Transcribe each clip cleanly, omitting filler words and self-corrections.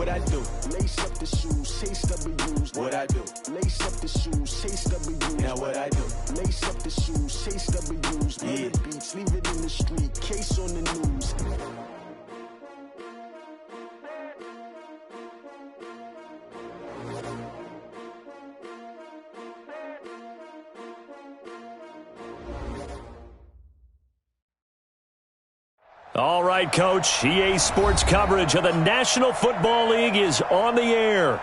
What I do? Lace up the shoes, chase W's. What I do? Lace up the shoes, chase W's. Now what I do? Lace up the shoes, chase W's. Yeah. The beats, leave it in the street, case on the news. All right, Coach, EA Sports coverage of the National Football League is on the air.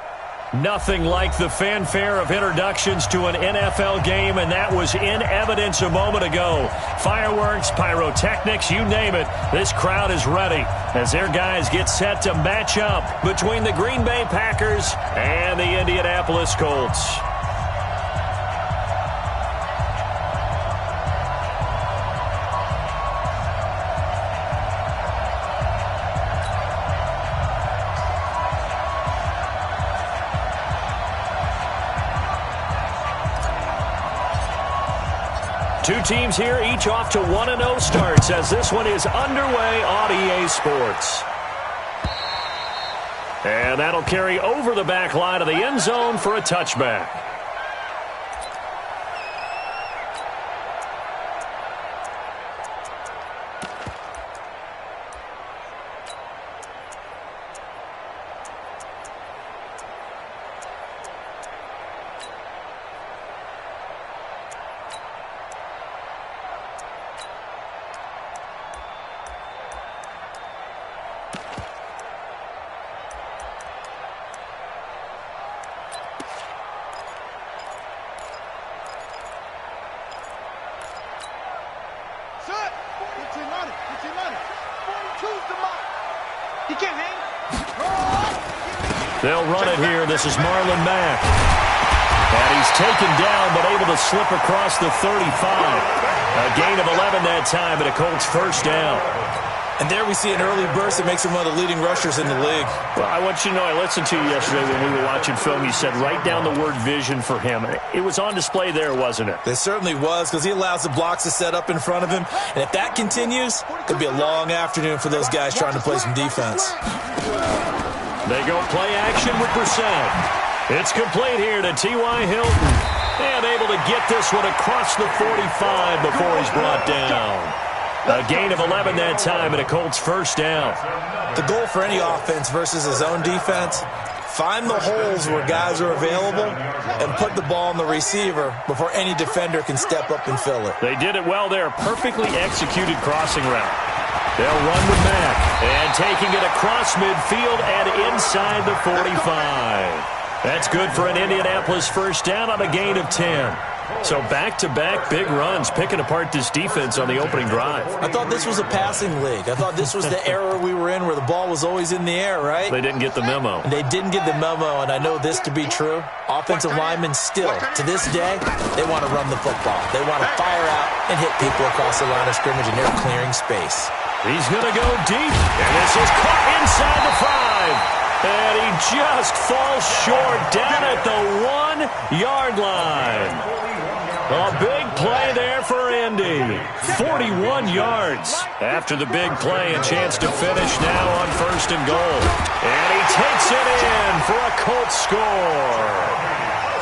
Nothing like the fanfare of introductions to an NFL game, and that was in evidence a moment ago. Fireworks, pyrotechnics, you name it, this crowd is ready as their guys get set to match up between the Green Bay Packers and the Indianapolis Colts. Two teams here, each off to 1-0 starts as this one is underway on EA Sports. And that'll carry over the back line of the end zone for a touchback. They'll run it here. This is Marlon Mack. And he's taken down but able to slip across the 35. A gain of 11 that time and a Colts first down. And there we see an early burst that makes him one of the leading rushers in the league. Well, I want you to know, I listened to you yesterday when we were watching film. You said write down the word vision for him. It was on display there, wasn't it? It certainly was, because he allows the blocks to set up in front of him. And if that continues, it'll be a long afternoon for those guys trying to play some defense. They go play action with Brissett. It's complete here to T.Y. Hilton. And able to get this one across the 45 before he's brought down. A gain of 11 that time and a Colts first down. The goal for any offense versus his own defense, find the holes where guys are available and put the ball on the receiver before any defender can step up and fill it. They did it well there. Perfectly executed crossing route. They'll run with Mack. And taking it across midfield and inside the 45. That's good for an Indianapolis first down on a gain of 10. So back-to-back big runs, picking apart this defense on the opening drive. I thought this was a passing league. I thought this was the era we were in where the ball was always in the air, right? They didn't get the memo. They didn't get the memo, and I know this to be true. Offensive linemen still, to this day, they want to run the football. They want to fire out and hit people across the line of scrimmage, and they're clearing space. He's going to go deep, and this is caught inside the 5. And he just falls short down at the 1-yard line. A big play there for Indy. 41 yards. After the big play, a chance to finish now on 1st and goal. And he takes it in for a Colts score.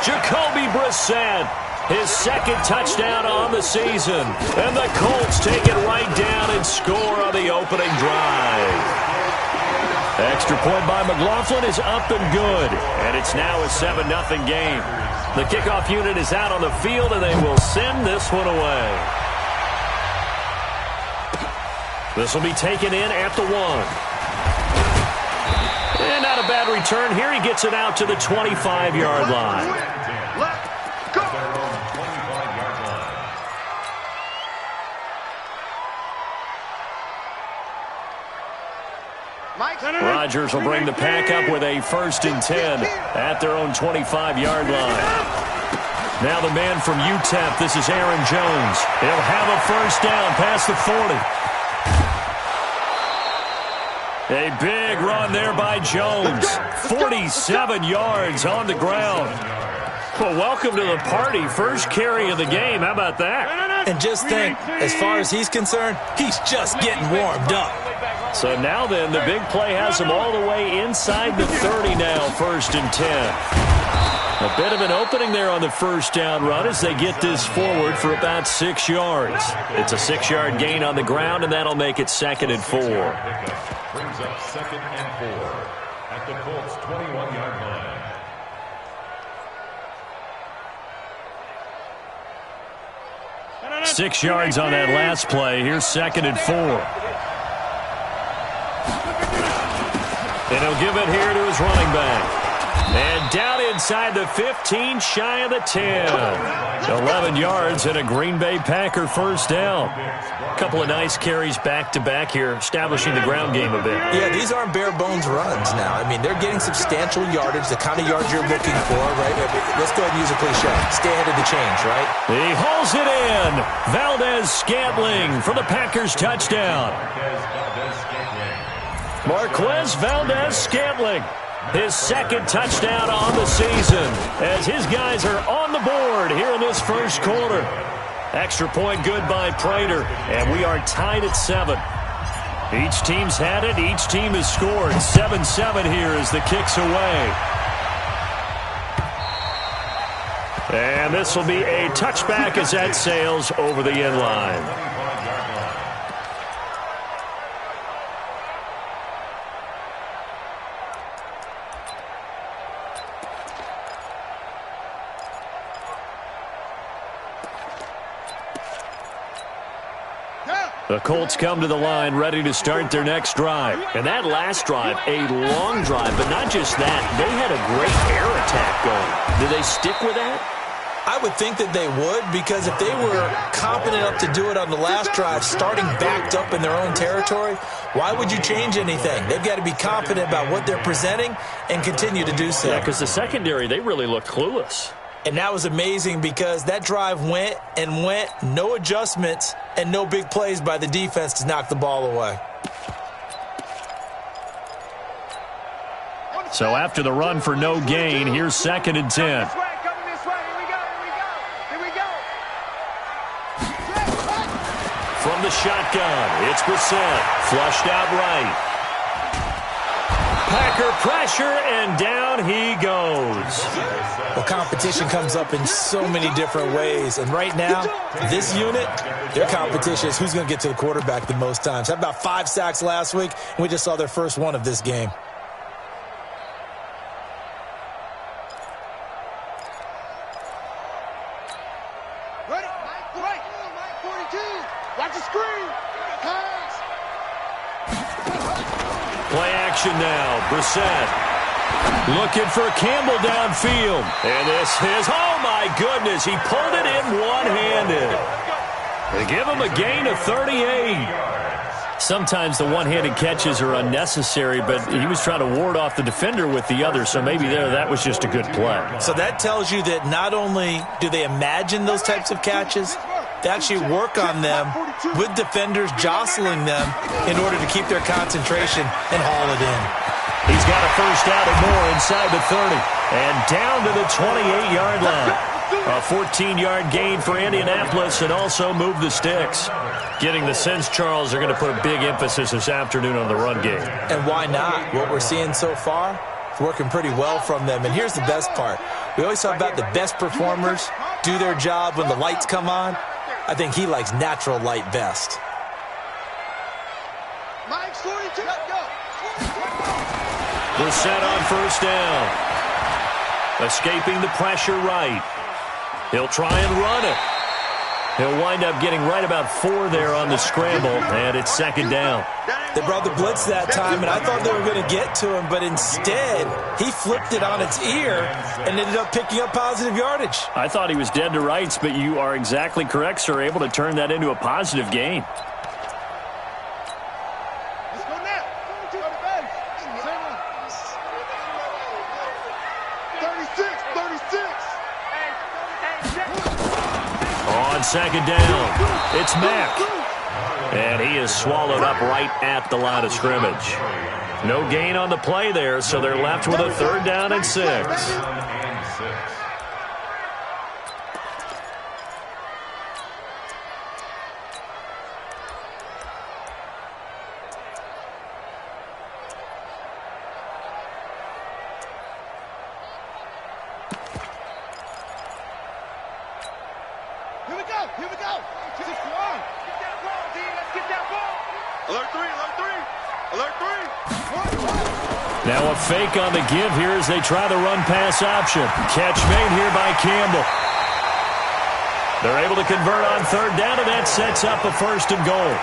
Jacoby Brissett, his second touchdown on the season. And the Colts take it right down and score on the opening drive. Extra point by McLaughlin is up and good. And it's now a 7-0 game. The kickoff unit is out on the field, and they will send this one away. This will be taken in at the 1. And not a bad return here. He gets it out to the 25-yard line. Let's go. Rodgers will bring the pack up with a 1st and 10 at their own 25-yard line. Now the man from UTEP, this is Aaron Jones. He'll have a first down past the 40. A big run there by Jones. 47 yards on the ground. Well, welcome to the party. First carry of the game. How about that? And just think, as far as he's concerned, he's just getting warmed up. So now then, the big play has them all the way inside the 30 now, 1st and 10. A bit of an opening there on the first down run as they get this forward for about 6 yards. It's a 6-yard gain on the ground, and that'll make it 2nd and 4. Brings up 2nd and 4 at the Colts' 21-yard line. 6 yards on that last play. Here's 2nd and 4. And he'll give it here to his running back. And down inside the 15, shy of the 10. 11 yards and a Green Bay Packer first down. A couple of nice carries back-to-back here, establishing the ground game a bit. Yeah, these aren't bare-bones runs now. I mean, they're getting substantial yardage, the kind of yards you're looking for, right? Let's go ahead and use a cliche. Stay ahead of the change, right? He hauls it in. Valdez-Scantling for the Packers touchdown. Marquez Valdez-Scantling. His 2nd touchdown on the season as his guys are on the board here in this first quarter. Extra point good by Prater, and we are tied at 7. Each team's had it. Each team has scored. 7-7 here as the kick's away. And this will be a touchback as that sails over the end line. The Colts come to the line ready to start their next drive. And that last drive, a long drive, but not just that. They had a great air attack going. Do they stick with that? I would think that they would, because if they were competent enough to do it on the last drive, starting backed up in their own territory, why would you change anything? They've got to be confident about what they're presenting and continue to do so. Yeah, because the secondary, they really look clueless. And that was amazing because that drive went and went, no adjustments, and no big plays by the defense to knock the ball away. So after the run for no gain, here's 2nd and 10. From the shotgun, it's Brissett, flushed out right. Packer pressure, and down he goes. Well, competition comes up in so many different ways. And right now, this unit, their competition is who's going to get to the quarterback the most times. Had about 5 sacks last week, and we just saw their first one of this game. Watch the screen. Pass. Play action now. Brissett looking for Campbell downfield. And this is, oh my goodness, he pulled it in one-handed. They give him a gain of 38. Sometimes the one-handed catches are unnecessary, but he was trying to ward off the defender with the other, so maybe that was just a good play. So that tells you that not only do they imagine those types of catches, they actually work on them with defenders jostling them in order to keep their concentration and haul it in. He's got a first out and more inside the 30 and down to the 28-yard line. A 14-yard gain for Indianapolis and also move the sticks. Getting the sense, Charles, are going to put a big emphasis this afternoon on the run game. And why not? What we're seeing so far is working pretty well from them. And here's the best part. We always talk about the best performers do their job when the lights come on. I think he likes natural light best. Mike's 42. Go. We're set on first down. Escaping the pressure right. He'll try and run it. He'll wind up getting right about 4 there on the scramble, and it's second down. They brought the blitz that time, and I thought they were going to get to him, but instead he flipped it on its ear and ended up picking up positive yardage. I thought he was dead to rights, but you are exactly correct, sir, able to turn that into a positive gain. Let's go now. 36. On second down, it's Mack. And he is swallowed up right at the line of scrimmage. No gain on the play there, so they're left with a 3rd down and 6. Here we go. Just one. Get that ball, D. Let's get that ball. Alert three. Alert three. Alert three. Now a fake on the give here as they try the run-pass option. Catch made here by Campbell. They're able to convert on third down, and that sets up a first and goal.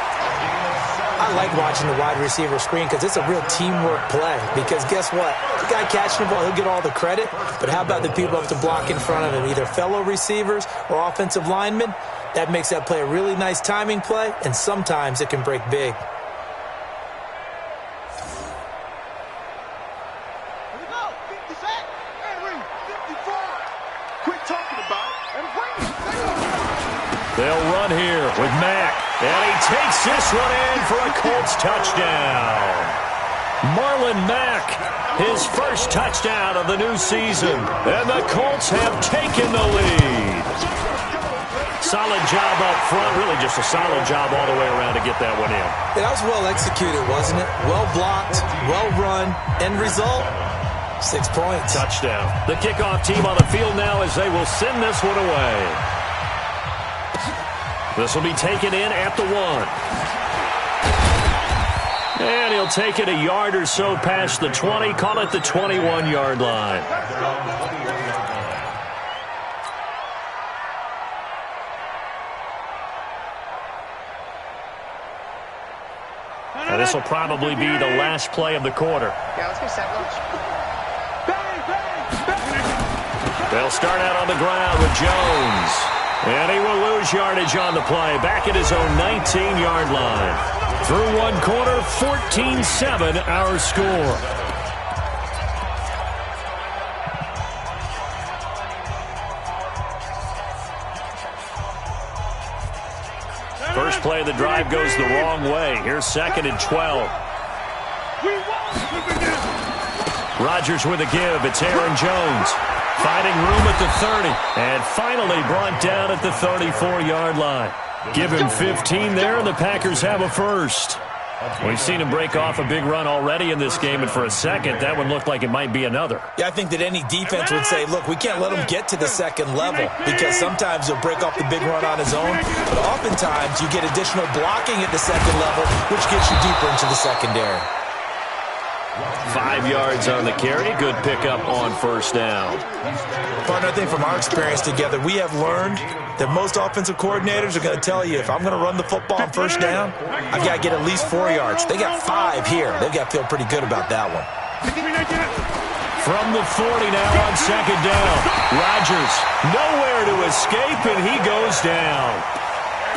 I like watching the wide receiver screen because it's a real teamwork play. Because guess what? The guy catching the ball, he'll get all the credit. But how about the people up to block in front of him, either fellow receivers or offensive linemen? That makes that play a really nice timing play, and sometimes it can break big. They'll run here with Mack. And he takes this one in for a Colts touchdown. Marlon Mack, his first touchdown of the new season. And the Colts have taken the lead. Solid job up front. Really just a solid job all the way around to get that one in. Yeah, that was well executed, wasn't it? Well blocked, well run. End result, 6 points. Touchdown. The kickoff team on the field now as they will send this one away. This will be taken in at the 1. And he'll take it a yard or so past the 20. Call it the 21-yard line. Now this will probably be the last play of the quarter. Yeah, let's get set. They'll start out on the ground with Jones. And he will lose yardage on the play. Back at his own 19-yard line. Through one quarter, 14-7 our score. First play of the drive goes the wrong way. Here's 2nd and 12. Rodgers with a give. It's Aaron Jones. Finding room at the 30. And finally brought down at the 34-yard line. Give him 15 there, and the Packers have a first. We've seen him break off a big run already in this game, and for a second, that one looked like it might be another. Yeah, I think that any defense would say, look, we can't let him get to the second level because sometimes he'll break off the big run on his own, but oftentimes you get additional blocking at the second level, which gets you deeper into the secondary. 5 yards on the carry. Good pickup on first down. Partner, I think from our experience together, we have learned that most offensive coordinators are going to tell you, if I'm going to run the football on first down, I've got to get at least 4 yards. They got 5 here. They've got to feel pretty good about that one. From the 40 now on second down. Rodgers nowhere to escape, and he goes down.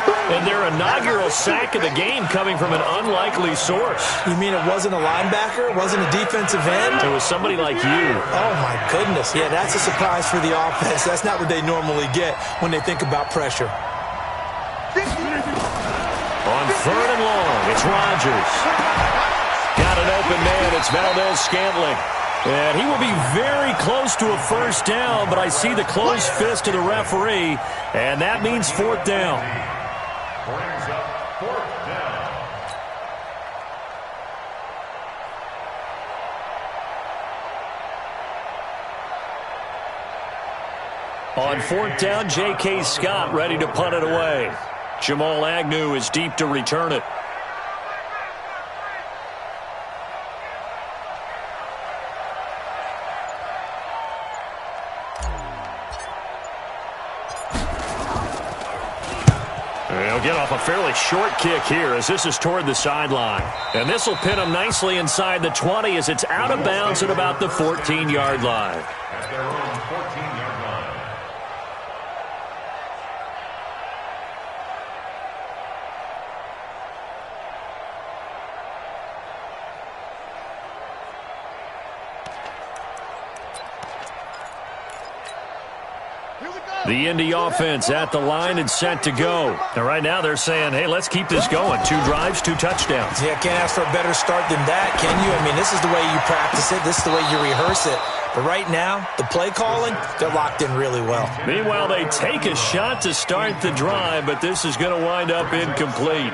And their inaugural sack of the game coming from an unlikely source. You mean it wasn't a linebacker? It wasn't a defensive end? It was somebody like you. Oh, my goodness. Yeah, that's a surprise for the offense. That's not what they normally get when they think about pressure. On 3rd and long, it's Rodgers. Got an open man. It's Valdez-Scantling. And he will be very close to a first down, but I see the closed fist of the referee, and that means 4th down. Brings up 4th down. On 4th down, J.K. Scott ready to punt it away. Jamal Agnew is deep to return it. He'll get off a fairly short kick here as this is toward the sideline. And this will pin him nicely inside the 20 as it's out of bounds at about the 14-yard line. At their own 14-yard line. The Indy offense at the line and set to go. And right now they're saying, hey, let's keep this going. 2 drives, 2 touchdowns. Yeah, can't ask for a better start than that, can you? I mean, this is the way you practice it. This is the way you rehearse it. But right now, the play calling, they're locked in really well. Meanwhile, they take a shot to start the drive, but this is going to wind up incomplete.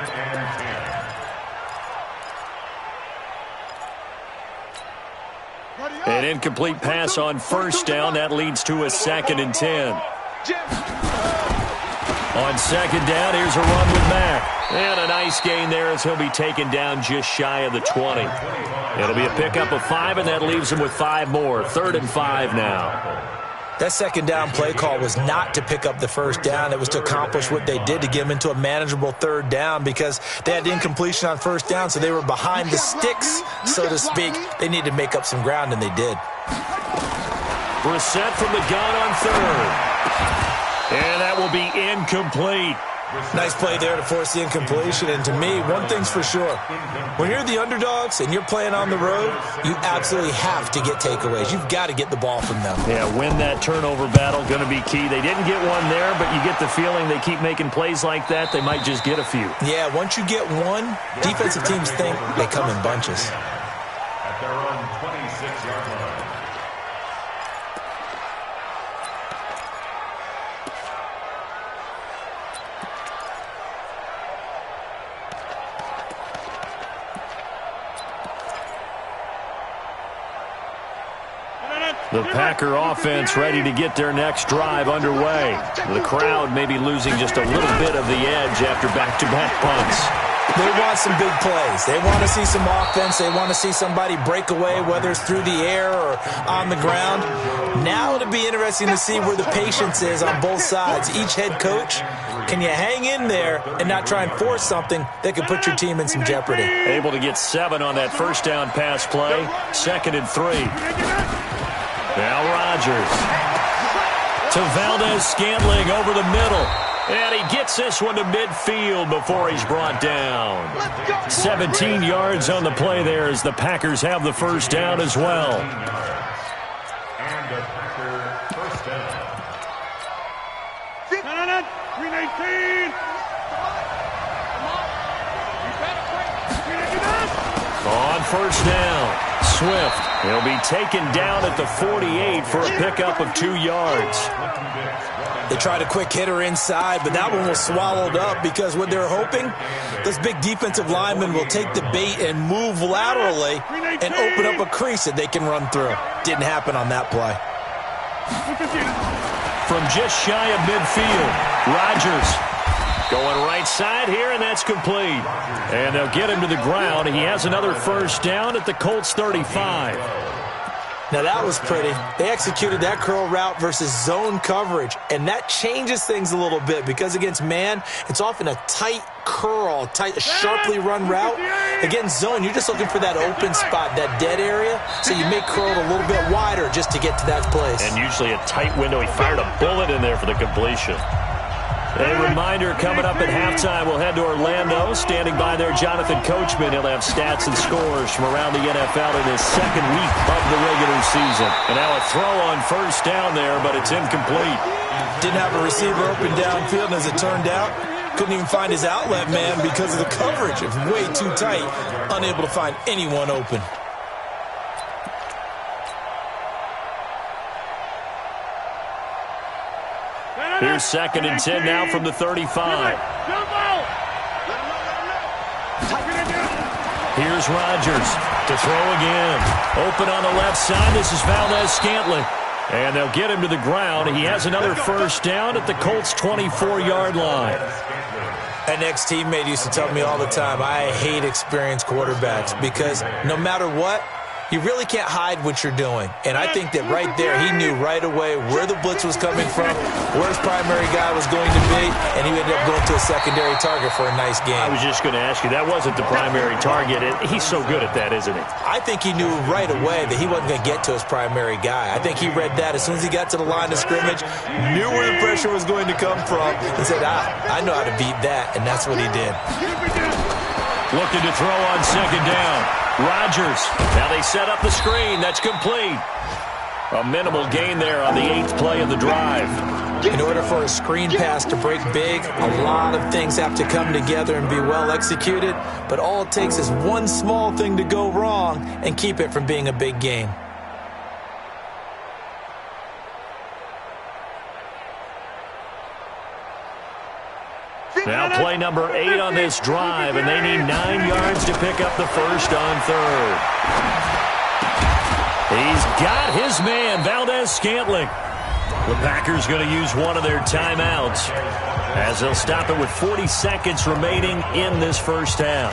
An incomplete pass on first down. That leads to a 2nd and 10. On second down, here's a run with Mack. And a nice gain there as he'll be taken down just shy of the 20. It'll be a pickup of 5, and that leaves him with 5 more. 3rd and 5 now. That second down play call was not to pick up the first down. It was to accomplish what they did to get them into a manageable 3rd down because they had incompletion on 1st down, so they were behind the sticks, so to speak. They needed to make up some ground, and they did. Brissett from the gun on 3rd. And that will be incomplete. Nice play there to force the incompletion. And to me, one thing's for sure. When you're the underdogs and you're playing on the road, you absolutely have to get takeaways. You've got to get the ball from them. Yeah, win that turnover battle, going to be key. They didn't get one there, but you get the feeling they keep making plays like that, they might just get a few. Yeah, once you get one, defensive teams think they come in bunches. At their own 26-yard line. The Packer offense ready to get their next drive underway. The crowd may be losing just a little bit of the edge after back-to-back punts. They want some big plays. They want to see some offense. They want to see somebody break away, whether it's through the air or on the ground. Now it'll be interesting to see where the patience is on both sides. Each head coach, can you hang in there and not try and force something that could put your team in some jeopardy? Able to get 7 on that first down pass play. 2nd and 3. Now Rodgers to Valdez-Scantling over the middle. And he gets this one to midfield before he's brought down. 17 yards on the play there as the Packers have the first down as well. And the Packer first down. 319. On first down, Swift. He'll be taken down at the 48 for a pickup of 2 yards. They tried a quick hitter inside, but that one was swallowed up because what they're hoping, this big defensive lineman will take the bait and move laterally and open up a crease that they can run through. Didn't happen on that play. From just shy of midfield, Rodgers going right side here, and that's complete. And they'll get him to the ground. He has another first down at the Colts 35. Now that was pretty. They executed that curl route versus zone coverage, and that changes things a little bit because against man, it's often a tight curl, a sharply run route. Against zone, you're just looking for that open spot, that dead area, so you make curl a little bit wider just to get to that place. And usually a tight window. He fired a bullet in there for the completion. A reminder, coming up at halftime, we'll head to Orlando. Standing by there, Jonathan Coachman. He'll have stats and scores from around the NFL in his 2nd week of the regular season. And now a throw on first down there, but it's incomplete. Didn't have a receiver open downfield, and as it turned out, couldn't even find his outlet man because of the coverage. It was way too tight, unable to find anyone open. Here's 2nd and 10 now from the 35. Here's Rodgers to throw again. Open on the left side. This is Valdez-Scantling. And they'll get him to the ground. He has another first down at the Colts' 24-yard line. An ex-teammate used to tell me all the time, I hate experienced quarterbacks because no matter what, you really can't hide what you're doing. And I think that right there, he knew right away where the blitz was coming from, where his primary guy was going to be, and he ended up going to a secondary target for a nice game. I was just going to ask you, that wasn't the primary target. He's so good at that, isn't he? I think he knew right away that he wasn't going to get to his primary guy. I think he read that as soon as he got to the line of scrimmage, knew where the pressure was going to come from, and said, I know how to beat that, and that's what he did. Looking to throw on second down. Rodgers. Now they set up the screen. That's complete. A minimal gain there on the 8th play of the drive. In order for a screen pass to break big, a lot of things have to come together and be well executed, but all it takes is one small thing to go wrong and keep it from being a big gain. Now play number 8 on this drive, and they need 9 yards to pick up the first on 3rd. He's got his man, Valdez-Scantling. The Packers going to use one of their timeouts as they'll stop it with 40 seconds remaining in this first half.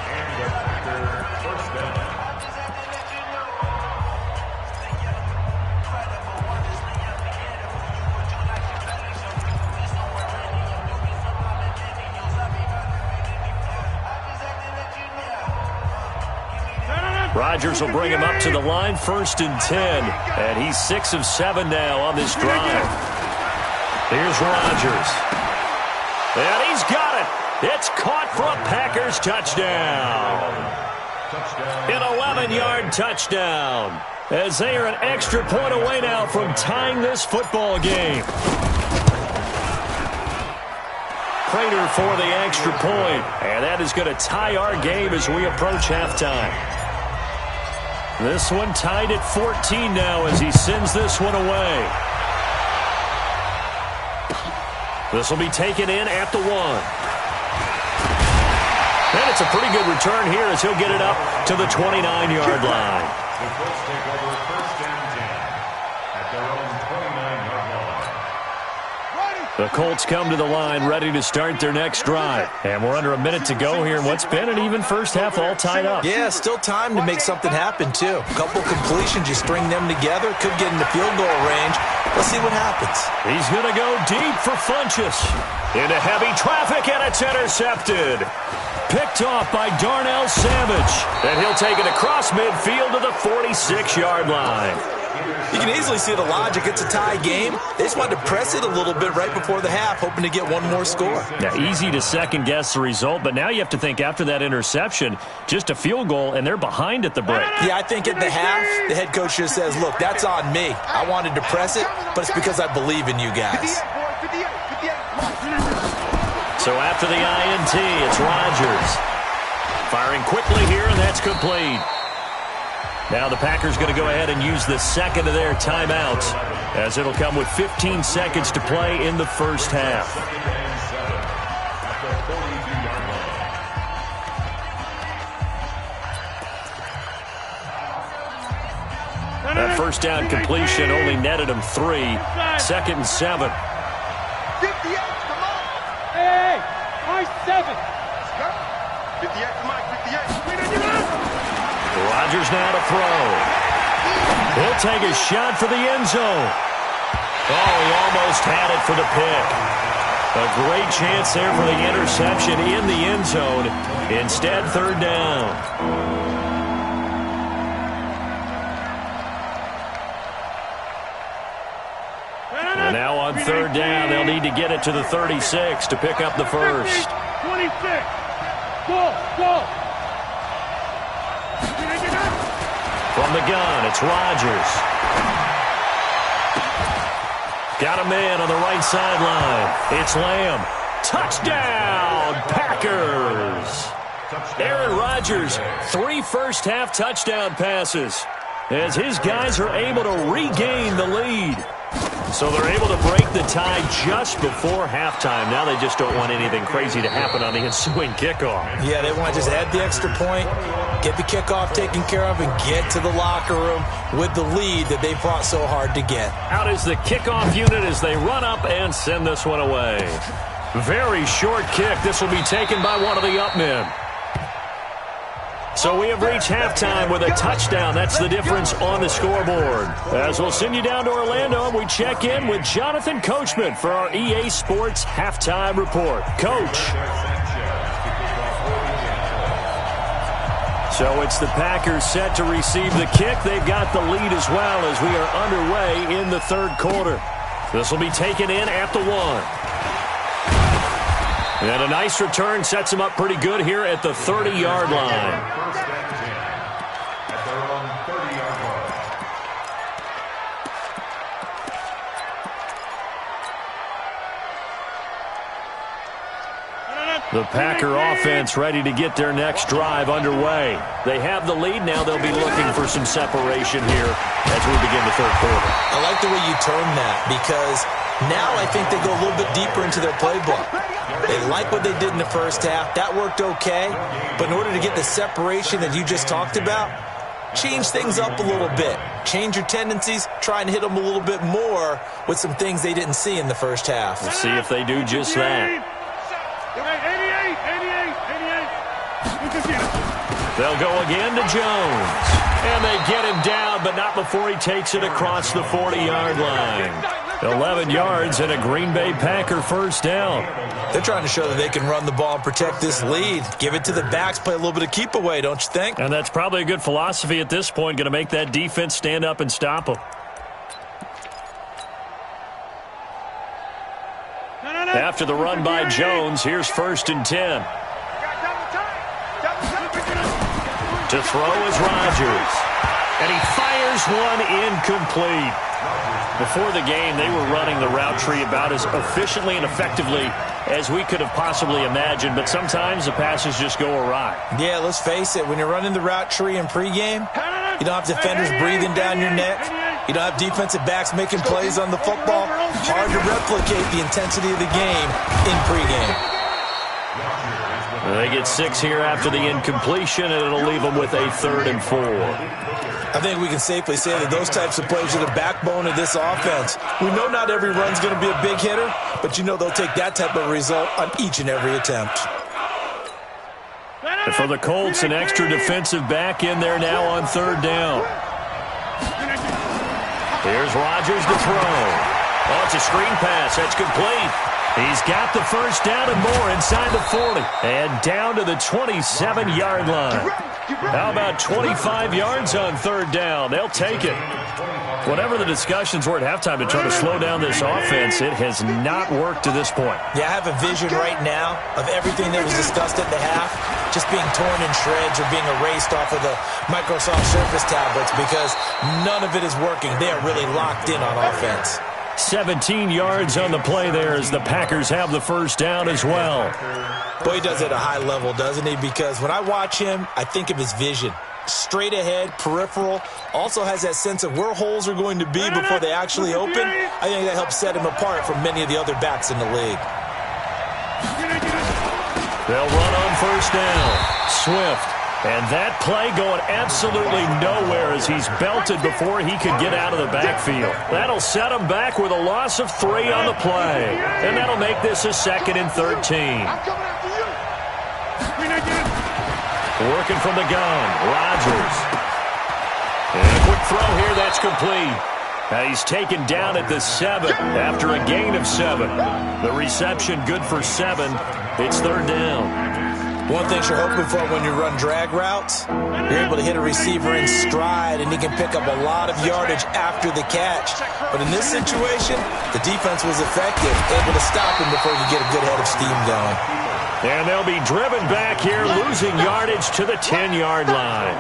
Rodgers will bring him up to the line, 1st and 10. And he's 6 of 7 now on this drive. Here's Rodgers. And he's got it. It's caught for a Packers touchdown. An 11-yard touchdown. As they are an extra point away now from tying this football game. Prater for the extra point. And that is going to tie our game as we approach halftime. This one tied at 14 now as he sends this one away. This will be taken in at the 1. And it's a pretty good return here as he'll get it up to the 29-yard line. The Colts take over 1st and 10 at their own 29-yard line. The Colts come to the line ready to start their next drive. And we're under a minute to go here in what's been an even first half all tied up. Yeah, still time to make something happen, too. A couple completions, you string them together, could get into field goal range. Let's see what happens. He's going to go deep for Funchess. Into heavy traffic, and it's intercepted. Picked off by Darnell Savage. And he'll take it across midfield to the 46-yard line. You can easily see the logic. It's a tie game. They just wanted to press it a little bit right before the half, hoping to get one more score. Yeah, easy to second-guess the result, but now you have to think after that interception, just a field goal, and they're behind at the break. Yeah, I think at the half, the head coach just says, look, that's on me. I wanted to press it, but it's because I believe in you guys. So after the INT, it's Rodgers. Firing quickly here, and that's complete. Now the Packers going to go ahead and use the second of their timeouts as it'll come with 15 seconds to play in the first half. That first down completion only netted him 3. 2nd and 7. 58, come on. Hey, nice 7. 58, come on, 58. Rodgers now to throw. He'll take a shot for the end zone. Oh, he almost had it for the pick. A great chance there for the interception in the end zone. Instead, 3rd down. And now on 3rd down, they'll need to get it to the 36 to pick up the first. 26. Go. From the gun, it's Rodgers. Got a man on the right sideline. It's Lamb. Touchdown, Packers. Aaron Rodgers, 3 first-half touchdown passes as his guys are able to regain the lead. So they're able to break the tie just before halftime. Now they just don't want anything crazy to happen on the ensuing kickoff. Yeah, they want to just add the extra point, get the kickoff taken care of, and get to the locker room with the lead that they fought so hard to get. Out is the kickoff unit as they run up and send this one away. Very short kick. This will be taken by one of the up men. So we have reached halftime with a touchdown. That's the difference on the scoreboard. As we'll send you down to Orlando, and we check in with Jonathan Coachman for our EA Sports Halftime Report. Coach. So it's the Packers set to receive the kick. They've got the lead as well as we are underway in the 3rd quarter. This will be taken in at the 1. And a nice return sets him up pretty good here at the 30-yard line. 1st and 10 at their own 30-yard line. The Packer offense ready to get their next drive underway. They have the lead. Now they'll be looking for some separation here as we begin the 3rd quarter. I like the way you term that because now I think they go a little bit deeper into their playbook. They like what they did in the first half. That worked okay. But in order to get the separation that you just talked about, change things up a little bit. Change your tendencies, try and hit them a little bit more with some things they didn't see in the first half. We'll see if they do just that. They'll go again to Jones. And they get him down, but not before he takes it across the 40-yard line. 11 yards and a Green Bay Packer first down. They're trying to show that they can run the ball and protect this lead. Give it to the backs, play a little bit of keep away, don't you think? And that's probably a good philosophy at this point, going to make that defense stand up and stop them. After the run by Jones, here's 1st and 10. To throw is Rodgers. And he fires one incomplete. Before the game, they were running the route tree about as efficiently and effectively as we could have possibly imagined, but sometimes the passes just go awry. Yeah, let's face it, when you're running the route tree in pregame, you don't have defenders breathing down your neck. You don't have defensive backs making plays on the football. Hard to replicate the intensity of the game in pregame. They get 6 here after the incompletion, and it'll leave them with a 3rd and 4. I think we can safely say that those types of plays are the backbone of this offense. We know not every run's going to be a big hitter, but you know they'll take that type of result on each and every attempt. And for the Colts, an extra defensive back in there now on 3rd down. Here's Rodgers to throw. Oh, it's a screen pass. That's complete. He's got the first down and more inside the 40. And down to the 27-yard line. How about 25 yards on 3rd down? They'll take it. Whatever the discussions were at halftime to try to slow down this offense, it has not worked to this point. Yeah, I have a vision right now of everything that was discussed at the half just being torn in shreds or being erased off of the Microsoft Surface tablets because none of it is working. They are really locked in on offense. 17 yards on the play there as the Packers have the first down as well. Boy, he does it at a high level, doesn't he? Because when I watch him, I think of his vision. Straight ahead, peripheral, also has that sense of where holes are going to be before they actually open. I think that helps set him apart from many of the other backs in the league. They'll run on first down. Swift. And that play going absolutely nowhere as he's belted before he could get out of the backfield. That'll set him back with a loss of 3 on the play. And that'll make this a 2nd and 13. Working from the gun, Rodgers. And a quick throw here, that's complete. Now he's taken down at the 7 after a gain of 7. The reception good for 7. It's 3rd down. One thing you're hoping for when you run drag routes, you're able to hit a receiver in stride, and he can pick up a lot of yardage after the catch. But in this situation, the defense was effective, able to stop him before he could get a good head of steam going. And they'll be driven back here, losing yardage to the 10-yard line.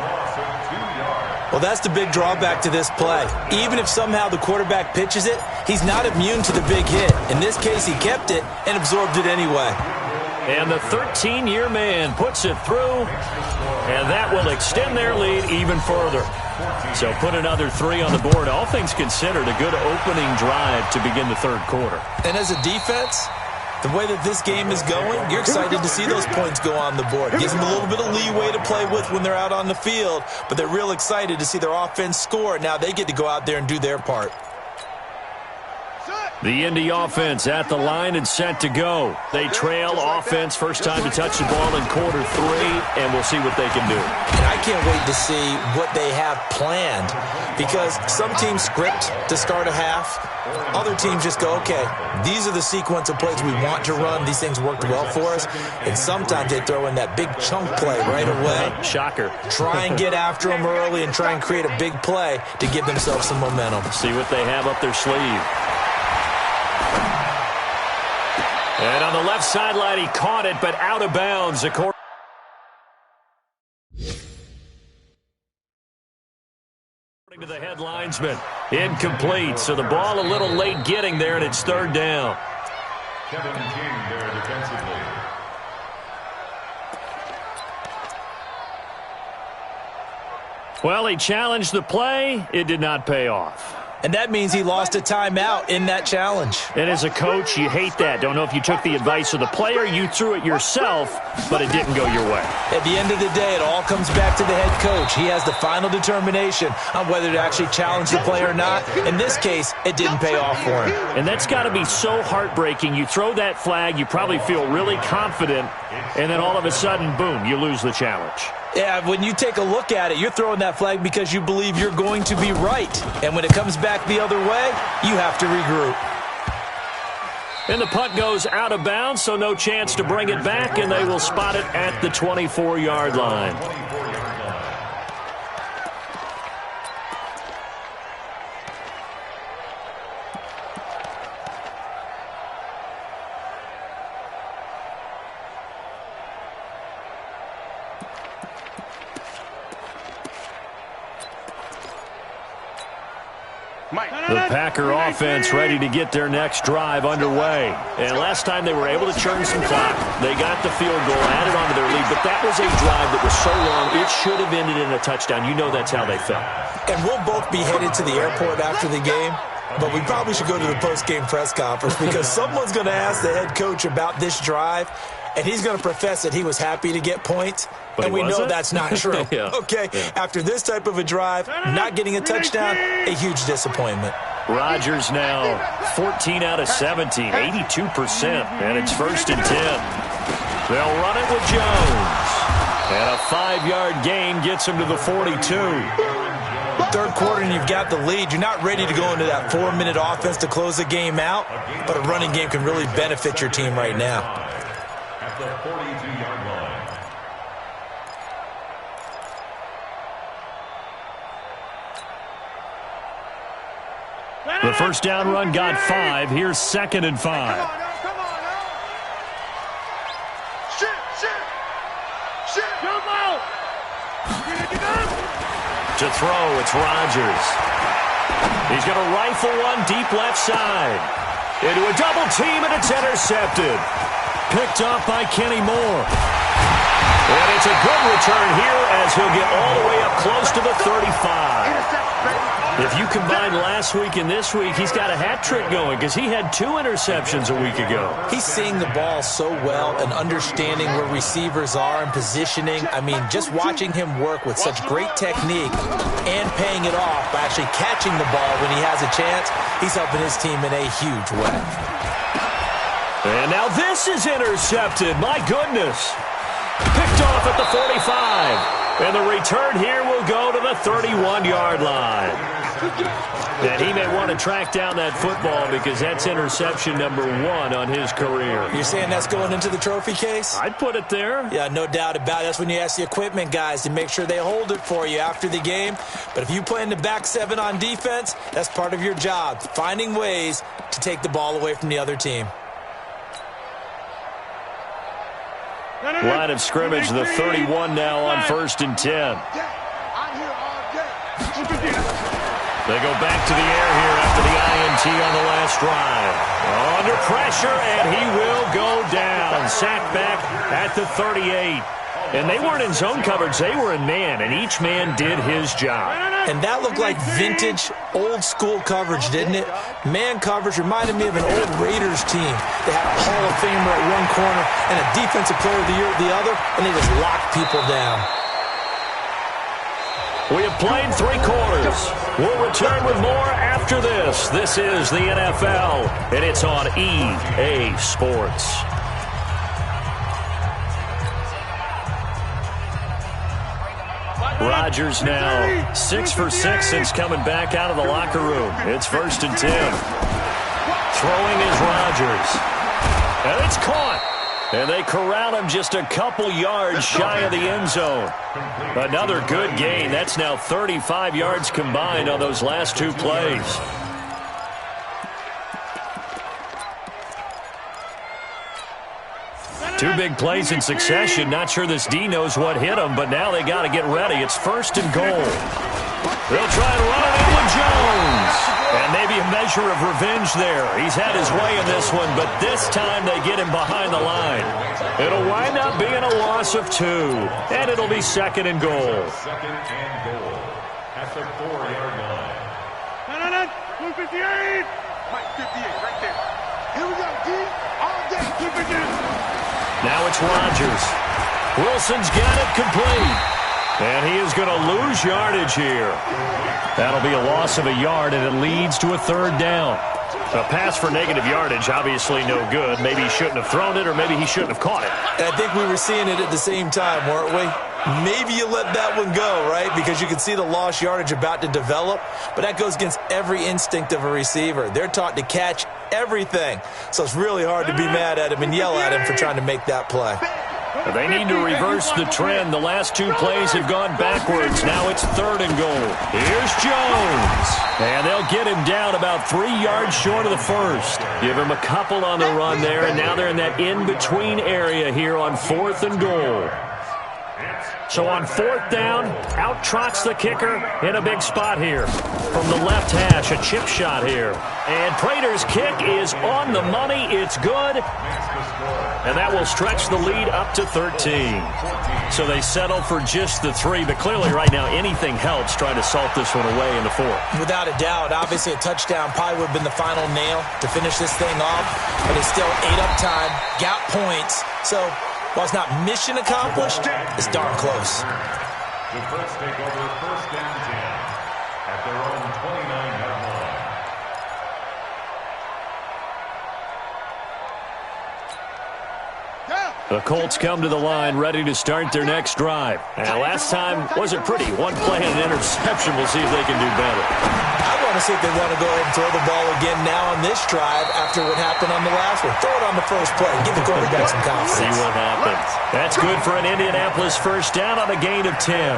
Well, that's the big drawback to this play. Even if somehow the quarterback pitches it, he's not immune to the big hit. In this case, he kept it and absorbed it anyway. And the 13-year man puts it through, and that will extend their lead even further. So put another 3 on the board. All things considered, a good opening drive to begin the 3rd quarter. And as a defense, the way that this game is going, you're excited to see those points go on the board. Gives them a little bit of leeway to play with when they're out on the field, but they're real excited to see their offense score. Now they get to go out there and do their part. The Indy offense at the line and set to go. They trail offense, first time to touch the ball in quarter 3, and we'll see what they can do. And I can't wait to see what they have planned, because some teams script to start a half. Other teams just go, okay, these are the sequence of plays we want to run. These things worked well for us. And sometimes they throw in that big chunk play right away. Shocker. Try and get after them early and try and create a big play to give themselves some momentum. See what they have up their sleeve. And on the left sideline, he caught it, but out of bounds. According to the head linesman, incomplete. So the ball a little late getting there, and it's 3rd down. Kevin King there defensively. Well, he challenged the play. It did not pay off. And that means he lost a timeout in that challenge. And as a coach, you hate that. Don't know if you took the advice of the player, you threw it yourself, but it didn't go your way. At the end of the day, it all comes back to the head coach. He has the final determination on whether to actually challenge the play or not. In this case, it didn't pay off for him. And that's got to be so heartbreaking. You throw that flag, you probably feel really confident, and then all of a sudden, boom, you lose the challenge. Yeah, when you take a look at it, you're throwing that flag because you believe you're going to be right. And when it comes back the other way, you have to regroup. And the punt goes out of bounds, so no chance to bring it back, and they will spot it at the 24-yard line. The Packer offense ready to get their next drive underway. And last time they were able to churn some clock. They got the field goal, added on to their lead, but that was a drive that was so long, it should have ended in a touchdown. You know that's how they felt. And we'll both be headed to the airport after the game, but we probably should go to the post-game press conference because someone's going to ask the head coach about this drive, and he's going to profess that he was happy to get points. But and we know that's not true. Yeah. Okay, yeah. After this type of a drive, not getting a touchdown, a huge disappointment. Rodgers now 14 out of 17, 82%, and it's 1st and 10. They'll run it with Jones. And a 5-yard gain gets him to the 42. Third quarter and you've got the lead. You're not ready to go into that 4-minute offense to close the game out, but a running game can really benefit your team right now. At the 42-yard line. The first down run got 5. Here's 2nd and 5. Come on now. Shit. Jump out. To throw, it's Rodgers. He's going to rifle one deep left side. Into a double team, and it's intercepted. Picked off by Kenny Moore. And it's a good return here as he'll get all the way up close to the 35. If you combine last week and this week, he's got a hat trick going because he had 2 interceptions a week ago. He's seeing the ball so well and understanding where receivers are and positioning. I mean, just watching him work with such great technique and paying it off by actually catching the ball when he has a chance, he's helping his team in a huge way. And now this is intercepted. My goodness. Picked off at the 45. And the return here will go to the 31-yard line. And he may want to track down that football because that's interception number 1 on his career. You're saying that's going into the trophy case? I'd put it there. Yeah, no doubt about it. That's when you ask the equipment guys to make sure they hold it for you after the game. But if you play in the back 7 on defense, that's part of your job, finding ways to take the ball away from the other team. Line of scrimmage, the 31 now on 1st and 10. They go back to the air here after the INT on the last drive. Under pressure, and he will go down. Sacked back at the 38. And they weren't in zone coverage. They were in man, and each man did his job. And that looked like vintage, old-school coverage, didn't it? Man coverage reminded me of an old Raiders team. They had a Hall of Famer at one corner and a Defensive Player of the Year at the other, and they just locked people down. We have played 3 quarters. We'll return with more after this. This is the NFL, and it's on EA Sports. Rodgers now 6 for 6 since coming back out of the locker room. It's 1st and 10. Throwing is Rodgers. And it's caught. And they corral him just a couple yards shy of the end zone. Another good gain. That's now 35 yards combined on those last 2 plays. Two big plays in succession. Not sure this D knows what hit him, but now they got to get ready. It's 1st and goal. They'll try and run it in with Jones. And maybe a measure of revenge there. He's had his way in this one, but this time they get him behind the line. It'll wind up being a loss of 2, and it'll be 2nd and goal. 2nd and goal at the 4-yard line. 58. Mike 58, right there. Here we go, D. All day. Keep it in. Now it's Rodgers. Wilson's got it complete. And he is going to lose yardage here. That'll be a loss of a yard, and it leads to a third down. A pass for negative yardage, obviously no good. Maybe he shouldn't have thrown it, or maybe he shouldn't have caught it. I think we were seeing it at the same time, weren't we? Maybe you let that one go, right? Because you can see the lost yardage about to develop. But that goes against every instinct of a receiver. They're taught to catch everything. So it's really hard to be mad at him and yell at him for trying to make that play. They need to reverse the trend. The last two plays have gone backwards. Now it's 3rd and goal. Here's Jones. And they'll get him down about 3 yards short of the first. Give him a couple on the run there, and now they're in that in-between area here on 4th and goal. So on 4th down, out trots the kicker in a big spot here. From the left hash, a chip shot here. And Prater's kick is on the money. It's good. And that will stretch the lead up to 13. So they settle for just the 3, but clearly right now anything helps trying to salt this one away in the 4th. Without a doubt, obviously a touchdown probably would have been the final nail to finish this thing off, but it's still ate up time, got points. So while it's not mission accomplished, it's darn close. The Colts take over 1st down 10 at their own 29-yard line. The Colts come to the line ready to start their next drive. And last time wasn't pretty. One play and an interception. We'll see if they can do better. I want to see if they want to go ahead and throw the ball again now on this drive after what happened on the last one. Throw it on the first play. Give the quarterback some confidence. See what happens. That's good for an Indianapolis first down on a gain of 10.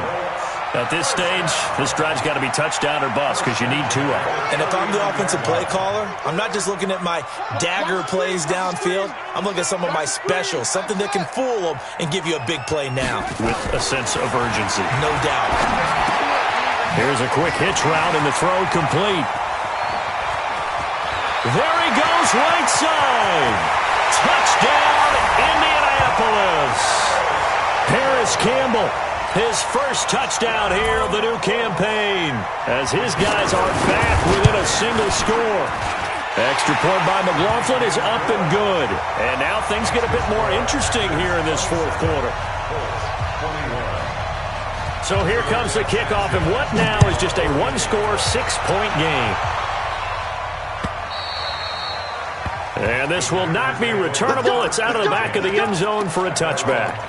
At this stage, this drive's got to be touchdown or bust because you need 2 of them. And if I'm the offensive play caller, I'm not just looking at my dagger plays downfield. I'm looking at some of my specials, something that can fool them and give you a big play now. With a sense of urgency. No doubt. Here's a quick hitch route and the throw complete. There he goes, right side. Touchdown, Indianapolis. Paris Campbell. His first touchdown here of the new campaign as his guys are back within a single score. Extra point by McLaughlin is up and good. And now things get a bit more interesting here in this 4th quarter. So here comes the kickoff, and what now is just a 1-score, 6-point game. And this will not be returnable. It's out of the back of the end zone for a touchback.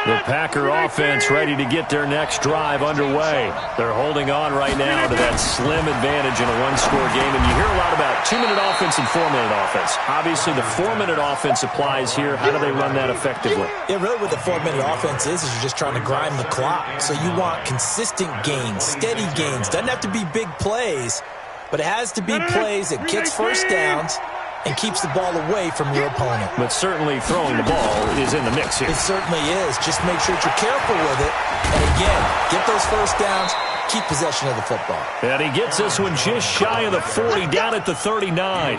The Packer offense ready to get their next drive underway. They're holding on right now to that slim advantage in a 1-score game. And you hear a lot about 2-minute offense and 4-minute offense. Obviously, the 4-minute offense applies here. How do they run that effectively? Yeah, really what the 4-minute offense is you're just trying to grind the clock. So you want consistent gains, steady gains. Doesn't have to be big plays, but it has to be plays that gets first downs and keeps the ball away from your opponent. But certainly throwing the ball is in the mix here. It certainly is. Just make sure that you're careful with it. And again, get those first downs, keep possession of the football. And he gets this one just shy of the 40, down at the 39.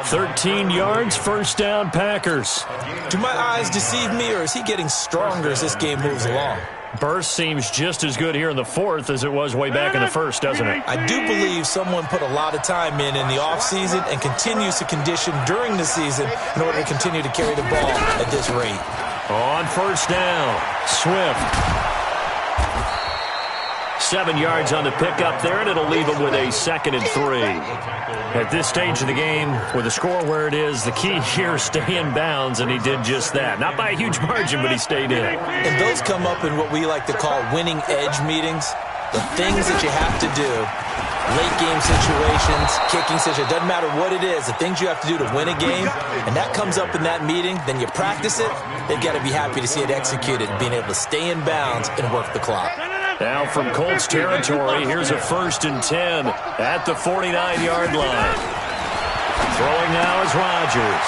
13 yards, first down, Packers. Do my eyes deceive me, or is he getting stronger as this game moves along? Burst seems just as good here in the 4th as it was way back in the 1st, doesn't it? I do believe someone put a lot of time in the offseason and continues to condition during the season in order to continue to carry the ball at this rate. On first down, Swift. 7 yards on the pickup there, and it'll leave him with a 2nd and 3. At this stage of the game, with the score where it is, the key here is stay in bounds, and he did just that. Not by a huge margin, but he stayed in. And those come up in what we like to call winning edge meetings. The things that you have to do, late game situations, kicking situations, doesn't matter what it is, the things you have to do to win a game, and that comes up in that meeting, then you practice it, they've got to be happy to see it executed, being able to stay in bounds and work the clock. Now from Colts territory, here's a 1st and 10 at the 49-yard line. Throwing now is Rodgers.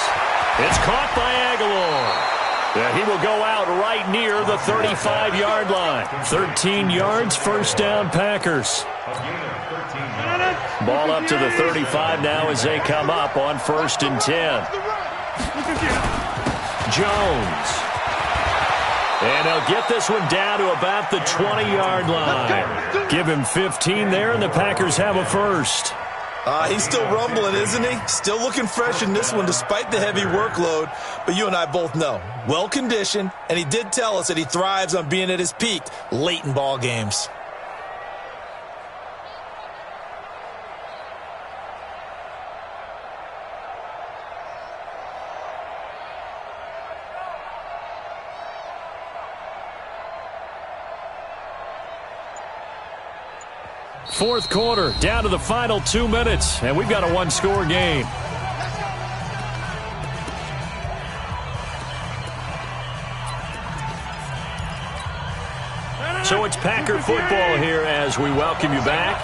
It's caught by Aguilar. Yeah, he will go out right near the 35-yard line. 13 yards, first down, Packers. Ball up to the 35 now as they come up on 1st and 10. Jones. And they'll get this one down to about the 20-yard line. Give him 15 there, and the Packers have a first. He's still rumbling, isn't he? Still looking fresh in this one despite the heavy workload. But you and I both know, well-conditioned, and he did tell us that he thrives on being at his peak late in ball games. Fourth quarter, down to the final 2 minutes, and we've got a one-score game. So it's Packer football here as we welcome you back.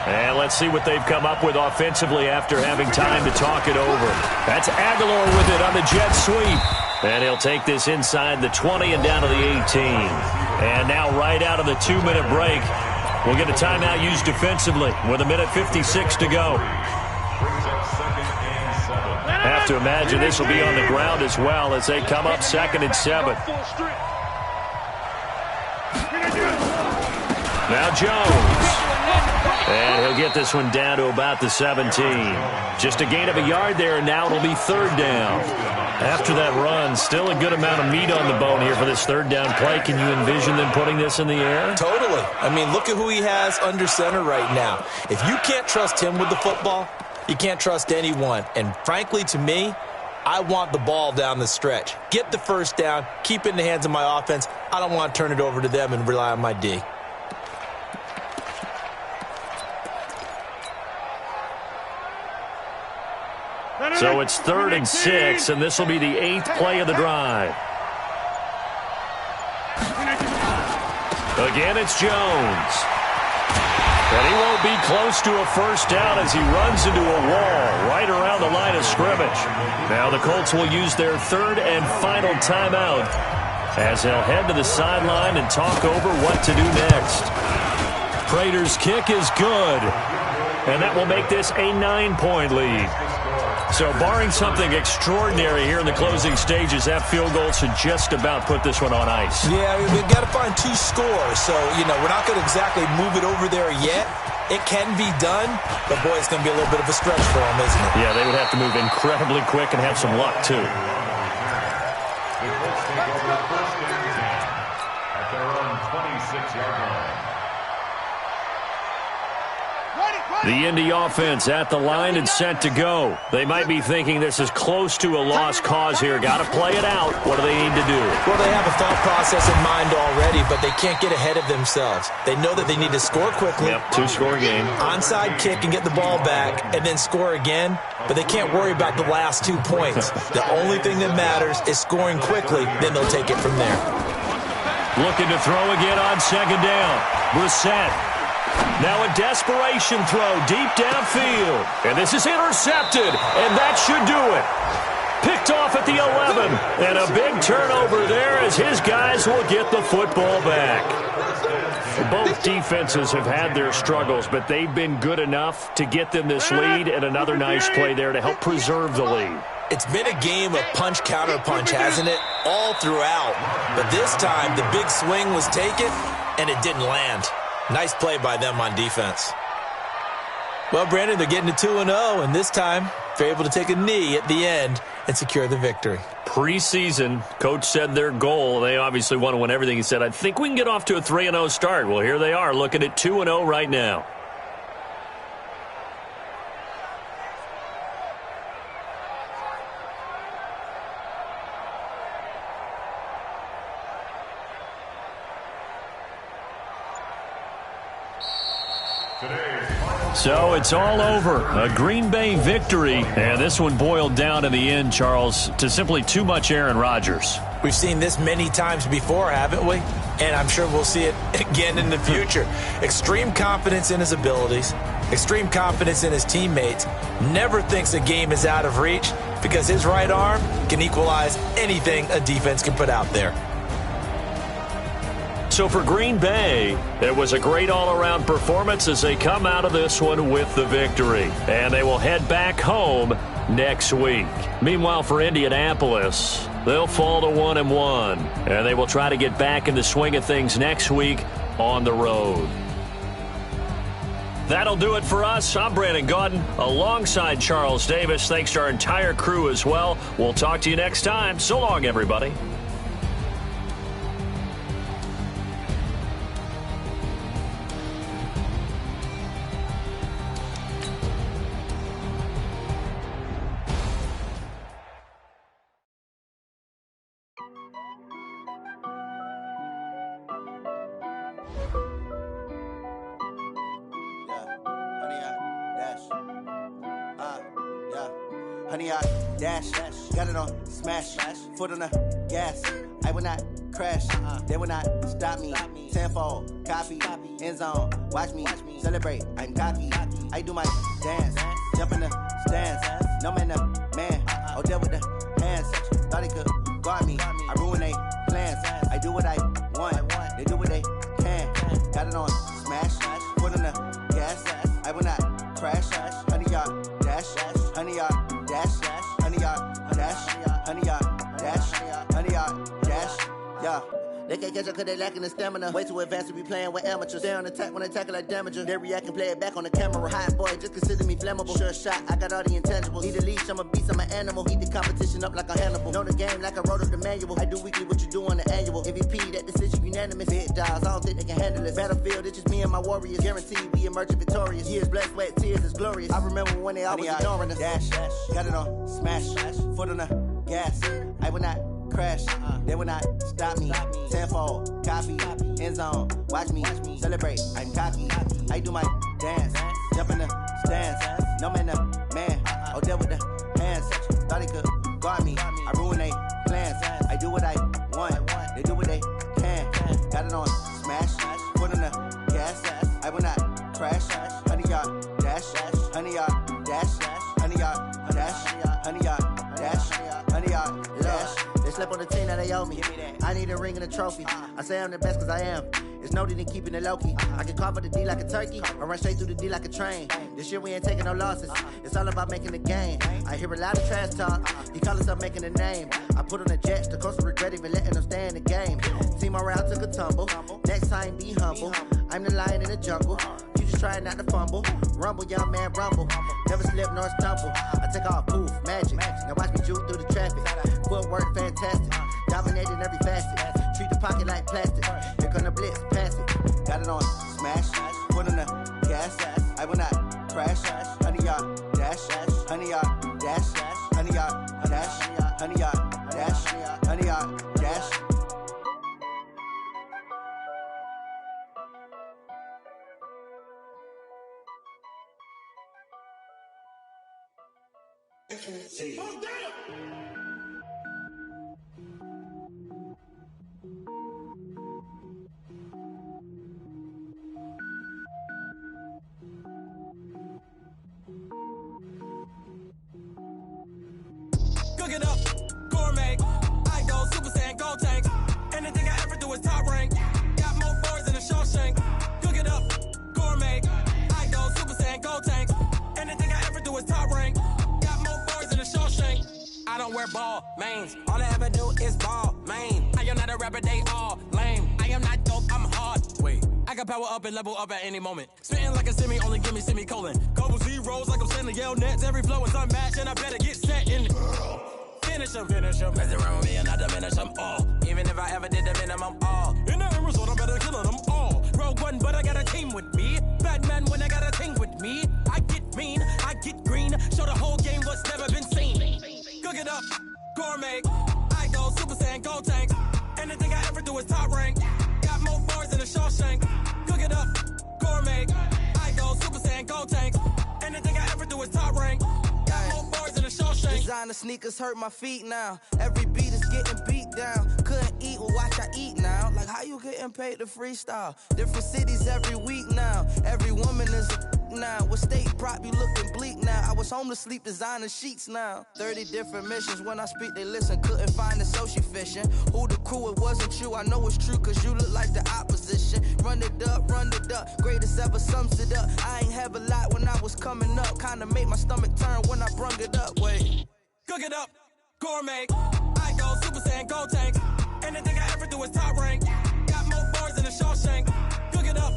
And let's see what they've come up with offensively after having time to talk it over. That's Aguilar with it on the jet sweep. And he'll take this inside the 20 and down to the 18. And now right out of the 2-minute break, we'll get a timeout used defensively with 1:56 to go. Have to imagine this will be on the ground as well as they come up 2nd and 7. Now Jones. And he'll get this one down to about the 17. Just a gain of a yard there, and now it'll be 3rd down. After that run, still a good amount of meat on the bone here for this 3rd down play. Can you envision them putting this in the air? Totally. I mean, look at who he has under center right now. If you can't trust him with the football, you can't trust anyone. And frankly, to me, I want the ball down the stretch. Get the 1st down, keep it in the hands of my offense. I don't want to turn it over to them and rely on my D. So it's 3rd and 6, and this will be the 8th play of the drive. Again, it's Jones. And he won't be close to a 1st down as he runs into a wall right around the line of scrimmage. Now the Colts will use their 3rd and final timeout as they'll head to the sideline and talk over what to do next. Prater's kick is good, and that will make this a 9-point lead. So barring something extraordinary here in the closing stages, that field goal should just about put this one on ice. Yeah, we've got to find 2 scores. So, you know, we're not going to exactly move it over there yet. It can be done, but, boy, it's going to be a little bit of a stretch for them, isn't it? Yeah, they would have to move incredibly quick and have some luck, too. The Colts take over 1st and 10 at their own 26-yard line. The Indy offense at the line and set to go. They might be thinking this is close to a lost cause here. Got to play it out. What do they need to do? Well, they have a thought process in mind already, but they can't get ahead of themselves. They know that they need to score quickly. Yep, 2-score game. Onside kick and get the ball back and then score again, but they can't worry about the last 2 points. The only thing that matters is scoring quickly, then they'll take it from there. Looking to throw again on 2nd down. Brissett. Now a desperation throw deep downfield. And this is intercepted, and that should do it. Picked off at the 11. And a big turnover there as his guys will get the football back. Both defenses have had their struggles, but they've been good enough to get them this lead, and another nice play there to help preserve the lead. It's been a game of punch-counter-punch, hasn't it? All throughout. But this time, the big swing was taken, and it didn't land. Nice play by them on defense. Well, Brandon, they're getting to 2-0, and this time they're able to take a knee at the end and secure the victory. Preseason, coach said their goal, they obviously want to win everything. He said, I think we can get off to a 3-0 start. Well, here they are looking at 2-0 right now. So it's all over. A Green Bay victory. And this one boiled down in the end, Charles, to simply too much Aaron Rodgers. We've seen this many times before, haven't we? And I'm sure we'll see it again in the future. Extreme confidence in his abilities. Extreme confidence in his teammates. Never thinks a game is out of reach because his right arm can equalize anything a defense can put out there. So for Green Bay, it was a great all-around performance as they come out of this one with the victory. And they will head back home next week. Meanwhile, for Indianapolis, they'll fall to 1-1. And they will try to get back in the swing of things next week on the road. That'll do it for us. I'm Brandon Gaudin alongside Charles Davis. Thanks to our entire crew as well. We'll talk to you next time. So long, everybody. Honey, I dash, got it on smash, foot on the gas. I will not crash, they will not stop me. Tenfold, copy, end zone, watch me celebrate. I'm cocky, I do my dance, jump in the stands. No man, man, oh there with the hands. Thought he could guard me, I ruin they plans. I do what I want, they do what they can. Got it on smash, foot on the gas. I will not crash, honey, y'all dash, honey, y'all dash, honey, y'all dash, honey, y'all dash, honey, y'all dash, yeah. They can't catch up cause they lacking the stamina. Way too advanced to be playing with amateurs. Stay on attack when they tackle like damager. They react and play it back on the camera. Hot boy, just consider me flammable. Sure shot, I got all the intangibles. Need a leash, I'm a beast, I'm an animal. Eat the competition up like a Hannibal. Know the game like I wrote up the manual. I do weekly what you do on the annual. MVP, that decision unanimous. Big dials, I don't think they can handle this. Battlefield, it's just me and my warriors. Guaranteed we emerge victorious. Years, blood, sweat, tears, it's glorious. I remember when they always ignoring us. Dash, got it on smash, foot on the gas. I will not crash, they will not stop me. Tenfold, copy, end zone, watch me celebrate. I'm cocky, I do my dance, jump in the stands. No man, man, oh there with the hands. Thought he could guard me, I ruin they plans. I do what I want, they do what they can. Got it on smash, foot on the gas. I will not crash, honey, y'all dash, honey, y'all dash, honey, y'all dash, honey, y'all dash, honey, y'all dash. They slept on the team that they owe me. I need a ring and a trophy. I say I'm the best cause I am. It's no need in keeping it low-key. I can carve up the D like a turkey or run straight through the D like a train. This year we ain't taking no losses. It's all about making the game. I hear a lot of trash talk. He call himself making a name. I put on the Jets. The coach will regret even letting them stay in the game. Team around took a tumble. Next time be humble. I'm the lion in the jungle. You just trying not to fumble. Rumble, young man, rumble. Never slip nor stumble. I take off, poof, magic. Now watch me juke through the traffic. Footwork fantastic. Dominating every facet. Treat the pocket like plastic. Here come the blitz, pass it. Got it on smash. Foot on the gas. I will not crash. Honey, y'all dash. Honey, y'all dash. Honey, y'all dash. Honey, y'all dash. Honey, y'all dash. Cook it up, gourmet. I go Super Saiyan, gold tank. Anything I ever do is top rank. Got more boards than a Shawshank. Cook it up, gourmet. I go Super Saiyan, gold tank. Anything I ever do is top rank. Got more boards than a Shawshank. I don't wear ball mains. All I ever do is ball main. I am not a rapper, they all lame. I am not dope, I'm hard. Wait, I can power up and level up at any moment. Spitting like a semi, only give me semicolon. Couple zeros like I'm sending yell nets. Every flow is unmatched and I better get set in it. Finish them. Mess around with me and I diminish them all. Even if I ever did the minimum all. In the end result, I better kill them all. Rogue One, but I got a team with me. Batman when I got a team with me. I get mean, I get green. Show the whole game what's never been seen. Cook it up, gourmet. I go Super Saiyan, gold tank. Anything I ever do is top rank. Got more boards than a Shawshank. Cook it up, gourmet. I go Super Saiyan, gold tank. Anything I ever do is top rank. Got more boards than a Shawshank. Designer sneakers hurt my feet now. Every beat is getting beat down. Couldn't eat, well watch I eat now. Like how you getting paid to freestyle? Different cities every week now. Every woman is a now. With state prop, you looking bleak now. I was home to sleep designing sheets now. 30 different missions. When I speak, they listen. Couldn't find the social fishing. Who the crew, it wasn't you. I know it's true, cause you look like the opposition. Run it up, greatest ever sums it up. I ain't have a lot when I was coming up. Kinda made my stomach turn when I brung it up. Wait. Cook it up, gourmet. I go Super Saiyan, go tank. Anything I ever do is top rank. Got more bars than a Shawshank. Cook it up,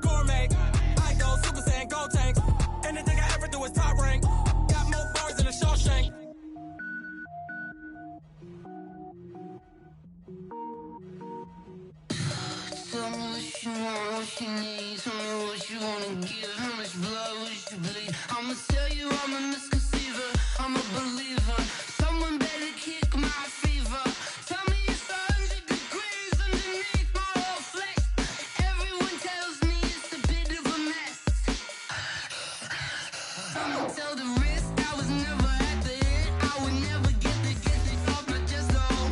gourmet. I go Super Saiyan, go tank. Anything I ever do is top rank. Got more bars than a Shawshank. Tell me what you want, what you need. Tell me what you wanna give. How much blood would you bleed? I'ma tell you I'm a misconceiver. I'm a believer. Someone better kick my fever. Tell me it's 100 degrees underneath my whole flesh. Everyone tells me it's a bit of a mess. I'ma tell the risk I was never at the hit. I would never get it off my chest though.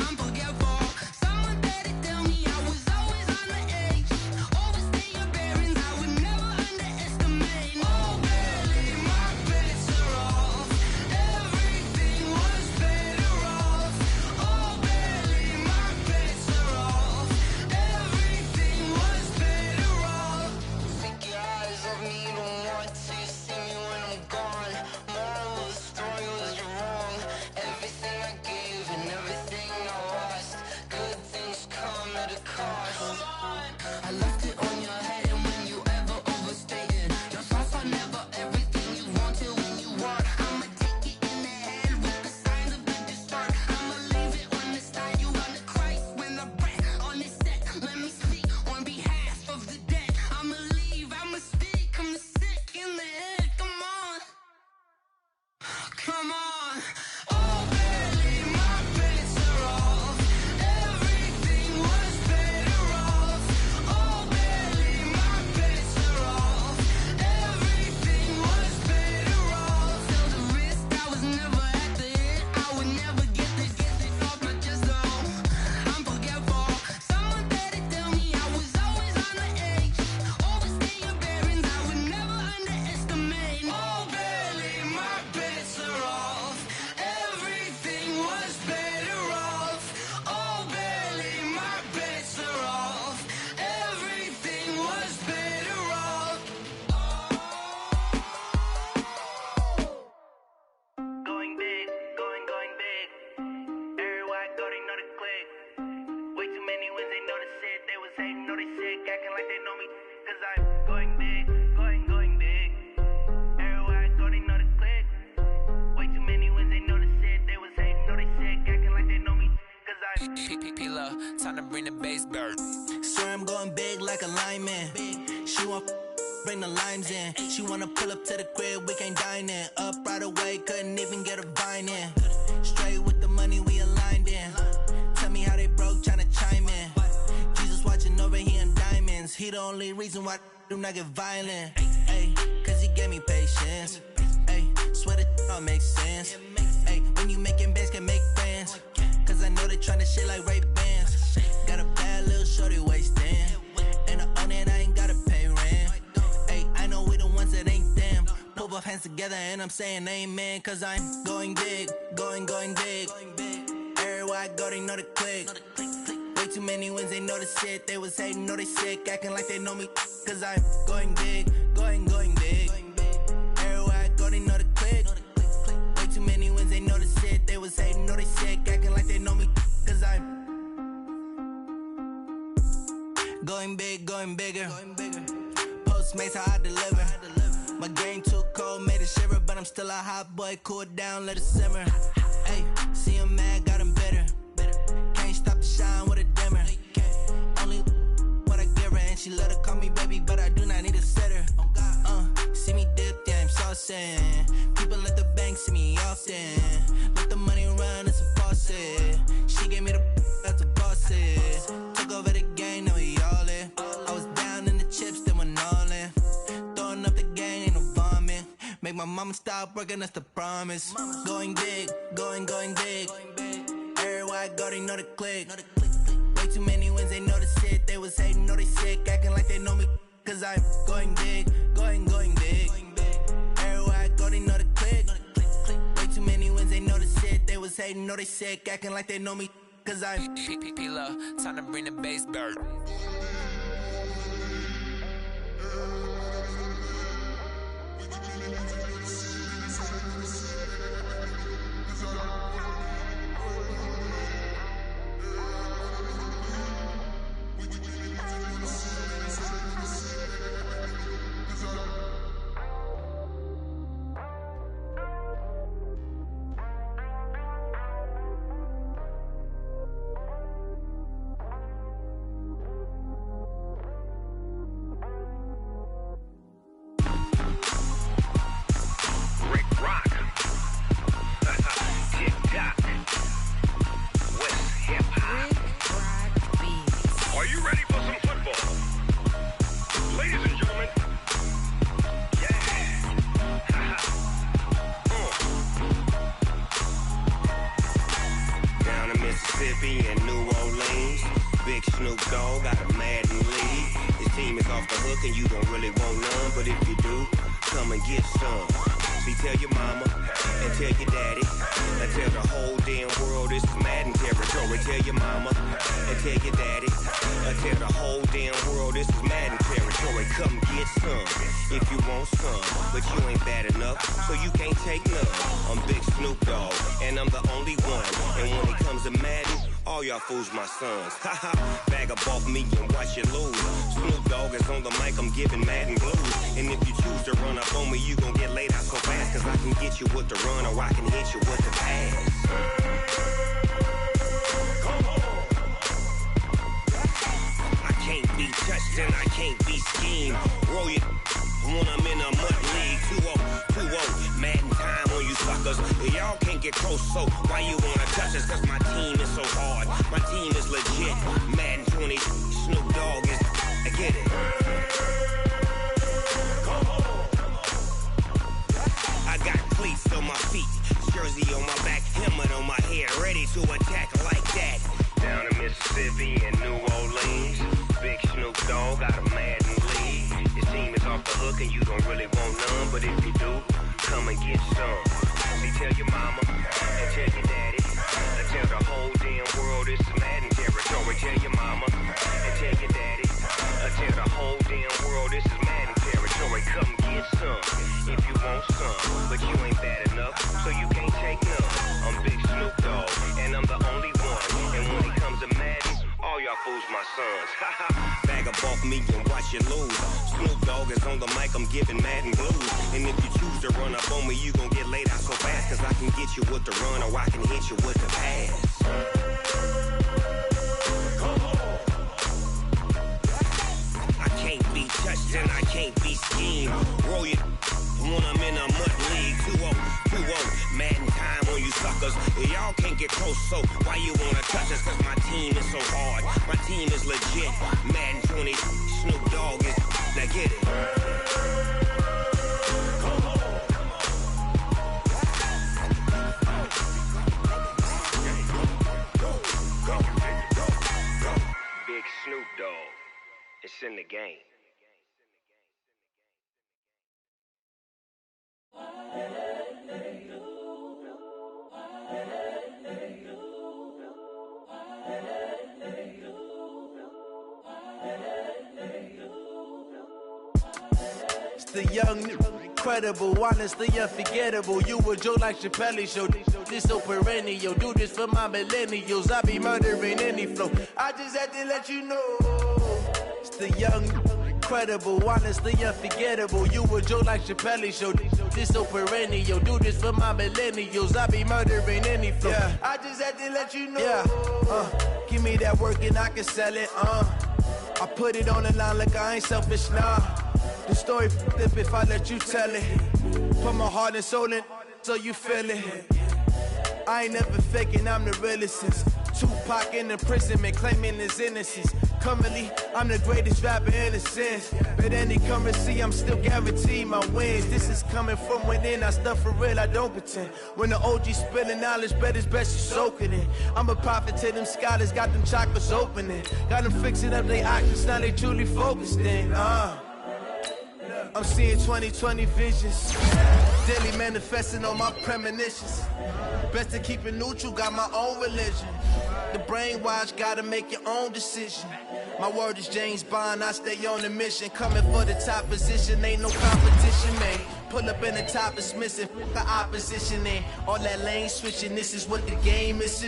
I'm forgetful. Someone better tell me I was always on the edge. Overstay your bearings, I would never underestimate. Oh, barely, my bets are off. Everything was better off. Oh, barely, my bets are off. Everything was better off. Take your eyes off me, you don't want to see me when I'm gone. Moral of the story was you're wrong. Everything I gave and everything I lost. Good things come at a cost. I left it on your head, and when you ever overstated, your thoughts are never everything you wanted when you want. I'ma take it in the head with the signs of the distort. I'ma leave it on the side. You on the Christ when the breath on this set. Let me speak on behalf of the dead. I'ma leave, I'ma speak. I'm the sick in the head. Come on, come on. Oh, barely, my bets are off. Everything was better off. Oh, barely, my bets are off. Everything was better off. Tell the risk I was never at the hit. I would never get it off my chest though. I'm forgetful. Someone better tell me I was always on the edge. Overstay your bearings, I would never underestimate. Oh, barely, my bets are off. Everything was better off. Oh, barely, my bets are off. Everything was better off. Going big, going big. Everywhere I go, they know the click. Way too many wins, they know the shit. They was hating, know they sick, acting like they know me. Cause I'm going big, going big. Everywhere I go, they know the click. Way too many wins, they know the shit. They was hating, know they sick, acting like they know me. Cause I'm P-P-P-Lo, time to bring the bass bird. Swear I'm going big like a lineman. She want bring the limes in. She wanna pull up to the crib, we can't dine in. Up right away, couldn't even get a vine in. Straight with the money we aligned in. Tell me how they broke, tryna chime in. Jesus watching over here in diamonds. He the only reason why I do not get violent. Ay, cause he gave me patience. Ay, swear that all makes sense. Ay, when you making bands, can make friends. Cause I know they tryna shit like Ray-Bans. Got a bad little shorty wasting. And I own it, I ain't gotta pay rent. Ay, I know we the ones that ain't them. Put both hands together and I'm saying amen. Cause I'm going big, going big. Everywhere I go, they know the click. Way too many wins, they know the shit. They was hating, know they sick, acting like they know me. Cause I'm going big, going big. Everywhere I go, they know the click. Way too many wins, they know the shit. They was hating, know they sick, acting like they know me. Cause I'm going big, going bigger. Postmates how I deliver. My game too cold, made it shiver. But I'm still a hot boy, cool it down, let it simmer. Hey, see him mad, got him bitter. Can't stop the shine with a dimmer. Only what I give her, and she let her call me baby, but I do not need a sitter. See me dip, yeah, I'm saucing. People at the bank see me often. Let the money run, it's a faucet. She gave me the that's a faucet. Took over the game, now we all in. I was down in the chips, then went all in. Throwing up the gang, ain't no vomit. Make my mama stop working, that's the promise. Going big, going big. Everywhere I go, they know the click. Way too many wins, they know the shit. They was hating, know they sick, acting like they know me. Cause I'm going big, going big. Everywhere I go, they know the click. Way too many wins, they know the shit. They was hating, know they sick, acting like they know me. cause I'm P-P-P-Love, time to bring the bass bird. Fools my sons. Haha, bag up off me and watch you lose. Snoop Dogg is on the mic, I'm giving Madden blues. And if you choose to run up on me, you gon' get laid out so fast. Cause I can get you with the run or I can hit you with the pass. Come on. I can't be touched and I can't be schemed. Roll you when I'm in a mud league. 2-0, 2-0, Madden time on you suckers. Y'all can't get close, so why you wanna touch us? Cause my team is so hard. My team is legit. Madden 20, Snoop Dogg is. I get it. Come on. I got cleats on my feet, jersey on my back, helmet on my head, ready to attack like that. Down in Mississippi and New Orleans, big Snoop Dogg got a Madden league. Your team is off the hook and you don't really want none, but if you do, come and get some. See, tell your mama and tell your daddy. Tell the whole damn world it's Madden territory. Tell your mama and tell your daddy. Tell the whole damn world this is Madden territory. Come get some if you want some, but you ain't bad enough, so you can't take none. I'm Big Snoop Dogg, and I'm the only one. And when it comes to Madden, all y'all fools my sons. Bag up off me and watch you lose. Snoop Dogg is on the mic, I'm giving Madden blues. And if you choose to run up on me, you gon' get laid out so fast. Cause I can get you with the run or I can hit you with the pass. Come on. I can't be touched and I can't be schemed. Roll you when I'm in a mud league. 2-0, 2-0, Madden time on you suckers. Y'all can't get close, so why you wanna touch us? Cause my team is so hard. My team is legit. Madden 20, Snoop Dogg is. Now get it. Come on. Go. Big Snoop Dogg. It's in the game. It's the young, incredible, honestly unforgettable. You a joke like Chappelle Show. This so perennial. Do this for my millennials. I be murdering any flow. I just had to let you know. It's the young, incredible, honestly unforgettable. You a joke like Chappelle Show. This so perennial. Do this for my millennials. I be murdering any flow. Yeah. I just had to let you know. Yeah. Give me that work and I can sell it. I put it on the line like I ain't selfish, nah. The story f***ed if I let you tell it. Put my heart and soul in so you feel it. I ain't never faking, I'm the realest since Tupac in imprisonment, claiming his innocence. Currently, I'm the greatest rapper in a sense. But any currency, I'm still guaranteed my wins. This is coming from within, I stuff for real, I don't pretend. When the OG spilling knowledge, bet it's best you soak it in. I'm a prophet to them scholars, got them chakras opening. Got them fixing up their options, now they truly focused in. I'm seeing 2020 visions. Daily manifesting on my premonitions. Best to keep it neutral, got my own religion. The brainwash, gotta make your own decision. My word is James Bond, I stay on the mission. Coming for the top position, ain't no competition, man. Pull up in the top, it's missing, the opposition in. All that lane switching, this is what the game is.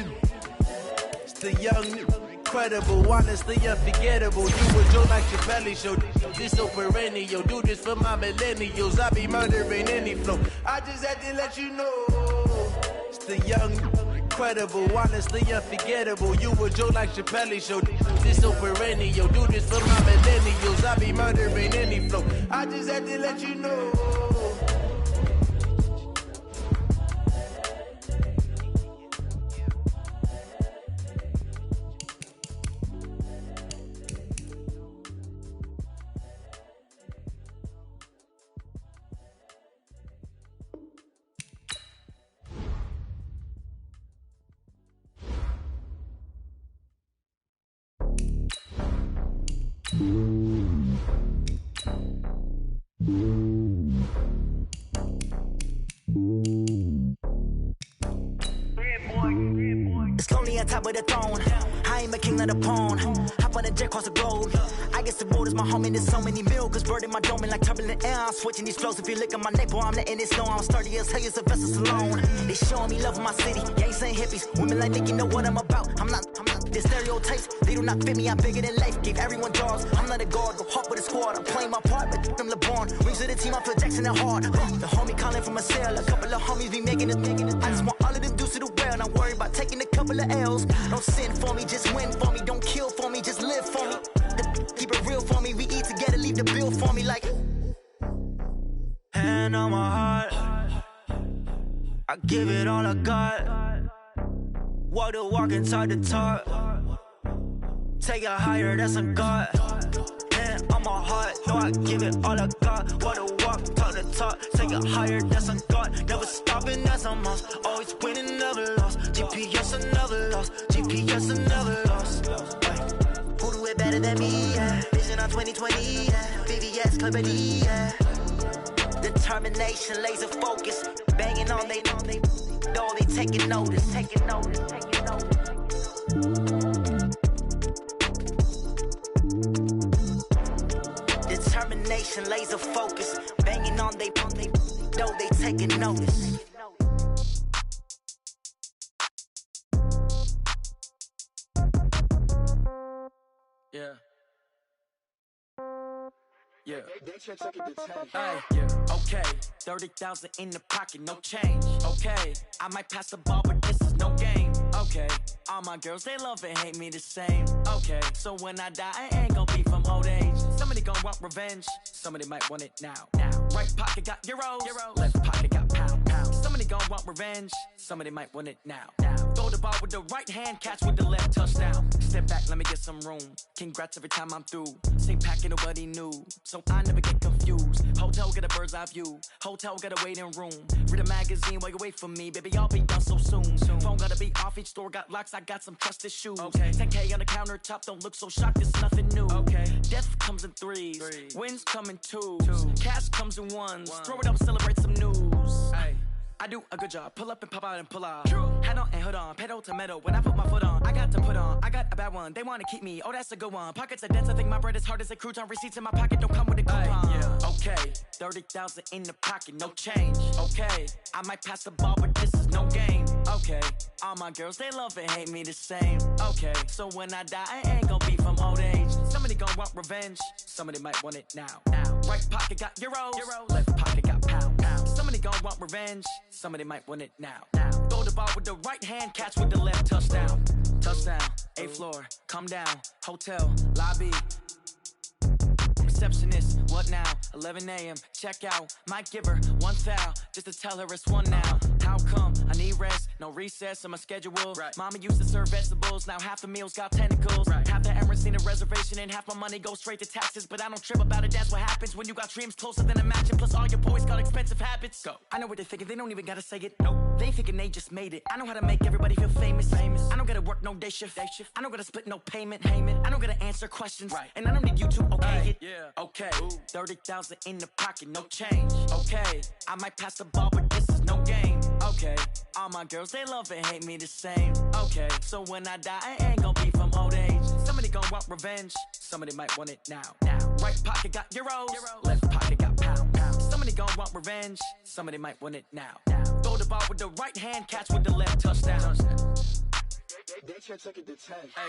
It's the young, incredible, honestly unforgettable. You would joke like your belly show. This so perennial, do this for my millennials. I be murdering any flow. I just had to let you know. It's the young, incredible, honestly unforgettable. You would joke like Chappelle show. This so perennial, do this for my millennials. I be murdering any flow. I just had to let you know. It's lonely on top of the throne. I ain't a king of the pawn. Hop on a jet across the globe. I guess the road is my home and there's so many milkers burning my dome like turbulent air. I'm switching these flows. If you look at my neck, boy, I'm letting it snow. I'm sturdy as hell, it's a vessel alone. They showing me love in my city. Yeah, ain't saying hippies. Women like Nick, you know what I'm about. I'm not. The stereotypes, they do not fit me. I'm bigger than life. Gave everyone jobs. I'm not a guard. Go hard with a squad. I'm playing my part, but I'm LeBron. Rings to the team, I feel Jackson and hard. The homie calling from a cell. A couple of homies be making it. I just want all of them dudes to the well. Not worried about taking a couple of L's. Don't sin for me, just win for me. Don't kill for me, just live for me. Keep it real for me. We eat together, leave the bill for me like. Hand on my heart, I give it all I got. Walk the walk and talk the talk. Take it higher, that's a God. Hand on my heart, no, I give it all I got. Walk the walk, talk the talk. Take it higher, that's a God. Never stopping, that's a must. Always winning, never lost. GPS, I never lost. GPS, I never lost. Who do it better than me? Yeah. Vision on 2020. Yeah. VVS, Clarity. Yeah. Determination, laser focus. Banging on they know they taking notice. Taking notice. Taking notice. Determination, laser focus. Banging on they know they taking notice. Yeah. Yeah. Hey, yeah. Okay. 30,000 in the pocket, no change. Okay. I might pass the ball, but this is no game. Okay. All my girls, they love and hate me the same. Okay. So when I die, I ain't gon' be from old age. Somebody gon' want revenge. Somebody might want it now. Right pocket got euros. Left pocket got pounds. Somebody gon' want revenge. Somebody might want it now. Throw the ball with the right hand, catch with the left, touchdown. Step back, let me get some room. Congrats every time I'm through. Same packet, nobody knew. So I never get confused. Hotel get a bird's eye view. Hotel get a waiting room. Read a magazine while you wait for me. Baby, I'll be done so soon. Phone gotta be off, each store got locks. I got some trusted shoes. Okay. 10K on the countertop, don't look so shocked, it's nothing new. Okay. Death comes in threes. Wins come in twos. Cash comes in ones. Throw it up, celebrate some news. Ay. I do a good job. Pull up and pop out and pull out. Head on and hood on. Pedal to metal. When I put my foot on, I got to put on. I got a bad one. They want to keep me. Oh, that's a good one. Pockets are dense. I think my bread is hard as a crouton. Receipts in my pocket don't come with a coupon. Yeah. Okay. 30,000 in the pocket. No change. Okay. I might pass the ball, but this is no game. Okay. All my girls, they love and hate me the same. Okay. So when I die, I ain't gonna be from old age. Somebody gon' want revenge. Somebody might want it now. Right pocket got euros. Left pocket got pounds. Somebody gon' want revenge. Somebody might want it now. Throw the ball with the right hand, catch with the left, touchdown. Touchdown, 8th floor, come down, hotel, lobby. Receptionist, what now? 11 a.m., check out. Might give her one foul, just to tell her it's one now. How come? I need rest, no recess in my schedule. Right. Mama used to serve vegetables, now half the meals got tentacles. Right. Half the Emirates need a reservation and half my money goes straight to taxes. But I don't trip about it, that's what happens when you got dreams closer than imagine. Plus all your boys got expensive habits. Go. I know what they're thinking, they don't even gotta say it. Nope. They thinking they just made it. I know how to make everybody feel famous. I don't gotta work no day shift. I don't gotta split no payment. I don't gotta answer questions. Right. And I don't need you to okay it. Yeah. Okay. 30,000 in the pocket, no change. Okay. I might pass the ball, but this is no game. Okay. All my girls, they love and hate me the same. Okay. So when I die, I ain't gonna be from old age. Somebody gon' want revenge. Somebody might want it now. Right pocket got euros. Left pocket got pounds. Somebody gon' want revenge. Somebody might want it now. Throw the ball with the right hand, catch with the left, touchdown. They can't take it to 10. Hey.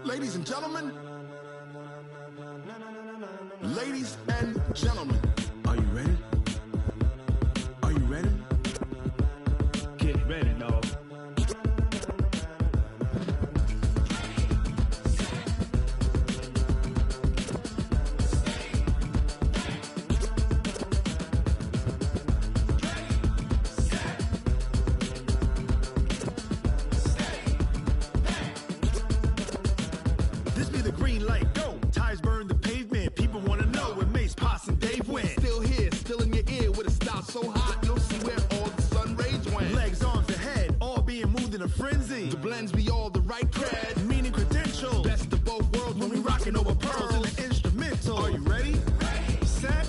Ladies and gentlemen, ladies and gentlemen, are you ready? Are you ready? Get ready, dog. This be the green light, go. Tires burn the pavement. People wanna know where Mace, Potts, and Dave went. Still here, still in your ear with a style so hot, you'll see where all the sun rays went. Legs, arms, and head, all being moved in a frenzy. The blends be all the right cred, meaning credentials. Best of both worlds when we rockin' over pearls in the instrumental. Are you ready? Set,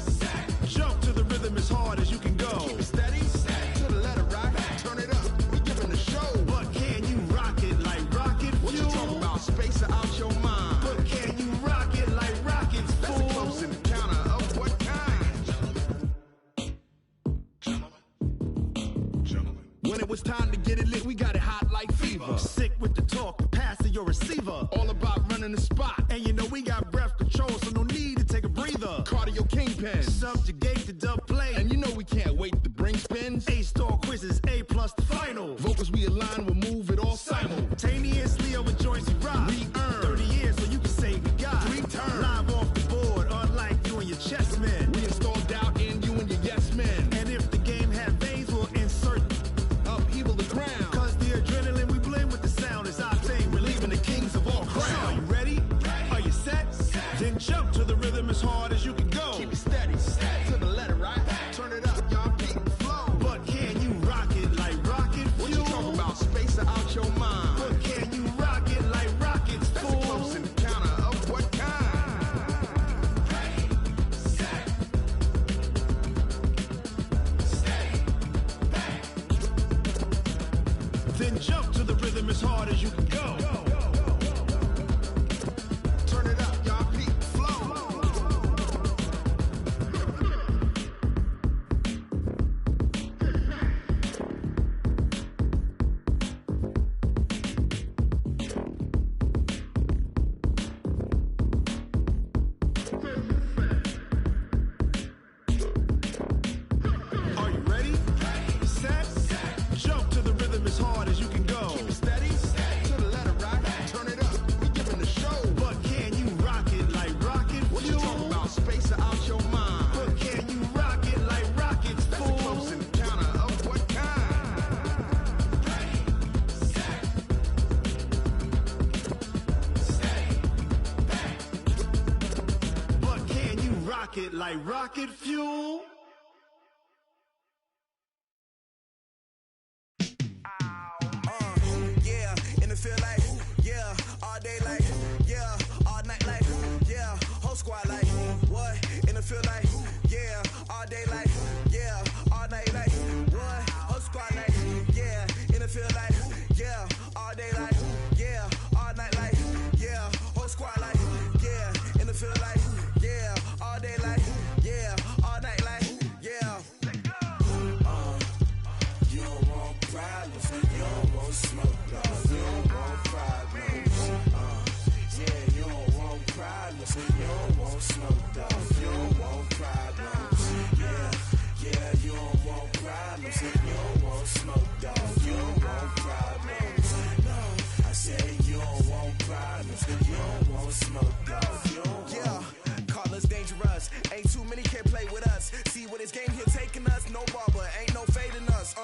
jump to the rhythm as hard as you can go. Keep it steady, to the letter right, turn it up, we giving the show. But can you rock it like rocket fuel? What you talking about, space out your mind? But can you rock it like rockets, fool? That's a close encounter of what kind? Gentlemen. When it was time to get it lit, we got it hot like fever. Sick with the talk, pass to your receiver. All about running the spot. And you know we got breath control, so no need to take a breather. Cardio kingpin, subjugate the dub play. And you know we can't wait to bring spins. A-star quizzes, A+ the final. Vocals we align, we'll move it all simultaneously over joints we rock. We earn 30 years, so you can say we got 3 turns. Live off the board, unlike you and your chess men. We install doubt in you and your yes men. And if the game had veins, we'll insert upheaval the ground. Cause the adrenaline we blend with the sound is our thing. We're leaving the kings of all crowns. So are you ready? Are you set? Then jump to the rhythm as hard as you can go. Keep it steady, to the letter right. Turn it up, y'all, keep it flow. But can you rock it like rocket fuel? What you talking about, space out your mind? But can you rock it like rockets, fool? That's a close encounter of what kind? Then jump to the rhythm as hard as you can go. Turn it up, y'all, peak flow. Are you ready? Set, jump to the rhythm as hard as you can go. Keep it steady, to the letter right. Turn it up, we giving the show. But can you rock it like rocket fuel? What you talking about, space out your mind? But can you rock it like rockets, fool? That's a close encounter of what kind? But can you rock it like rocket fuel? Yeah, and it feel like, yeah, all day like, yeah, all night like, yeah, whole squad like, what? And it feel like, yeah, all day like, yeah, all night like, what? Whole squad like, yeah, and it feel like, yeah, all day like, yeah, all night like, yeah, whole squad like, yeah, and it feel like, yeah, all day like, yeah, all night like, yeah. You don't want problems, you don't want smoke, you don't want problems. problems. You don't want smoke, dog. You don't want. Call us dangerous. Ain't too many can play with us. See where this game here taking us. No barber, ain't no fading us.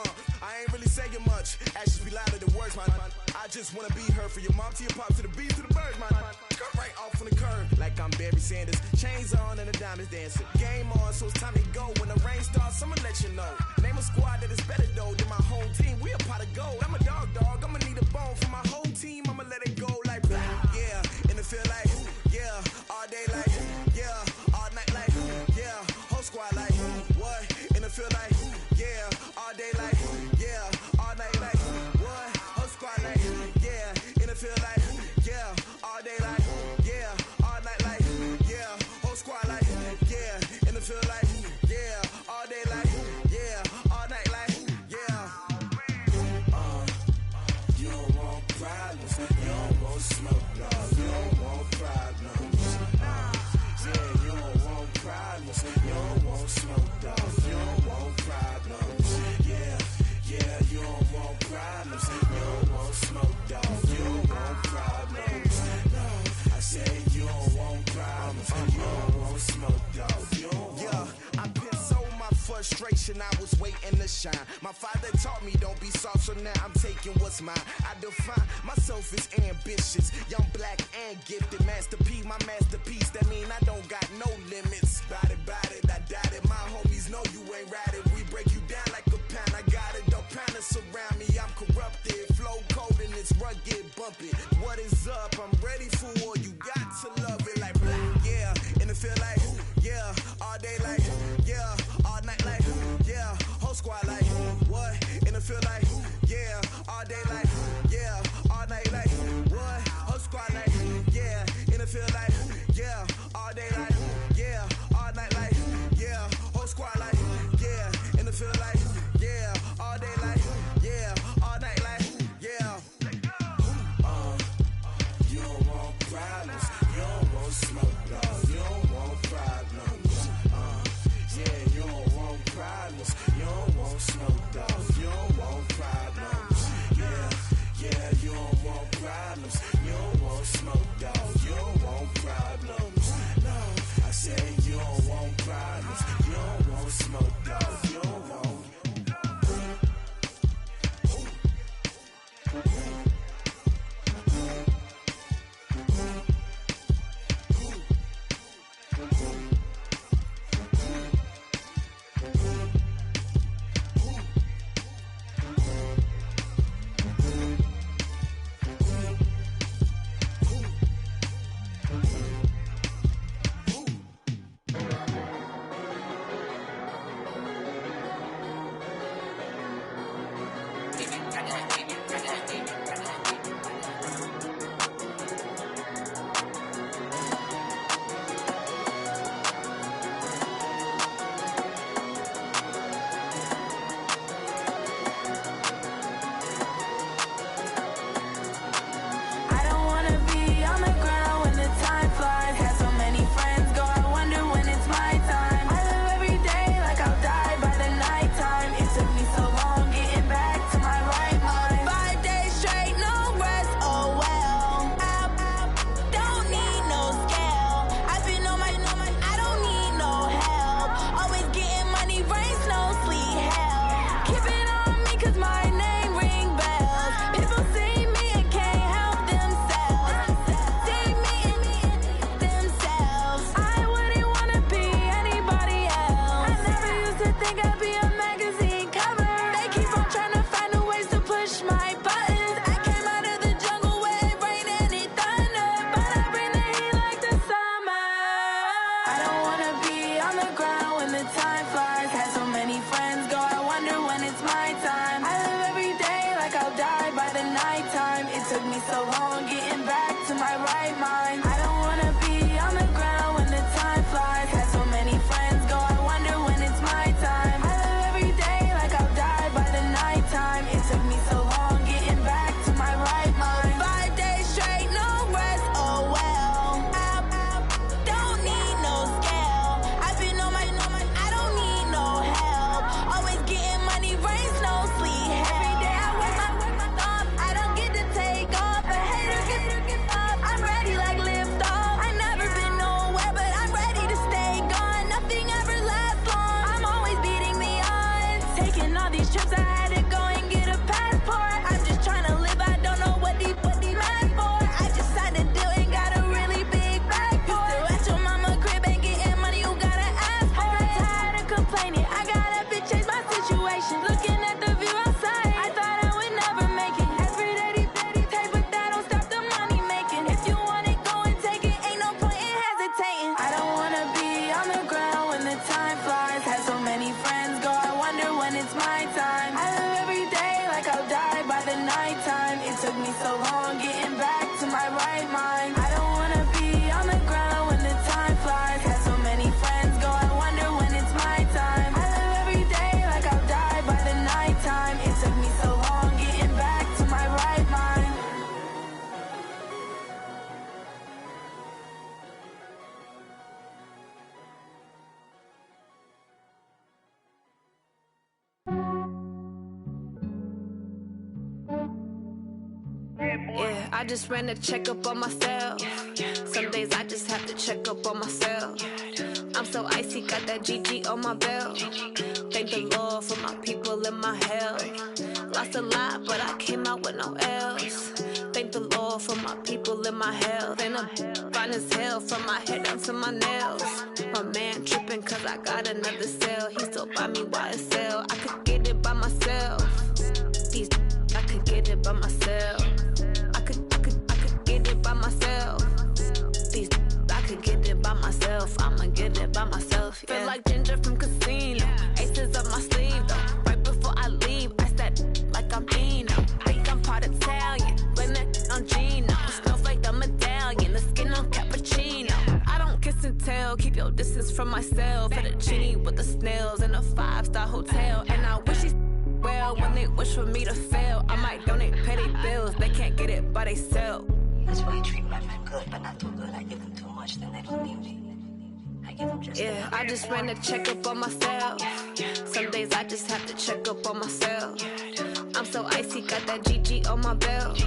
I ain't really saying much. Actions be louder than words, man. I just wanna be heard from your mom to your pop to the beat to the birds, man. Cut right off on the curb like I'm Barry Sanders. Chains on and the diamonds dancing. Game on, so it's time to go. When the rain starts, I'ma let you know. Name a squad that is better though than my home team. We a pot of gold. I'm a dog. I'ma need a bone for my whole team. I'ma let it go like blah. Yeah, and it feel like yeah, all day like yeah, all night like yeah, whole squad like what? And it feel like yeah, all day like yeah, all night like what? Whole squad like yeah, and it feel like yeah, all day like yeah, all night like yeah, whole squad like yeah, and it feel like yeah, all day like yeah, all night like yeah. You don't want problems, you don't want smoke, dog. You don't want problems. Yeah, you don't want problems, you don't want smoke, dog. You don't want problems. Yeah, you don't want problems, you don't want smoke, dog. You don't want problems. No, I said you don't want problems, you don't want smoke, dog. You don't want. I've been so my frustration, I was waiting to shine. My father taught me don't be soft, so now I'm taking what's mine. I define myself as ambitious, young, black, and gifted. Master P, my masterpiece. That mean I don't got no limits. Bout it, I doubt it. My homies know you ain't ratted. We break you down like a pound. I got it, don't pound to surround me. I'm corrupted, flow cold and it's rugged, bumpy. What is up? I'm ready for war. You got to love it like blah. Yeah, and it feel like yeah, all day like yeah, all night like yeah, whole squad like what? And it feel like yeah, all day like yeah, all night like what? Whole squad like yeah, and it feel like yeah, all day like yeah, all night like yeah, whole squad like yeah, and it feel like yeah, all day like yeah, all night like yeah. You don't want problems, you don't want smoke, dog. You don't want problems. Yeah, you don't want problems, you don't want smoke, dog. You don't want problems. Yeah, you don't want problems, you don't want smoke, dog. You don't want problems. No, I said you don't want problems, you don't want smoke, dog. You don't want. I just ran a checkup on myself. Some days I just have to check up on myself. I'm so icy, got that GG on my belt. Thank the Lord for my people and my health. Lost a lot, but I came out with no L's. Thank the Lord for my people and my health. And I'm fine as hell from my head down to my nails. My man tripping cause I got another cell. He still buy me YSL. I could get it by myself. These I could get it by myself. I could get it by myself. These I could get it by myself. I'ma get it by myself. Yeah. Feel like Ginger from Casino. Aces up my sleeve though. Right before I leave, I said like I'm Dino. Think I'm part Italian. Blame that on Gino. Snowflake the medallion. The skin on cappuccino. I don't kiss and tell. Keep your distance from myself. At a genie with the snails in a 5-star hotel. And I wish he's well when they wish for me to fail. I might donate, pay their bills. They can't get it by they self. That's why you treat my men good, but not too good. I give them too much, then they don't need me. I give them just yeah, I just ran a checkup on myself. Some days I just have to check up on myself. I'm so icy, got that GG on my belt.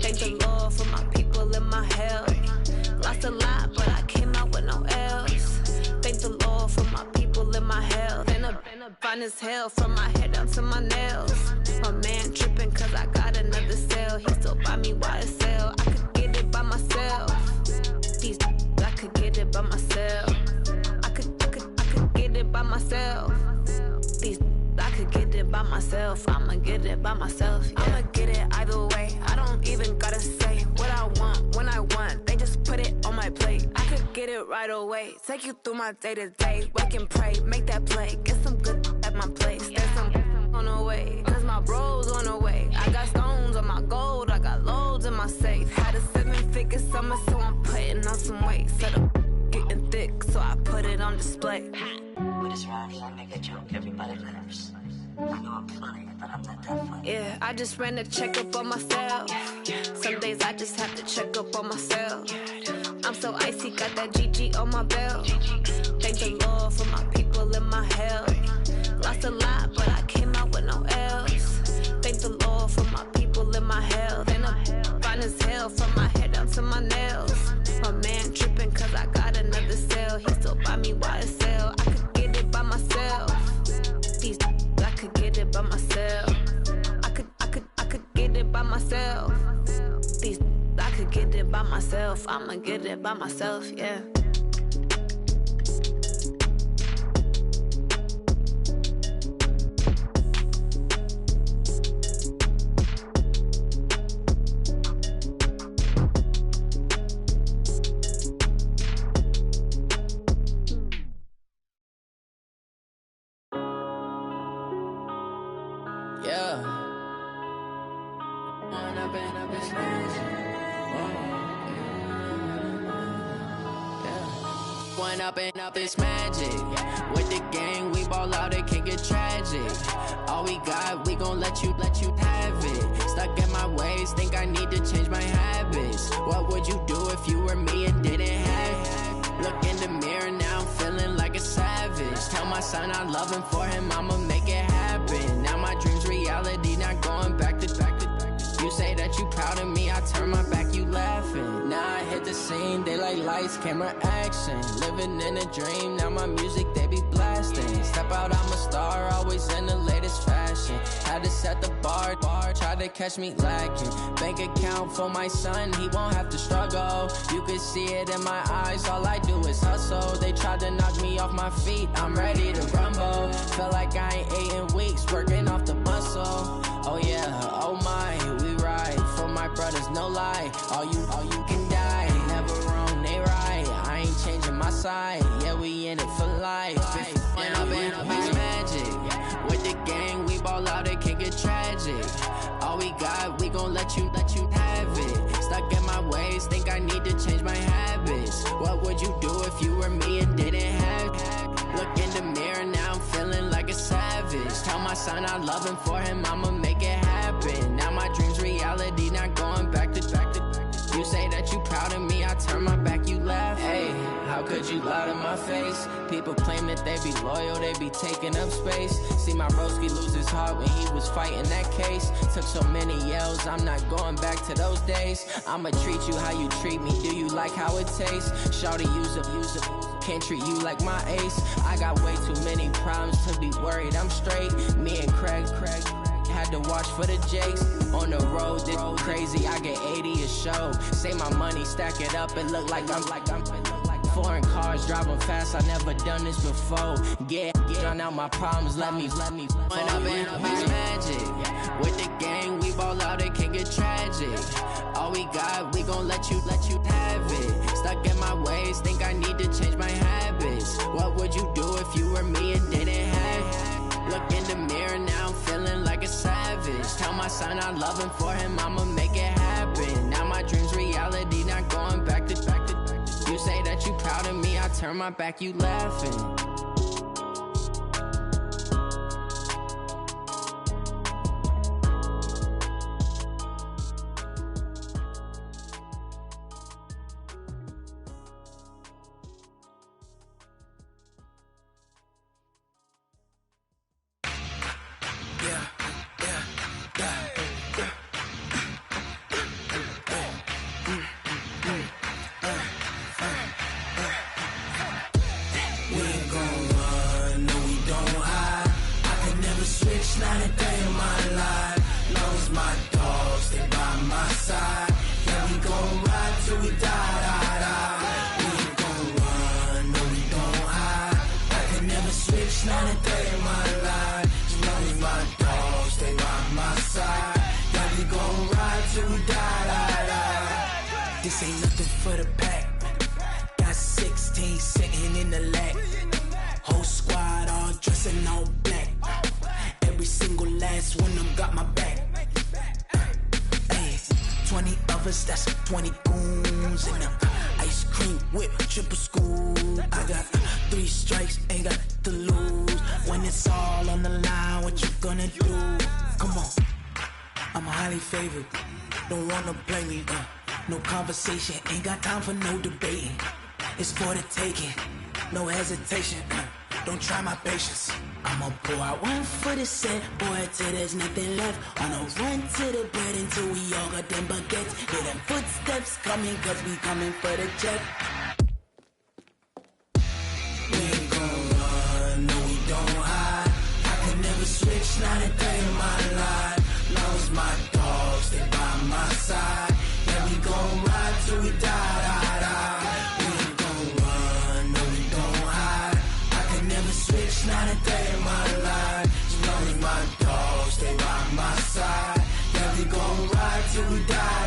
Thank the Lord for my people and my health. Lost a lot, but I came out with no L's. Thank the Lord for my people and my health. And I'm fine as hell from my head down to my nails. My man tripping cause I got another cell. He still buy me YSL. I could get it by myself. These I could get it by myself. I could get it by myself. These I could get it by myself. I'ma get it by myself. Yeah. I'ma get it either way. I don't even gotta say what I want when I want. They just put it on my plate. I could get it right away. Take you through my day to day. Wake and pray, make that play. Get some good at my place. There's some on the way. Cause my bros on the way. I got stones on my gold. I got loads in my safe. Had a 7-figure summer, so I'm putting on some weight. Set up getting thick, so I put it on display. With this round here, I make a joke, everybody laughs. I know I'm funny, but I'm not that funny. Yeah, I just ran a checkup on myself. Some days I just have to check up on myself. I'm so icy, got that GG on my belt. Thank the Lord for my people and my health. Lost a lot, but I came out with no L's. Thank the Lord for my people and my health. And I'm fine as hell from my head down to my nails. My man tripping cause I got another cell. He still buy me YSL. I could get it by myself. These I could get it by myself. I could get it by myself. These I could get it by myself. I'ma get it by myself, yeah. Up this magic. With the gang, we ball out, it can get tragic. All we got, we gon' let you have it. Stuck in my ways, think I need to change my habits. What would you do if you were me and didn't have it? Look in the mirror, now I'm feeling like a savage. Tell my son I love him, for him I'ma make it happen. Now my dream's reality, not going back to. You say that you proud of me, I turn my back, you laughing. Now I hit the scene, they like lights, camera, action. Living in a dream, now my music, they be blasting. Step out, I'm a star, always in the latest fashion. Had to set the bar, try to catch me lacking. Bank account for my son, he won't have to struggle. You could see it in my eyes, all I do is hustle. They tried to knock me off my feet, I'm ready to rumble. Felt like I ain't ate in weeks, working off the muscle. Oh yeah, oh my, we ride for my brothers, no lie. All you can die, never wrong, they right. I ain't changing my side, yeah, we in it for life. And I've been magic. With the gang, we ball out, it can get tragic. All we got, we gon' let you have it. Stuck in my ways, think I need to change my habits. What would you do if you were me and didn't have it? Look in the mirror, now I'm feeling like a savage. Tell my son I love him, for him I'ma make it happen. Now my dream's reality, not going back to. You say that you proud of me, I turn my back, you laugh. Hey, how could would you lie to my face? People claim that they be loyal, they be taking up space. See my broski lose his heart when he was fighting that case. Took so many yells, I'm not going back to those days. I'ma treat you how you treat me, do you like how it tastes? Shawty, use up, can't treat you like my ace. I got way too many problems to be worried, I'm straight. Me and Craig had to watch for the Jakes. On the road, this crazy, I get 80 a show. Say my money, stack it up, it look like I'm foreign cars, driving fast, I never done this before. Get on out my problems, let me When I've been up is magic. With the gang, we ball out, it can get tragic. All we got, we gon' let you have it. Stuck in my ways, think I need to change my habits. What would you do if you were me and didn't have it? Look in the mirror, now I'm feeling like a savage. Tell my son I love him, for him I'ma make it happen. Now my dream's reality, not going back to. You say that you proud of me, I turn my back, you laughing. This ain't nothing for the pack. Got 16 sitting in the lag. Whole squad all dressing all black. Every single last one of them got my back. Hey, 20 of us, that's 20 goons in them. Ice cream whip, triple scoop. I got 3 strikes, ain't got to lose. When it's all on the line, what you gonna do? Come on, I'm highly favored. Don't wanna play me, no conversation, ain't got time for no debating. It's for the taking, no hesitation. Don't try my patience. I'ma pour out one for the set, boy, till there's nothing left. On a run to the bread until we all got them baguettes. Hear them footsteps coming, cause we coming for the jet. We ain't gon' run, no we don't hide. I can never switch, not a day in my life. Long as my dogs stay by my side. Yeah, we gon' ride till we die. We ain't gon' run, no we don't hide. I can never switch, not a day in my life. As long as my dogs stay by my side. Yeah, we gon' ride till we die.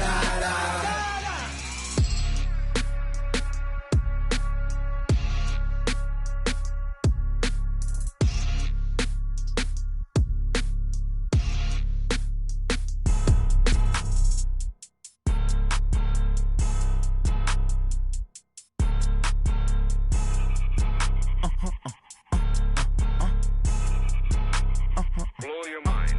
Blow your mind.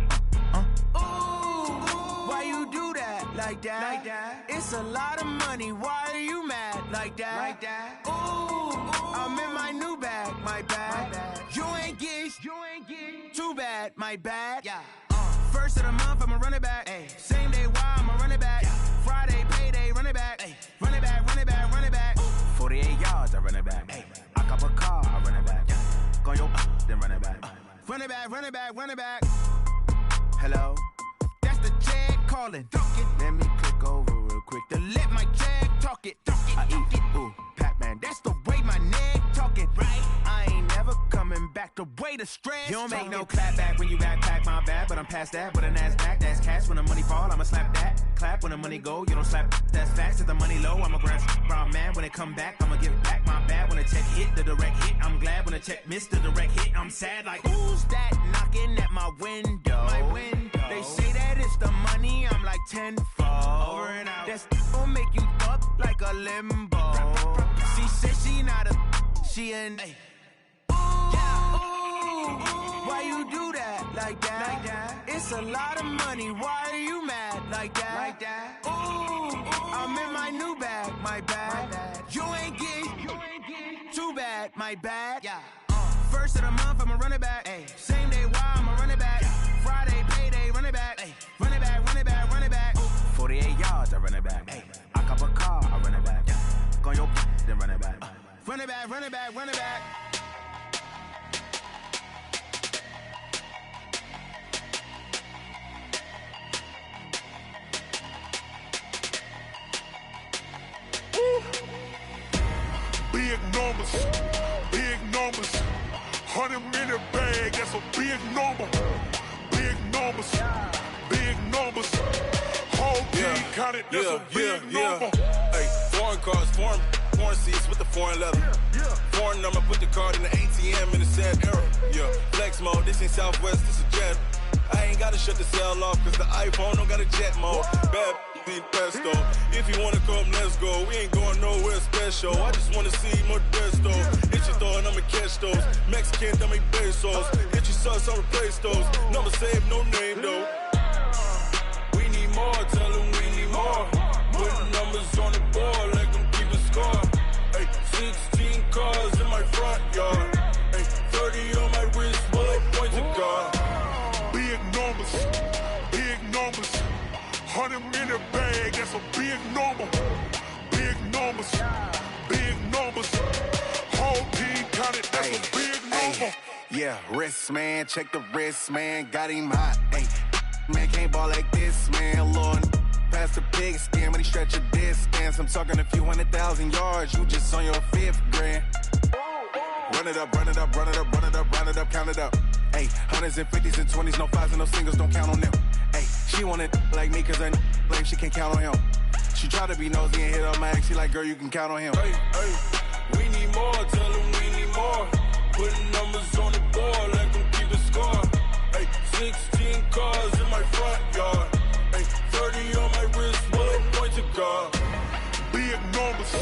Why you do that? Like that? It's a lot of money. Why are you mad? Like that? Ooh, I'm in my new bag. My bad. You ain't get too bad. My bad. Yeah. First of the month, I'ma run it back. Ay. Same day, why I'ma run it back. Yeah. Friday, payday, run it back. Ay. Run it back, run it back, run it back. 48 yards, I run it back. Ay. I cop a car, I run it back. Yeah. Go yo, then run it back. Run it back, run it back, run it back. Hello? That's the jag calling. Let me click over real quick to let my jag talk it. I eat it, ooh, Pac-Man. That's the way my neck talking. Right? I ain't never coming back the way the stress. You don't make no clap back when you backpack, my bad, but I'm past that. With a NASDAQ, that's cash. When the money fall, I'ma slap that. Clap when the money go, you don't slap. That's fast. If the money low, I'ma grab brown man. When it come back, I'ma give it back. My bad when the check hit, the direct hit. I'm glad when the check missed the direct hit. I'm sad like, who's that knocking at my window? My window. They say that it's the money, I'm like tenfold. Over and out. That's gon' make you up like a limbo. She said she not a, she an. Why you do that? Like that? It's a lot of money. Why are you mad? Like that? Ooh, I'm in my new bag. My bad. You ain't get too my bad. Yeah. First of the month, I'ma run it back. Ay. Same day, why I'ma run it back. Friday, payday, run it back. Ay. Run it back, run it back, run it back. 48 yards, I run it back. Ay. I cop a car, I run it back. Go on your then run it back. Run it back, run it back, run it back. Big numbers, big numbers. 100-minute bag, that's a big number. Big numbers, big numbers. Whole team counted, that's a big number. Hey, foreign cars, foreign seats with the foreign leather. Foreign number, put the card in the ATM in the sad era. Yeah, flex mode, this ain't Southwest, this a jet. I ain't gotta shut the cell off, cause the iPhone don't got a jet mode. Bad need pesto. If you wanna come, let's go. We ain't going nowhere special. I just wanna see Modesto. Hit your throw and I'ma catch those. Mexican, dummy pesos. Hit your sauce, I'll replace those. Number saved, no name though. We need more, tell them we need more. Putting numbers on the board, let them keep a score. Hey, 16 cars in my front yard. Hey, 30 on my wrist, bullet points of God. Big numbers, big numbers. 100-minute bag, that's a big number. Big numbers, big numbers. Whole team counted, that's a big number. Yeah, wrist man, check the wrist man, got him hot. Ay, man can't ball like this, man. Lord, past the pig skin when he stretch a distance. I'm talking a few 100,000 yards, you just on your 5th grand. Run it up, run it up, run it up, run it up, run it up, count it up. Ay, 100s and 50s and 20s, no 5s and no singles, don't count on them. Ay, she want it like me cause I blame she can't count on him. She try to be nosy and hit up my ex, she like, girl, you can count on him. Hey, hey, we need more, tell them we need more. Putting numbers on the board, let them keep a score. Hey, 16 cars in my front yard. Hey, 30 on my wrist, bullet points of God. Big numbers,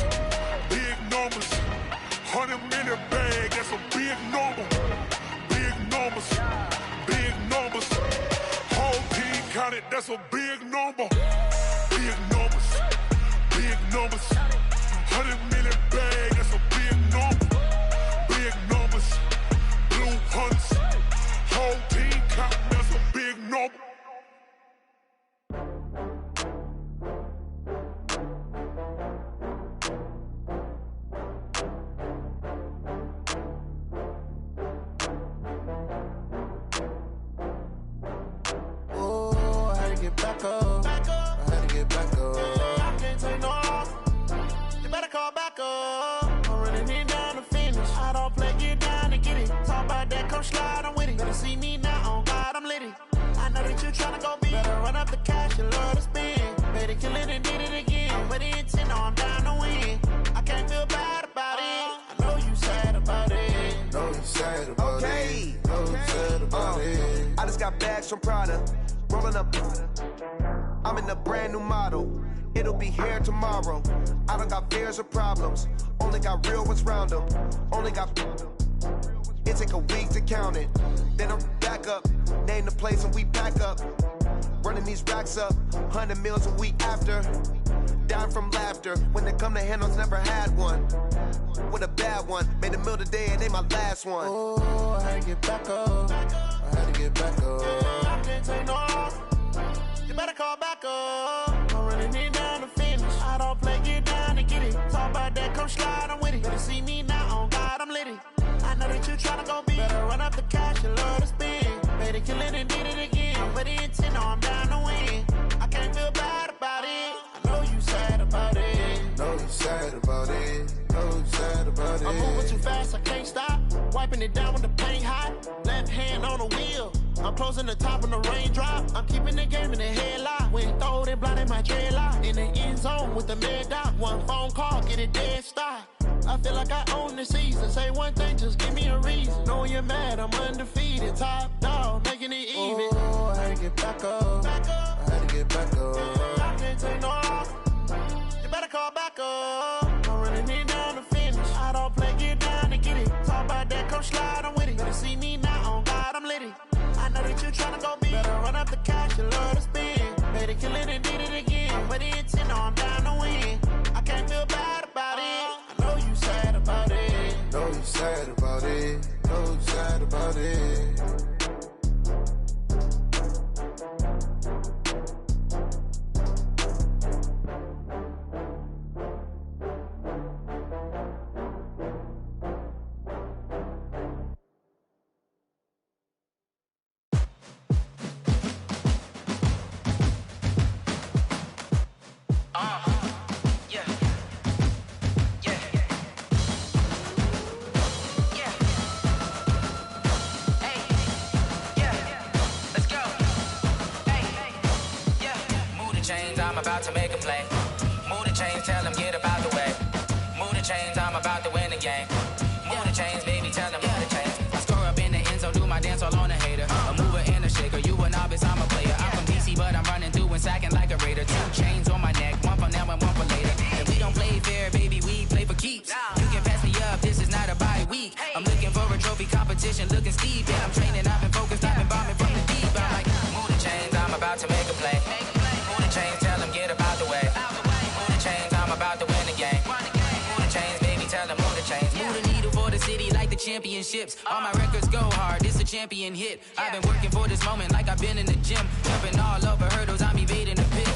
big numbers. 100-minute bag, that's a big number. Big numbers, big numbers. Whole team counted, that's a big number. Big numbers, big numbers. 100-minute bag, that's a big number. Big numbers, blue hunts. Whole team counting, that's a big number. Back up. I had to get back up. I can't take no loss. You better call back up. I'm running it down to finish. I don't play, get down to get it. Talk about that, come slide, I'm with it. Better see me now, on God, I'm litty. I know that you tryna go big. Better run up the cash, you love to spend. Better kill it and did it again. I'm with the intent, no, I'm down to win. I can't feel bad about it. I know you sad about it. Know you sad about it. Know you sad about it. I just got bags from Prada. Rolling up, I'm in a brand new model. It'll be here tomorrow. I don't got fears or problems. Only got real ones round them. Only got. It take a week to count it. Then I'm back up. Name the place and we pack up. Running these racks up. 100 meals a week after. Down from laughter. When they come to handles, never had one. With a bad one. Made a meal today and they my last one. Oh, I had to get back up. I had to get back up. I can't take no loss. You better call back up. I'm running it down to finish. I don't play, get down to get it. Talk about that, come slide, I'm with it. Better see me now, on God, I'm litty. I know that you tryna go big. Better run up the cash, you love to spend. Better kill it and did it again. I'm with the intent, no, I'm down to win. I can't feel bad about it. I know you sad about it. Know you sad about it. Know you sad about it. I'm moving too fast, I can't stop. Wiping it down when the paint hot. Left hand on the wheel. I'm closing the top when the raindrop. I'm keeping the game in the headlock. When throw it blind in my dreadlock. In the end zone with the mad dot. One phone call, get it dead stop. I feel like I own the season. Say one thing, just give me a reason. Knowing you're mad, I'm undefeated. Top dog, making it even. Oh, I had to get back up. I had to get back up. I can't take no loss. You better call back up. I'm running it down to finish. I don't play, get down to get it. Talk about that, come slide, I'm with it. Better see me now, on God, I'm litty. I know that you tryna go big. Better run up the cash, you love to spend. Better kill it and did it again. I'm with the intent, no, I'm down to win. I can't feel bad about it. I know you sad about it. Know you sad about it. About to make a play. Move the chains, tell them get about the way. Move the chains, I'm about to win the game. Move the chains, baby, tell them move the chains. I score up in the end zone, do my dance all on a hater. A mover and a shaker, you a novice, I'm a player. I'm from DC, but I'm running through and sacking like a raider. 2 chains on my neck, one for now and one for later. If we don't play fair, baby, we play for keeps. You can pass me up, this is not a bye week. I'm looking for a trophy competition, looking steep. Yeah, I'm training, I've been focused, I've been bombing from the deep. I'm like, move the chains, I'm about to make a play. Move the chains, tell them get about the way. Move the chains, I'm about to win the game. Move the chains, baby, tell them move the chains. Move the needle for the city like the championships. All my records go hard, this a champion hit. I've been working for this moment like I've been in the gym. Jumping all over hurdles, I'm evading the pit.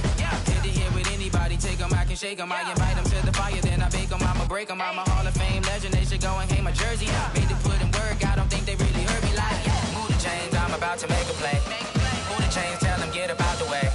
Hit to hit with anybody, take them, I can shake them. I invite them to the fire, then I bake them, I'ma break them. I'm a Hall of Fame legend, they should go and hang my jersey. Made to put in work, I don't think they really heard me like, move the chains, I'm about to make a play. Move the chains, tell them get about the way.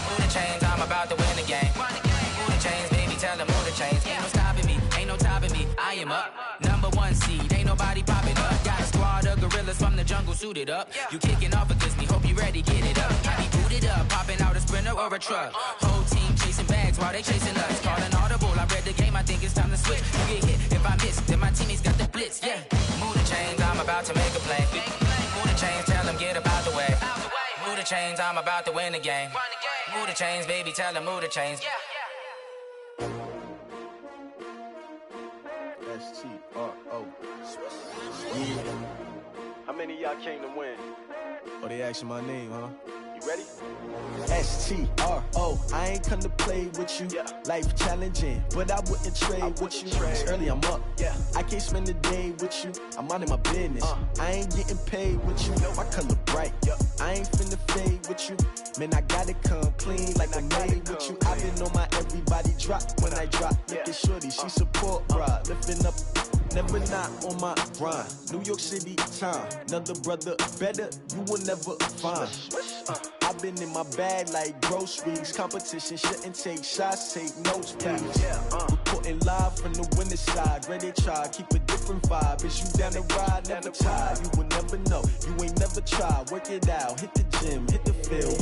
Move the chains, I'm about to win the game. Move the chains, baby, tell them move the chains. Ain't no stopping me, ain't no topping me, I am up. Number 1 seed, ain't nobody popping up. Got a squad of gorillas from the jungle suited up. You kicking off against me, hope you ready, get it up. I be booted up, popping out a sprinter or a truck. Whole team chasing bags while they chasing us. Calling audible, I read the game, I think it's time to switch. You get hit, if I miss, then my teammates got the blitz, yeah. Move the chains, I'm about to make a play. Move the chains, tell them get about the way. Move the chains, I'm about to win the game. Move the chains, baby, tell them move the chains. S-T-R-O. Yeah. How many of y'all came to win? Oh, they asking my name, huh? You ready? S-T-R-O. I ain't come to play with you. Life challenging, but I wouldn't trade with you. It's early, I'm up. I can't spend the day with you. I'm minding my business. I ain't getting paid with you. My color bright. I ain't finna fade with you. Man, I gotta come clean like I'm made with you. I've been on my everybody drop when I drop. Look at shorty, she support rod. Lifting up, never not on my grind. New York City time. Another brother better, you will never find. I've been in my bag like groceries. Competition shouldn't take shots, take notes, please. Reporting live from the winter side. Ready to try, keep a different vibe. Is you down the ride, never tired. You will never know, you ain't never tried. Work it out, hit the gym, hit the field.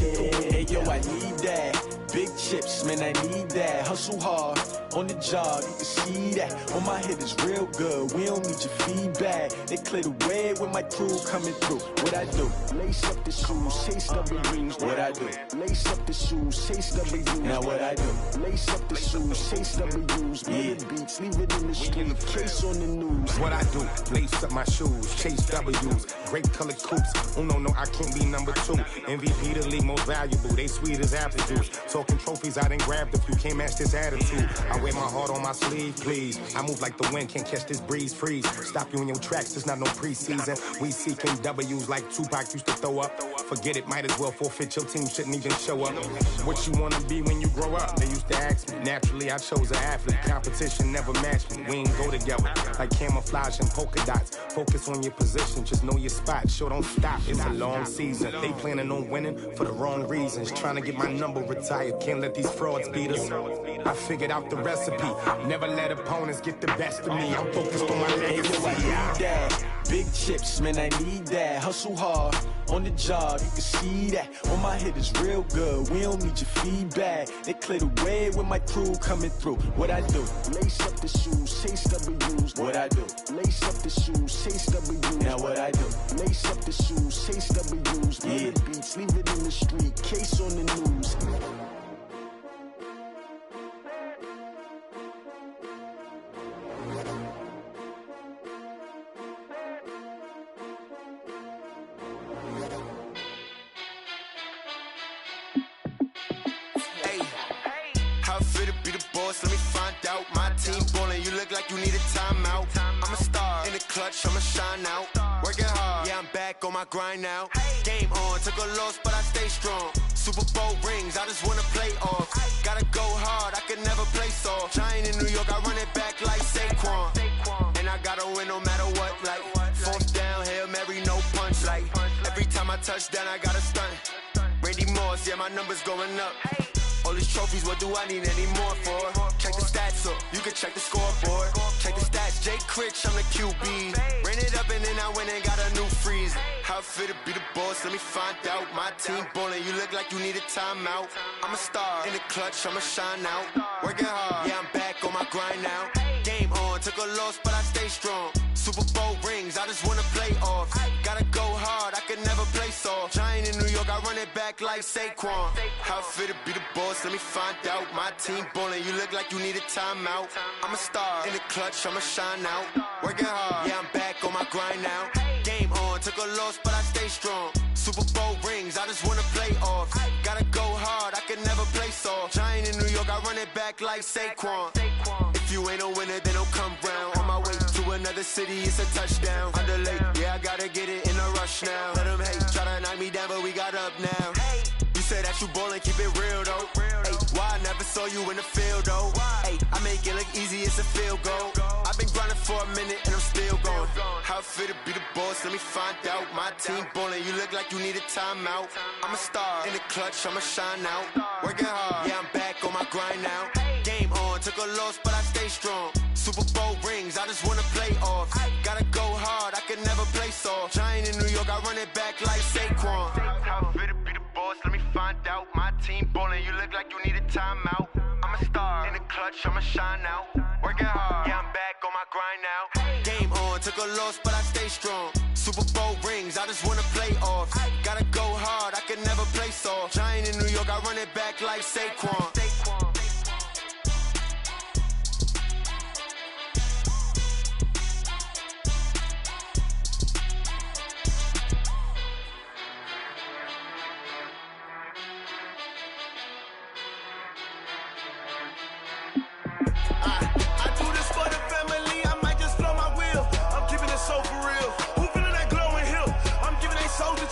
Hey yo, I need that. Big chips, man, I need that. Hustle hard, on the job, you can see that. On my head is real good, we don't need your feedback. They clear the way with my crew coming through. What I do? Lace up the shoes, chase W's. What I do? Lace up the shoes, chase W's. Now what I do? Lace up the shoes, chase W's. Yeah. Beats, leave it in the street, case on the news. What I do? Lace up my shoes, chase W's. Great colored coops. Oh no, I can't be number 2. MVP the league most valuable. They sweet as apple juice. Talking trophies, I didn't grab the few. Can't match this attitude. I wear my heart on my sleeve, please. I move like the wind, can't catch this breeze, freeze. Stop you in your tracks, there's not no preseason. We seeking W's like Tupac used to throw up. Forget it, might as well forfeit. Your team shouldn't even show up. What you wanna be when you grow up? They used to ask me. Naturally, I chose an athlete. Competition never matched me. We ain't go together like camouflage and polka dots. Focus on your position, just know your spot. Show don't stop, it's a long season. They planning on winning for the wrong reasons. Trying to get my number retired, can't let these frauds beat us. I figured out the recipe. Never let opponents get the best of me. I'm focused on my legacy. Big chips, man, I need that. Hustle hard, on the job, you can see that. On my head is real good, we don't need your feedback. They clear the way with my crew coming through. What I do? Lace up the shoes, chase W's. What I do? Lace up the shoes, chase W's. Now what I do? Lace up the shoes, chase W's. Yeah. Beats, leave it in the street, case on the news. Let me find out. My team ballin', you look like you need a timeout. I'm a star in the clutch, I'ma shine out. Working hard, yeah, on my grind now. Game on, took a loss, but I stay strong. Super Bowl rings, I just wanna play off. Gotta go hard, I could never play soft. Giant in New York, I run it back like Saquon. And I gotta win no matter what, like fourth down, Hail Mary, no punch. Like every time I touch down, I gotta stunt. Randy Moss, yeah, my numbers going up. All these trophies, what do I need any more for? Check the stats up, you can check the scoreboard. Check the stats, Jake Critch, I'm the QB. Ran it up and then I went and got a new freeze. How it fit to be the boss, let me find out. My team ballin', you look like you need a timeout. I'm a star, in the clutch, I'ma shine out. Working hard, yeah, I'm back on my grind now. Game on, took a loss, but I stay strong. Super Bowl rings, I just wanna play off. Gotta go hard, I could never play soft. Giant in New York, I run it back like Saquon. How it fit to be the boss, let me find out. My team ballin', you look like you need a timeout. I'm a star, in the clutch, I'ma shine out. Working hard, yeah, I'm back on my grind now. Game on, took a loss, but I stay strong. Super Bowl rings, I just wanna play off. Gotta go hard, I could never play soft. Giant in New York, I run it back like Saquon. If you ain't a winner, then don't come round. On my way to another city, it's a touchdown. Underlay, yeah, I gotta get it in a rush now. Let them hate, try to knock me down, but we got up now. You say that you ballin', keep it real though. Hey, why I never saw you in the field though? Hey, I make it look easy, it's a field goal. I've been grinding for a minute and I'm still going. How it fit to be the boss, let me find out. My team ballin', you look like you need a timeout. I'm a star, in the clutch, I'ma shine out. Working hard, yeah, I'm back on my grind now. Game on, took a loss, but I stay strong. Super Bowl rings, I just wanna play off. Gotta go hard, I could never play soft. Giant in New York, I run it back like Saquon. How it fit to be the boss, let me find out. My team ballin', you look like you need a timeout. I'm a star, in the clutch, I'ma shine out. Working hard, yeah, I'm back on my grind now. Game on, took a loss, but I stay strong. Super Bowl rings, I just wanna play off. Gotta go hard, I could never play soft. Giant in New York, I run it back like Saquon.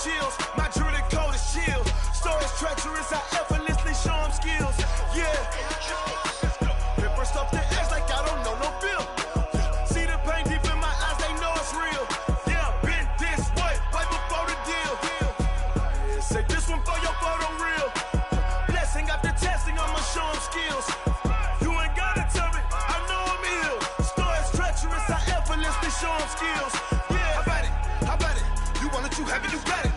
Chills. My jewelry code is chill. Stories treacherous, I effortlessly show them skills. Yeah. Pepper stuff the edge like I don't know no feel. See the pain deep in my eyes, they know it's real. Yeah, been this way, right before the deal. Say this one for your photo real. Blessing after testing, I'ma show them skills. You ain't gotta tell me, I know I'm ill. Stories treacherous, I effortlessly show them skills. Yeah, how about it? How about it? You want it, you have it, you got it.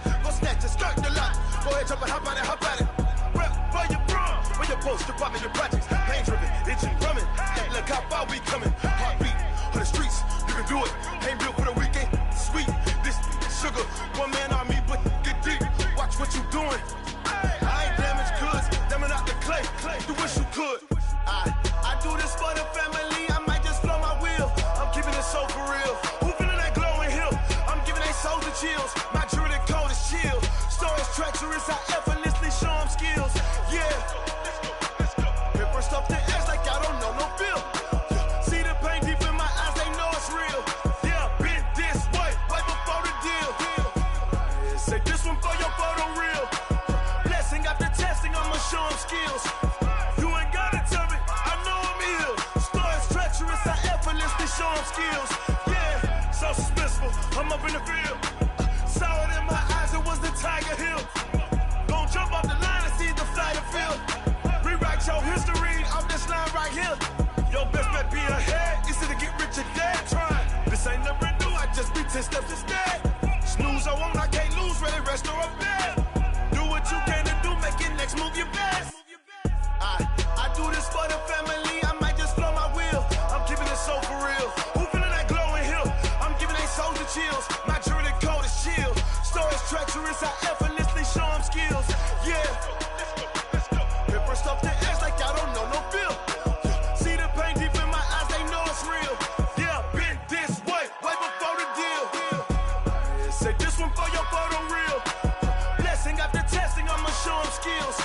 Just start the lot. Go ahead, jump it, hop on it, hop on it. Rep for your bro, for your post, your poppin', your projects. Pain driven, itching, drumming. Hey, look how far we coming. Heartbeat for the streets, you can do it. Ain't built for the weekend. Sweet, this sugar, one man army, but get deep. Watch what you doing. I ain't damaged goods, damn it out the clay. You wish you could. I do this for the family. I might just blow my wheel. I'm keeping it so for real. Who feeling that glowing hill? I'm giving they souls the chills. My jewelry code is chill. Stories treacherous, I effortlessly show them skills. Yeah. Pepper stuff the edge like I don't know no feel. See the pain deep in my eyes, they know it's real. Yeah, been this way, right before the deal. Say this one for your photo real. Blessing after testing, I'ma show them skills. You ain't gotta tell me, I know I'm ill. Stories treacherous, I effortlessly show them skills. Yeah, so suspenseful, I'm up in the field. Saw it in my eyes, it was the Tiger Hill. Gon' jump off the line and see the flight of field. Rewrite your history off this line right here. Your best bet be ahead, easy to get rich or dead. Trying, this ain't never new, I just be 10 steps instead. Snooze I won't, I can't lose, ready, rest or up bed. Do what you can to do, make it next move your best. I do this for the family, I might just blow my wheel. I'm keeping it so for real. Who feeling that glowing hill? I'm giving they souls the chills. My jewelry code is chill. Stories treacherous, I effortlessly show them skills. Yeah. Pepper stuff the edge like I don't know no feel. See the pain deep in my eyes, they know it's real. Yeah, been this way, right before the deal. Say this one for your photo real. Blessing after testing, I'ma show them skills.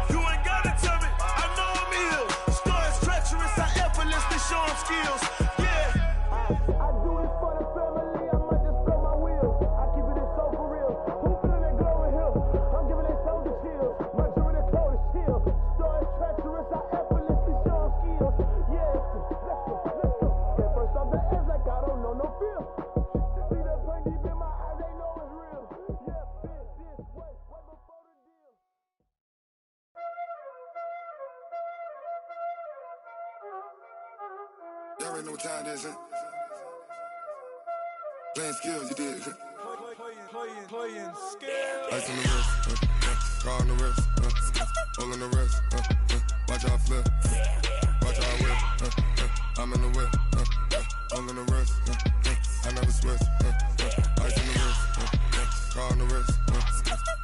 You ain't gotta tell me, I know I'm ill. Stories treacherous, I effortlessly show them skills. Yeah. I do this for the family, I might just blow my wheel. I keep it so for real. feel. See that pain deep in my eyes, they know it's real. Yeah, bitch, this way before the deal. Y'all already know what time it is, huh? Playing skills, you did. Playing skills. Ice on the wrist, car on the wrist, all on the wrist, watch how I flip, watch how I whip, I'm in the whip, all on the wrist, I never switch, ice on the wrist, car on the wrist,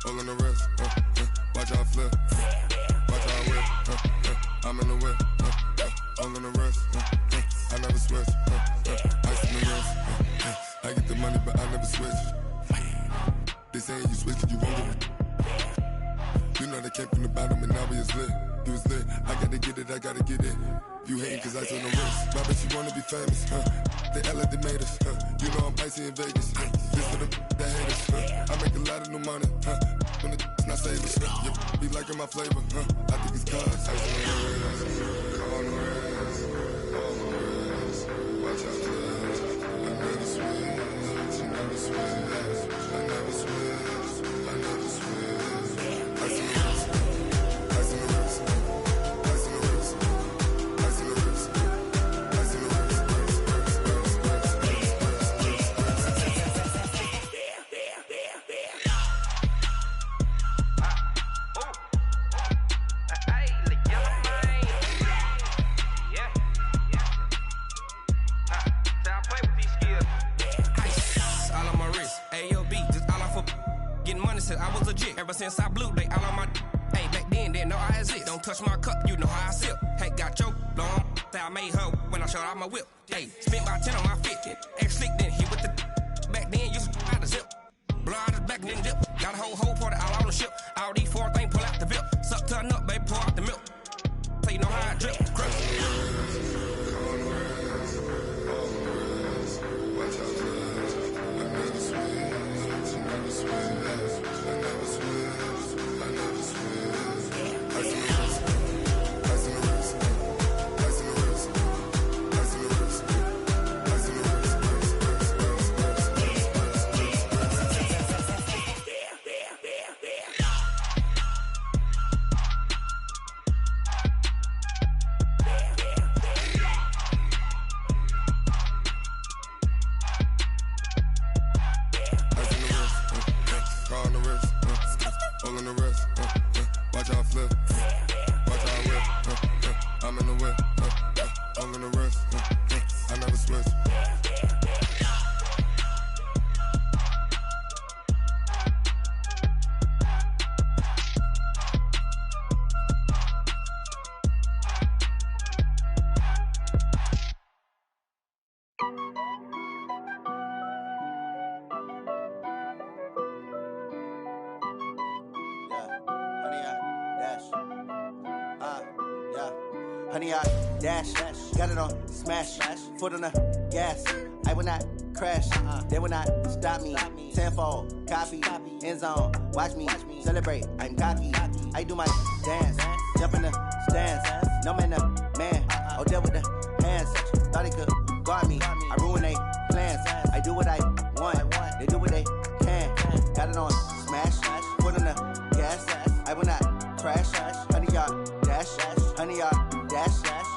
all on the wrist, watch how I flip, watch how I whip, I'm in the whip, all on the wrist, I never switch, ice on the wrist, I get the money but I never switch. They saying you switch cause you won't get it. You know they came from the bottom and now we is lit. You was lit, I gotta get it, I gotta get it. You hating cause ice on the wrist. My bitch, you wanna be famous, They act like they made us, You know I'm icy in Vegas, This for the that hate us, I make a lot of new money, When the not save us, You be liking my flavor, I think it's cause ice on the wrist, on the wrist, on the wrist. Watch out, cuz I never switch, I never switch. I never switch, I never switch. Ice on the wrist, ice on the wrist, ice on the wrist, ice on the wrist, ice on the wrist, I was legit. Ever since I blew, they all on my. Hey, back then, didn't know I exist. Don't touch my cup, you know how I sip. Hey, got your long. Say I made her when I showed out my whip. Hey, spent my 10 on my fit. Ex slick, then hit with the. Back then, used to out the zip. Blow out the back, then dip. Got a whole party all on the ship. All these four things, pull out the VIP. Suck, turn up, baby, pour out the milk. So you know how I drip. Crush. Honey, I dash, got it on smash, foot on the gas. I will not crash, they will not stop me. Tenfold, copy, end zone, watch me celebrate. I'm cocky, I do my dance, jump in the stands. No man, the man, oh, deal with the hands. Thought he could guard me, I ruin they plans. I do what I want, they do what they can. Got it on smash, foot on the gas. I will not crash, honey, y'all dash, honey, y'all dash,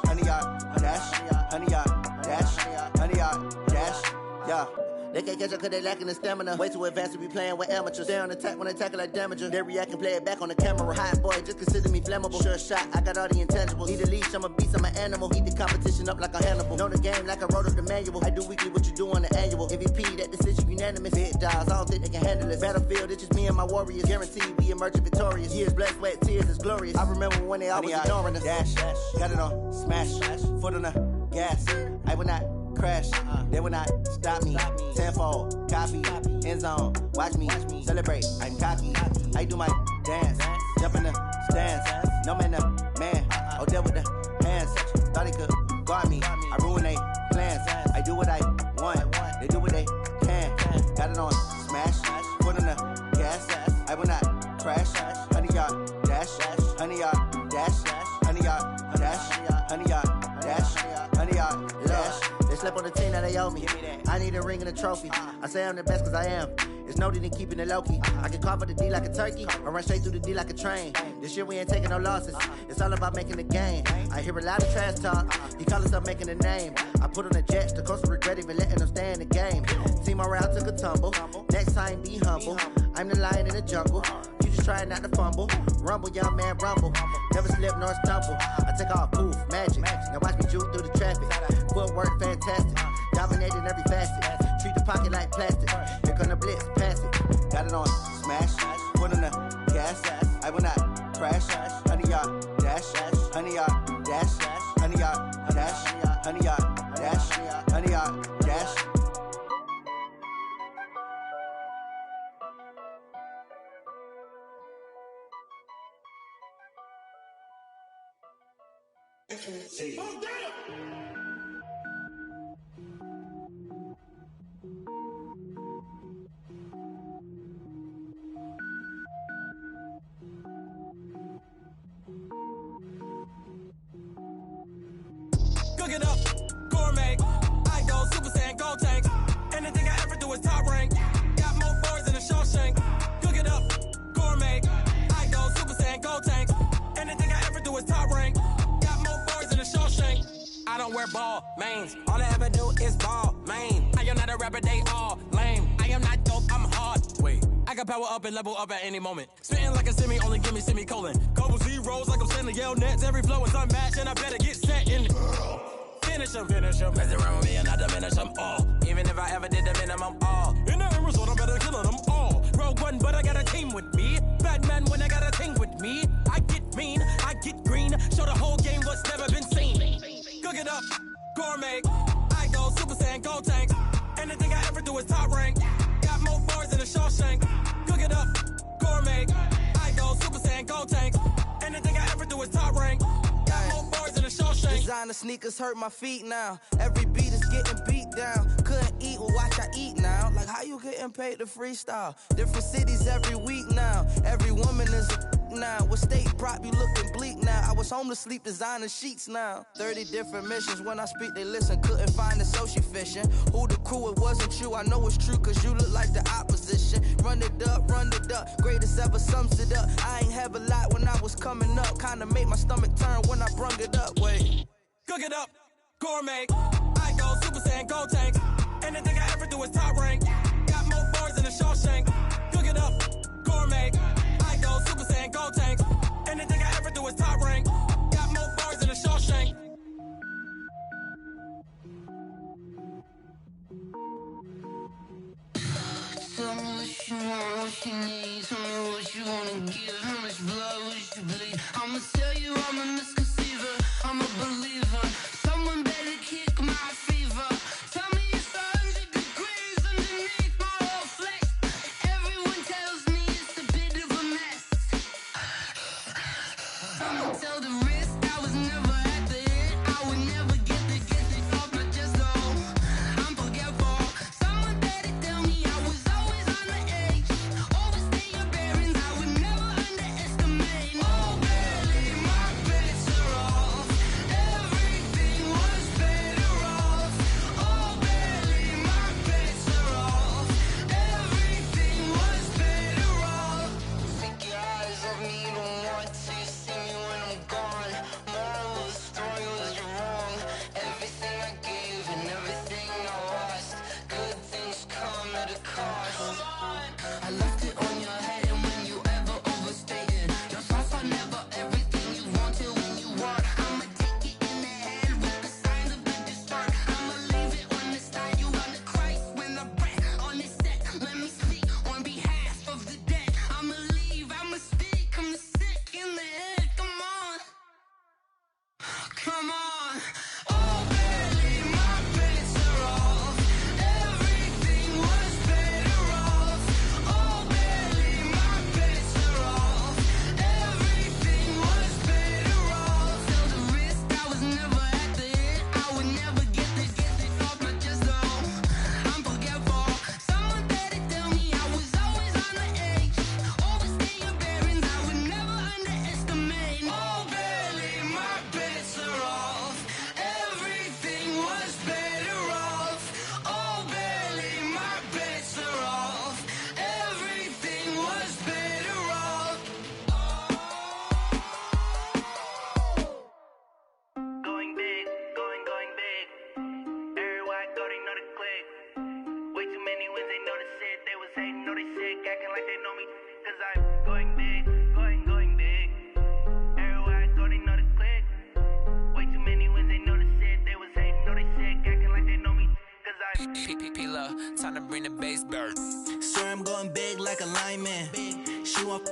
honey, y'all dash, honey, y'all dash, honey, y'all dash, yeah. They can't catch up cause they lacking the stamina. Way too advanced to be playing with amateurs. They on attack when they tackle like damager. They react and play it back on the camera. Hot boy, just consider me flammable. Sure shot, I got all the intangibles. Need a leash, I'm a beast, I'm an animal. Heat the competition up like a Hannibal. Know the game like I wrote up the manual. I do weekly what you do on the annual. MVP, that decision unanimous. Big dogs, I don't think they can handle it. Battlefield, it's just me and my warriors. Guaranteed we emerging victorious. Years, blood, sweat, tears, it's glorious. I remember when they always ignoring us. Dash, got it on smash, foot on the gas. I will not crash, they will not stop me. Tenfold, copy, end zone, watch me celebrate. I'm cocky, I do my dance, jump in the stands. No man, the man, oh, deal with the hands. Thought he could guard me, I ruin they plans. I do what I want, they do what they can. Got it on smash, foot on the gas. I will not crash, honey, y'all dash, honey, y'all dash, honey, y'all dash, honey, y'all dash, honey, y'all dash. They slept on the team, now they owe me. I need a ring and a trophy. I say I'm the best cause I am. It's noted in keeping it low-key. I can carve the D like a turkey, or run straight through the D like a train. This year we ain't taking no losses. It's all about making the game. I hear a lot of trash talk. He call us up making a name. I put on the jets, the coast regret even letting them stay in the game. Team around took a tumble. Next time be humble. I'm the lion in the jungle. You just trying not to fumble. Rumble, young man, rumble. Never slip nor stumble. I take off, poof, magic. Now watch me juke through the traffic. Footwork fantastic. Dominating every facet. Treat the pocket like plastic. Here come the blitz, pass it. Got it on smash. Put on the gas. I will not crash. 100-yard dash. 100-yard dash. 100-yard dash. 100-yard dash. 100-yard dash. Cook it up, gourmet. I go Super Saiyan, gold tanks. Anything I ever do is top rank. Got more boards than a Shawshank. Cook it up, gourmet. I go Super Saiyan, gold tanks. Anything I ever do is top rank. Got more boards than a Shawshank. I don't wear ball mains. All I ever do is ball main. I am not a rapper, they all lame. I am not dope, I'm hard. Wait, I can power up and level up at any moment. Spitting like a semi, only give me semicolon. Couple zeros like I'm sending yell nets. Every flow is unmatched and I better get set in. Finish them. Mess around with me and I diminish them all. Even if I ever did the minimum all. In the end result, I'm better killing them all. Rogue One, but I got a team with me. Batman when I got a team with me. I get mean, I get green. Show the whole game what's never been seen. Cook it up, gourmet. I go Super Saiyan, gold tanks. Anything I ever do is top rank. Got more bars than a Shawshank. Cook it up, gourmet. I go Super Saiyan, gold tanks. Anything I ever do is top rank. Got more bars than a Shawshank. Designer sneakers hurt my feet now. Every beat is getting beat down. Couldn't eat, well watch I eat now. Like how you getting paid to freestyle? Different cities every week now. Every woman is a now. What state prop you looking bleak now? I was home to sleep designing sheets now. 30 different missions. When I speak they listen. Couldn't find the social fishing. Who the crew, it wasn't you. I know it's true cause you look like the opposition. Run it up. Greatest ever sums it up. I ain't have a lot when I was coming up. Kinda made my stomach turn when I brung it up. Wait. Cook it up, gourmet. I go Super Saiyan, gold tanks. Anything I ever do is top rank. Got more bars than a Shawshank. Cook it up, gourmet. I go Super Saiyan, gold tanks. Anything I ever do is top rank. Got more bars than a Shawshank. Tell me what you want, what you need. Tell me what you wanna give. How much blood would you bleed? I'ma tell you I'm a misconceiver. I'm a believer. Someone better kick my fever. Tell me it's 100 degrees underneath my whole flesh. Everyone tells me it's a bit of a mess. I'ma tell the risk I was never at the end. I would never get it off my chest though. I'm forgetful. Someone better tell me I was always on the edge. Overstay your bearings, I would never underestimate. Oh, barely my bets are off. Love, time to bring the bass bird. Swear I'm going big like a lineman. She want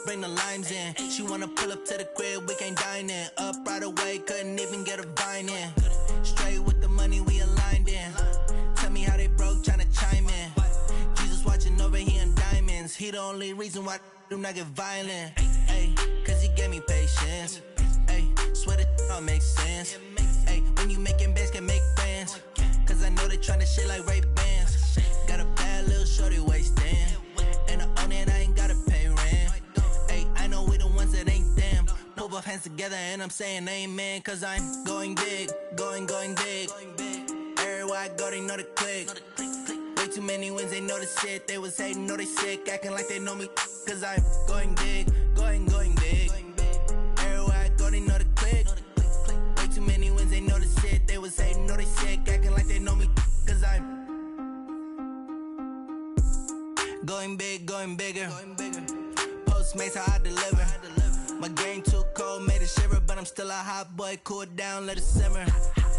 bring the limes in. She wanna pull up to the crib, we can't dine in. Up right away, couldn't even get a vine in. Straight with the money we aligned in. Tell me how they broke, tryna chime in. Jesus watching over here in diamonds. He the only reason why do not get violent. Ay, cause he gave me patience. Ay, swear that all makes sense. Ay, when you making bands can make friends. Cause I know they tryna shit like Ray-Bans. Got a bad little shorty wasting. And I own it, I ain't gotta pay rent. Ay, I know we the ones that ain't them. Pull both hands together and I'm saying amen. Cause I'm going big, going big. Everywhere I go, they know the click. Way too many wins, they know the shit. They was hating, know they sick, acting like they know me. Cause I'm going big, going big. Everywhere I go, they know the click. Way too many wins, they know the shit. They was hating, know they sick, acting like they know me. Cause I'm going big, going bigger. Postmates how I deliver. My game too cold, made it shiver. But I'm still a hot boy, cool it down, let it simmer.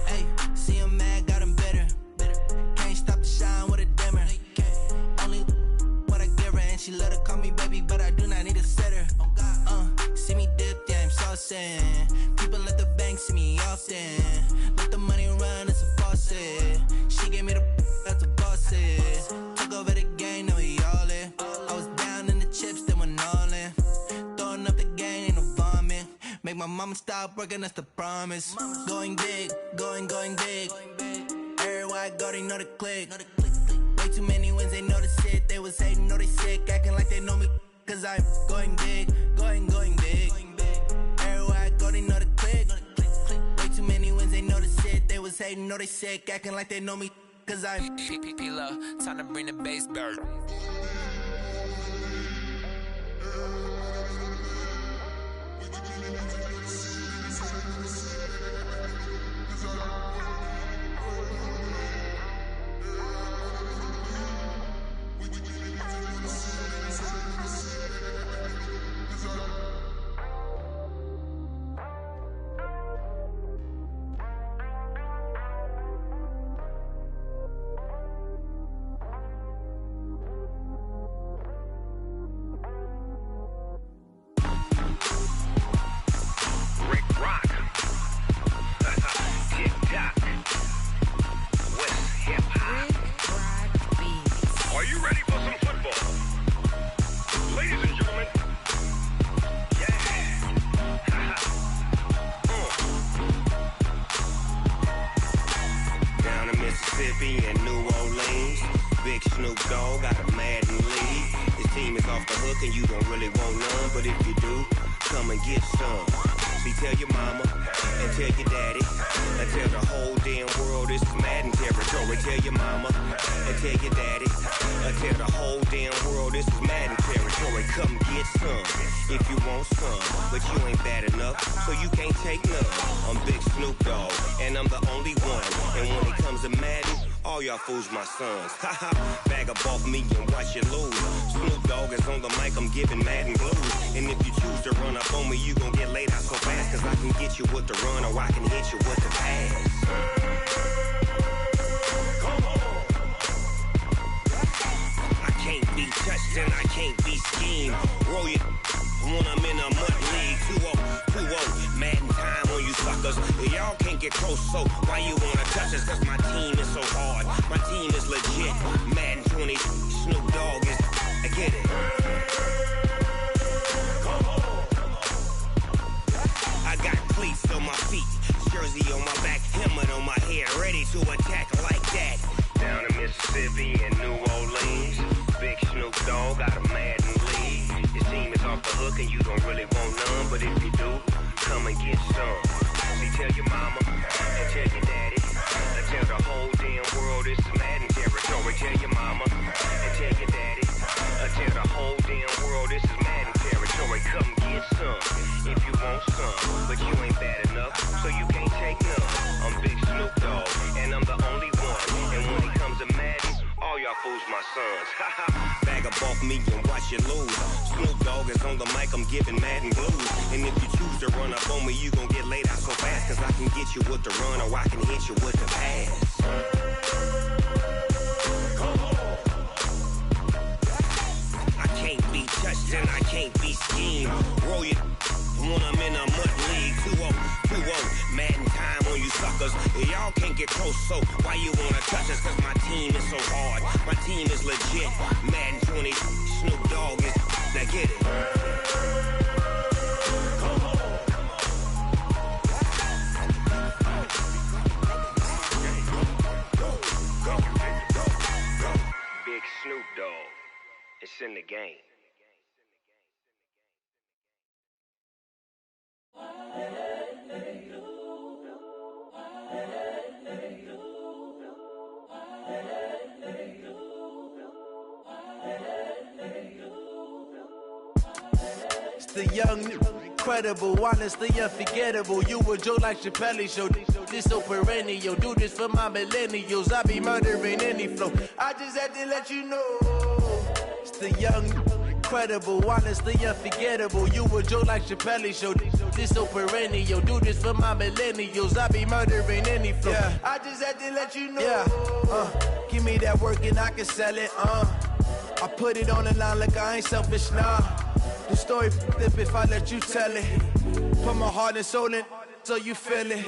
Hey, see him mad, got him bitter. Can't stop the shine with a dimmer. Only what I give her, and she let her call me baby, but I do not need a sitter. See me dip, yeah, I'm saucing. People at the bank see me often. Let the money run, it's a faucet. She gave me the that's a boss it. Took over the game, now we all in. I was down in the chips, then went all in. Throwing up the game, ain't no vomit. Make my mama stop working, that's the promise. Going big, going big. Everywhere I go, they know the click. Way too many wins, they know the shit. They was hating, know they sick, acting like they know me. Cause I'm going big, going big. Everywhere I go, they know the click. Way too many wins, they know the shit. They was hating, know they sick, acting like they know me. Cause I'm Love, time to bring the bass bird. Fools my sons. Haha, bag up off me and watch you lose. Snoop Dogg is on the mic, I'm giving Madden blues. And if you choose to run up on me, you gon' get laid out so fast. Cause I can get you with the run or I can hit you with the pass. Come on. I can't be touched and I can't be schemed. Roll you when I'm in a mud league. 2-0, Madden time on you suckers. Y'all can't get close, so why you wanna touch us? Cause my team is so hard. My team is legit. Madden 20, Snoop Dogg is. I get it. Come on. I got cleats on my feet, jersey on my back, helmet on my head, ready to attack like that. Down in Mississippi and New Orleans, big Snoop Dogg got a Madden league. His team is off the hook and you don't really want none, but if you do, come and get some. See, tell your mama and tell your daddy. Tell the whole damn world this is Madden territory. Tell your mama and tell your daddy. Tell the whole damn world this is Madden territory. Come get some if you want some, but you ain't bad enough, so you can't take none. I'm Big Snoop Dogg, and I'm the only one. And when it comes to Madden, all y'all fools my sons. Bag up off me and watch you lose. Snoop Dogg is on the mic, I'm giving Madden blues. And if you choose to run up on me, you gon' get laid out so fast. Cause I can get you with the run or I can hit you with the pass. So why you wanna touch us? Cause my team is so hard. My team is legit. Madden 20, Snoop Dogg is. Now get it. Big Snoop Dogg. It's in the game. It's the young, incredible, honestly unforgettable. You a Joe like Chappelle show. This so perennial. Do this for my millennials. I be murdering any flow. I just had to let you know. It's the young, incredible, honestly unforgettable. You a Joe like Chappelle show. This so perennial. Do this for my millennials. I be murdering any flow. Yeah. I just had to let you know. Yeah. Give me that work and I can sell it. I put it on the line like I ain't selfish, nah. The story flip if I let you tell it. Put my heart and soul in so you feel it.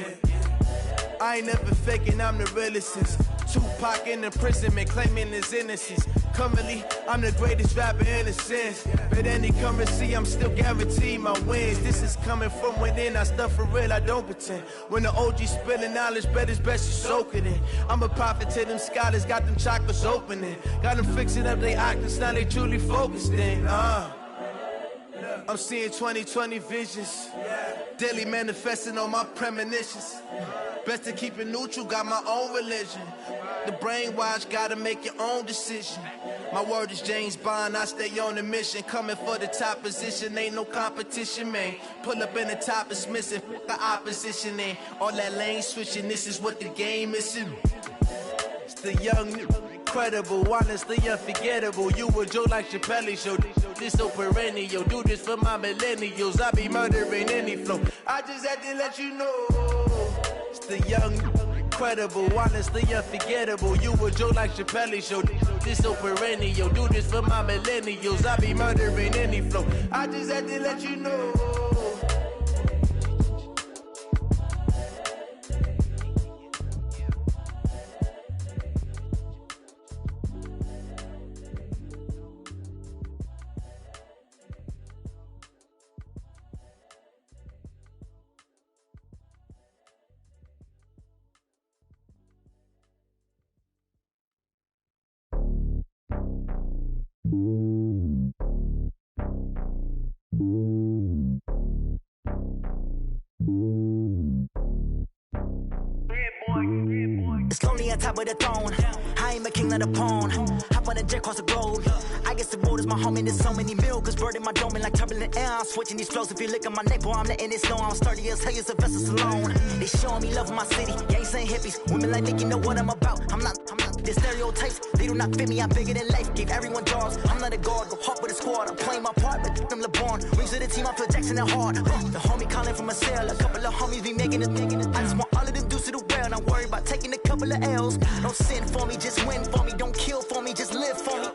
I ain't never faking, I'm the realest since Tupac in imprisonment, claiming his innocence. Currently, I'm the greatest rapper in a sense. But any currency, I'm still guaranteed my wins. This is coming from within, I stuff for real, I don't pretend. When the OG spilling knowledge, bet it's best you soak it in. I'm a prophet to them scholars, got them chakras opening. Got them fixing up they octaves, now they truly focused in. I'm seeing 2020 visions. Daily manifesting on my premonitions. Best to keep it neutral, got my own religion. The brainwash, gotta make your own decision. My word is James Bond, I stay on a mission. Coming for the top position, ain't no competition, man. Pull up in the top, it's missing, the opposition in. All that lane switching, this is what the game is in. It's the young, incredible, honestly unforgettable. You a Joe like Chappelle show. This so perennial. Do this for my millennials. I be murdering any flow. I just had to let you know. It's the young, incredible, honestly unforgettable. You a Joe like Chappelle show. This so perennial. Do this for my millennials. I be murdering any flow. I just had to let you know. It's lonely on top of the throne. I ain't a king of the pawn. Hop on a jet across the road. I guess the road is my home and there's so many milkers bird in my dome and like turbulent air. I'm switching these flows. If you look at my neck, boy, I'm letting it snow. I'm sturdy as hell, as a vessel alone. They showing me love in my city. Gangs ain't hippies. Women like Nick, you know what I'm about. I'm not. The stereotypes, they do not fit me. I'm bigger than life. Gave everyone jobs. I'm not a guard. Go hard with a squad. I'm playing my part, but I'm LeBron. Rings of the team, I feel Jackson and hard. The homie calling from a cell. A couple of homies be making it. I just want all of them dudes to the well. Not worry about taking a couple of L's. Don't sin for me, just win for me. Don't kill for me, just live for me.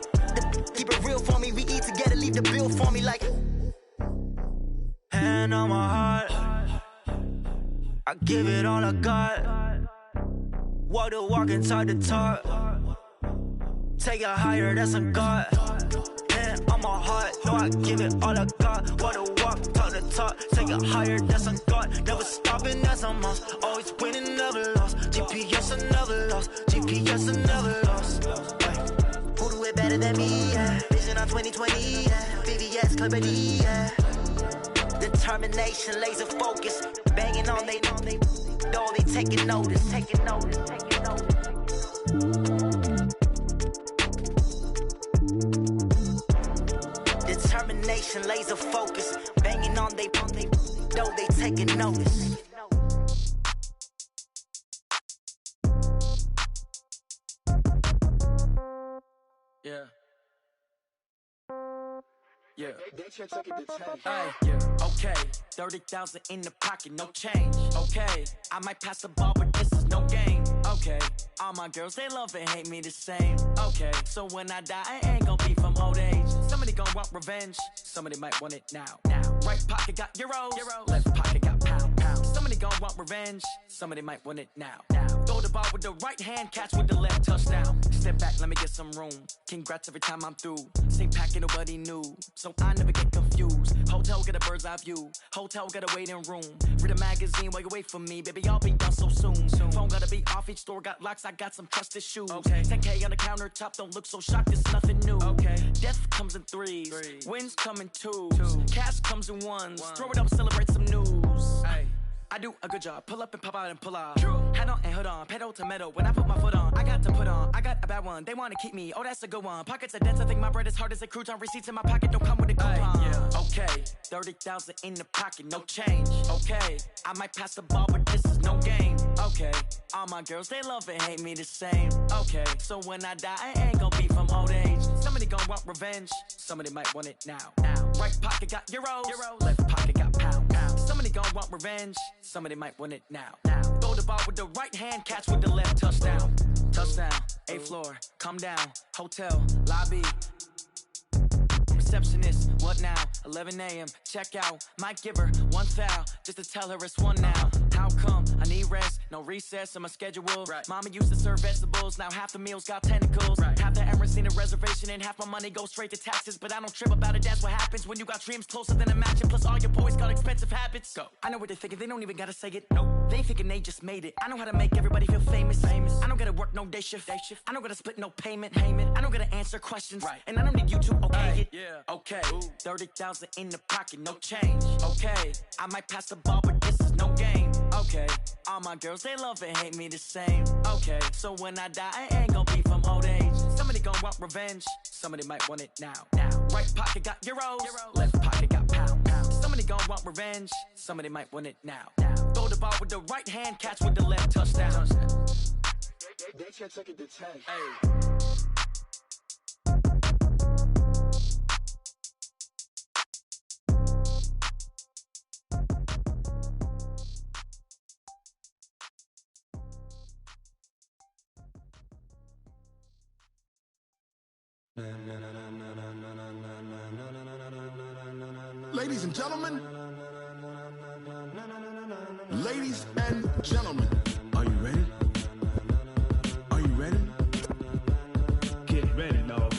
Keep it real for me. We eat together, leave the bill for me like. Hand on my heart, I give it all I got. Walk the walk and talk the talk. Take it higher, that's a God. Hand on my heart, no, I give it all I got. Walk the walk, talk the talk. Take it higher, that's a God. Never stopping, that's a must. Always winning, never lost. GPS, I never lost. GPS, I never lost. Who do it better than me? Yeah. Vision on 2020. Yeah. VVS, Clarity. Yeah. Determination, laser focus. Banging on they know they taking notice. Taking notice. Taking notice. Determination, laser focus. Banging on they know they taking notice. Yeah. Yeah. Hey, yeah. Okay. 30,000 in the pocket, no change. Okay. I might pass the ball, but this is no game. Okay. All my girls, they love and hate me the same. Okay. So when I die, I ain't gonna be from old age. Somebody gonna want revenge. Somebody might want it now. Right pocket got euros. Left pocket got pound. Somebody gonna want revenge. Somebody might want it now. Throw Throw the ball with the right hand, catch with the left, touchdown. Step back, let me get some room. Congrats every time I'm through. Same packet, nobody knew, so I never get confused. Hotel, get a bird's eye view. Hotel, get a waiting room. Read a magazine while you wait for me, baby, I'll be done so soon. Phone gotta be off, each store got locks, I got some trusted shoes. 10K on the countertop, don't look so shocked, it's nothing new. Death comes in threes, wins come in twos. Cash comes in ones, throw it up, celebrate some news. I do a good job, pull up and pop out and pull out. Head on and hood on, pedal to metal. When I put my foot on, I got to put on. I got a bad one, they wanna keep me, oh that's a good one. Pockets are dense, I think my bread is hard as a crouton. Receipts in my pocket don't come with a coupon. Okay, 30,000 in the pocket, no change. Okay, I might pass the ball, but this is no game. Okay, all my girls, they love and hate me the same. Okay, so when I die, I ain't gon' be from old age. Somebody gon' want revenge, somebody might want it now. Right pocket got euros, left pocket got pounds. Somebody gon' want revenge, somebody might want it now. Throw the ball with the right hand, catch with the left, touchdown. Touchdown, 8th floor, come down, hotel, lobby. Receptionist, what now? 11 a.m., check out. Might give her one foul, just to tell her it's one now. How come? I need rest, no recess in my schedule. Mama used to serve vegetables, now half the meals got tentacles. Half the Emirates need a reservation and half my money goes straight to taxes. But I don't trip about it, that's what happens when you got dreams closer than a match. And plus all your boys got expensive habits. Go. I know what they're thinking, they don't even gotta say it. Nope. They thinking they just made it. I know how to make everybody feel famous. I don't gotta work no day shift. I don't gotta split no payment. I don't gotta answer questions. And I don't need you to okay it. Okay, 30,000 in the pocket, no change. Okay, I might pass the ball, but this is no game. Okay, all my girls, they love and hate me the same. Okay, so when I die, I ain't gon' be from old age. Somebody gon' want revenge, somebody might want it now. Right pocket got euros, left pocket got pounds. Somebody gon' want revenge, somebody might want it now. Throw the ball with the right hand, catch with the left, touchdown. They can't take it to 10. Ladies and gentlemen, ladies and gentlemen, are you ready? Are you ready? Get ready, dog.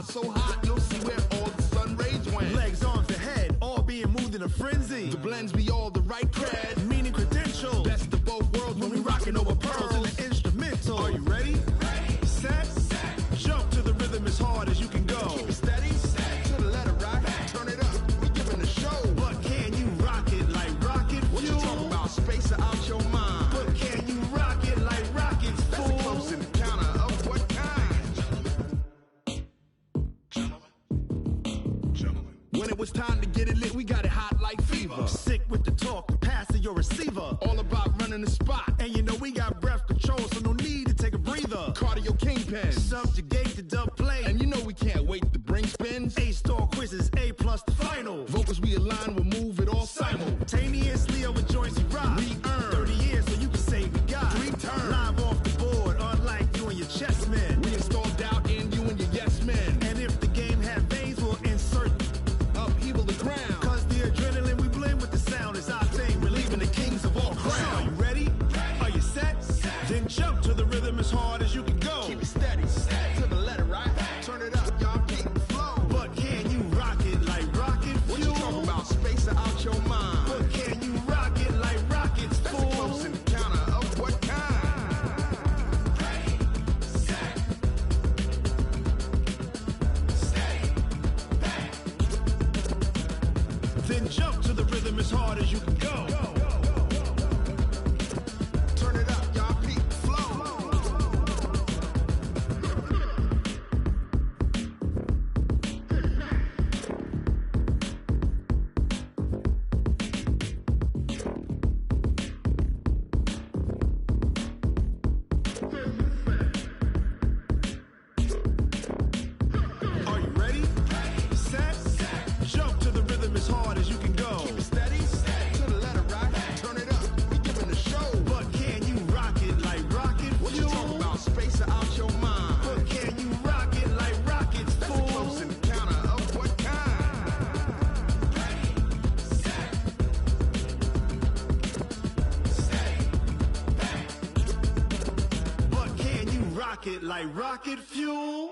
So hot, you'll see where all the sun rays went. Legs, arms, the head, all being moved in a frenzy. The blends be all the right cred, meaning credentials. Best of both worlds when we rockin' over pearls in the instrumental. Are you ready? Ready. Set. Jump to the rhythm as hard as you can go. Keep it steady. To the letter right. Turn it up. We giving the show. But can you rock it like rocket fuel? What you talking about? Space out your mind. But can you rock it like rockets, fool? That's a close encounter of what kind? When it was time to get it lit, we got it hot like fever. Sick with the talk, the pass to your receiver. All about running the spot. And you know we got breath control, so no need to take a breather. Cardio kingpin, subjugate the dub play. And you know we can't wait to bring spins. A-star quizzes, A+ the final. Vocals we align, we'll move it all simultaneously over joints we rock. We earn 30 years so you can say we got 3 turns. Live off the board, unlike you and your chess men. We install doubt in you and your yes men. And if the game had veins, we'll insert upheaval the ground. Cause the adrenaline we blend with the sound is our thing, relieving the kings of all crowns. So are you ready? Are you set? Then jump to the rhythm as hard as you can go. Keep it steady, to the letter right. Turn it up, y'all keep the flow. But can you rock it like rocket fuel? What you talking about? Space out your mind. But can you rock it like rockets, fool? That's a close encounter of what kind? Ready, set, steady, back. Then jump to the rhythm as hard as you can go. Turn it up, y'all peep the flow. rocket like rocket fuel.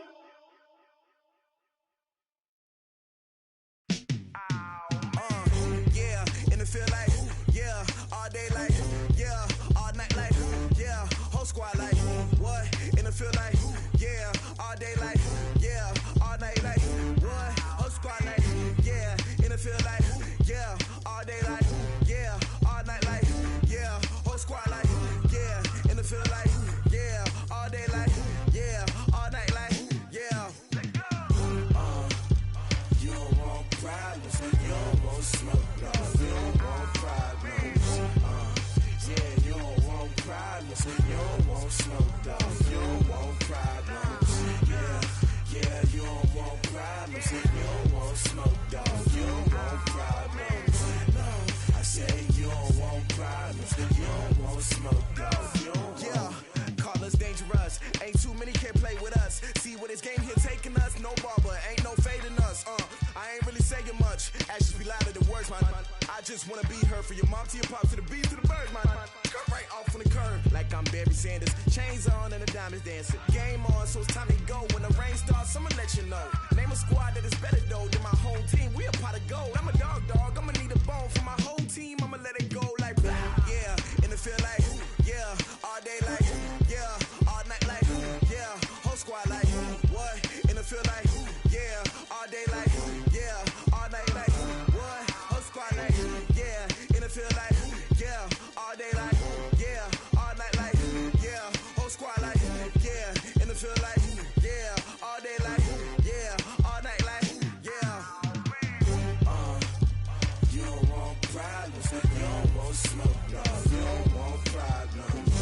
Yeah, in the feel like, yeah, all day like, yeah, all night like, yeah, whole squad like, what? In the feel like, yeah, all day like, yeah, all night like, what? Whole squad like, yeah, in the feel like, yeah, all day like, yeah, all night like, yeah, whole squad like, yeah, in the feel like, yeah, all day like, yeah, all night like, yeah. You don't want problems, you don't want smoke, no. You don't want problems, yeah, you don't want problems, you don't want smoke, dog. You don't want problems, yeah, you don't want problems, you don't want smoke, dog. You don't want problems, no. I say you don't want problems, you don't want smoke, dog. You don't want. Yeah, call us dangerous. Ain't too many can play with us. See where this game here taking us. No barber, ain't no fading us. I ain't really saying much. Actions be louder than words, man. I just wanna be heard from your mom to your pop to the beat to the birds, man. Cut right off on the curb like I'm Barry Sanders. Chains on and the diamonds dancing. Game on, so it's time to go. When the rain starts, I'ma let you know. Name a squad that is better though than my whole team. We a pot of gold. I'm a dog. I'ma need a bone for my whole team. I'ma let it go like blah. Yeah, in the feel like, yeah, all day like, yeah, all night like, yeah, whole squad like, what? In the feel like, yeah, all day like, yeah, all night like, what? Whole squad like, yeah, in the feel like, yeah, all day like, yeah, all night like, yeah, whole squad like, yeah, in the feel like, yeah, all day like, yeah, all night like, yeah. You don't want problems, you don't want smoke, no. You don't want problems,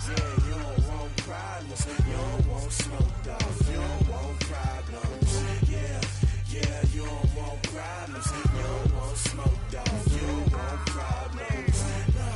yeah, you don't want problems, you don't want smoke, dog. You don't want problems, yeah, you don't want problems, you don't want smoke, dog. You don't want problems, no.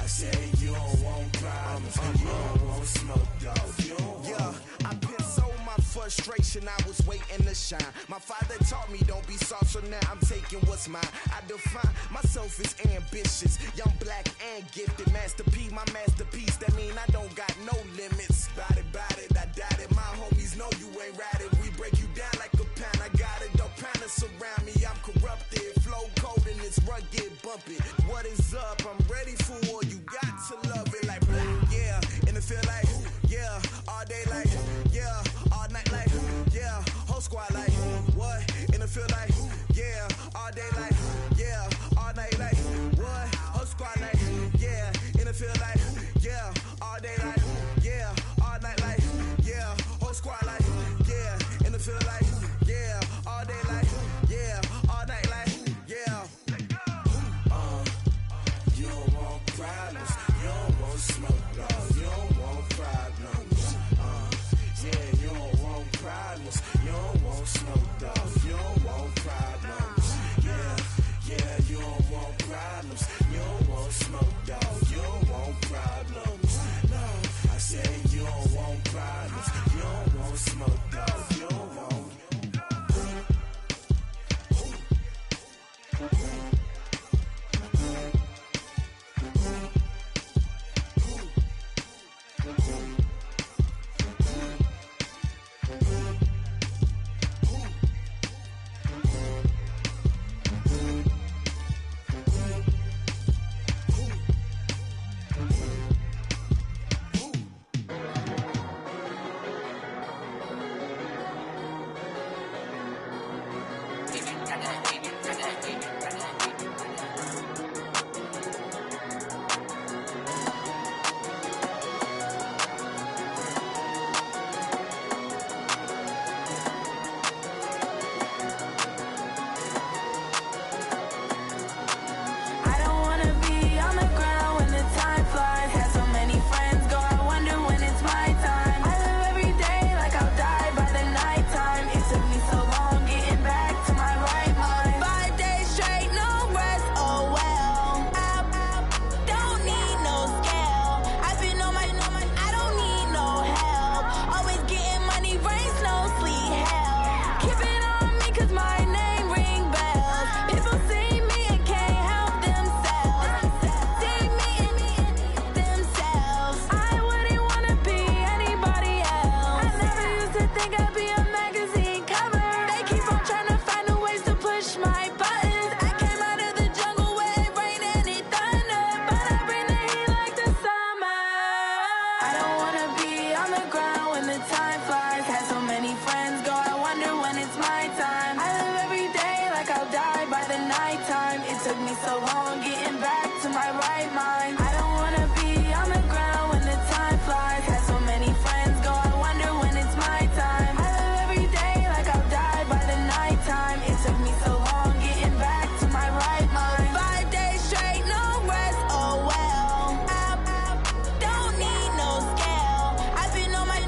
I say you don't want problems, you don't want smoke, dog. You don't want. Yeah, I've been so my frustration, I was waiting to shine. My father taught me don't be soft, so now I'm taking what's mine. I define myself as ambitious, young, black, and gifted. Master P, my masterpiece, that mean I don't got no limits. Bout it, I doubt it. My homies know you ain't ratted. We break you down like a pound. I got it, don't pound us around me. I'm corrupted, flow cold and it's rugged, bumpy. What is up? I'm ready for war. You got to love it like blah. Yeah, in the feel like, yeah, all day like, yeah, all night like, yeah, whole squad like, what? In the feel like, yeah, all day like, yeah, all night like, what? Whole squad like, yeah, in the feel like, yeah, all day like, yeah, all night like, yeah, whole squad like, yeah, in the feel like, yeah, all day like, yeah, all night like, yeah. You don't want problems, you don't want smoke, no. You don't want problems, yeah, you don't want problems, you don't want smoke, dog. You don't want problems, yeah, me so long getting back to my right mind. I don't wanna be on the ground when the time flies. Had so many friends go, I wonder when it's my time. I live every day like I'll die by the nighttime. It took me so long getting back to my right mind. 5 days straight, no rest, oh well. I don't need no scale. I've been on my,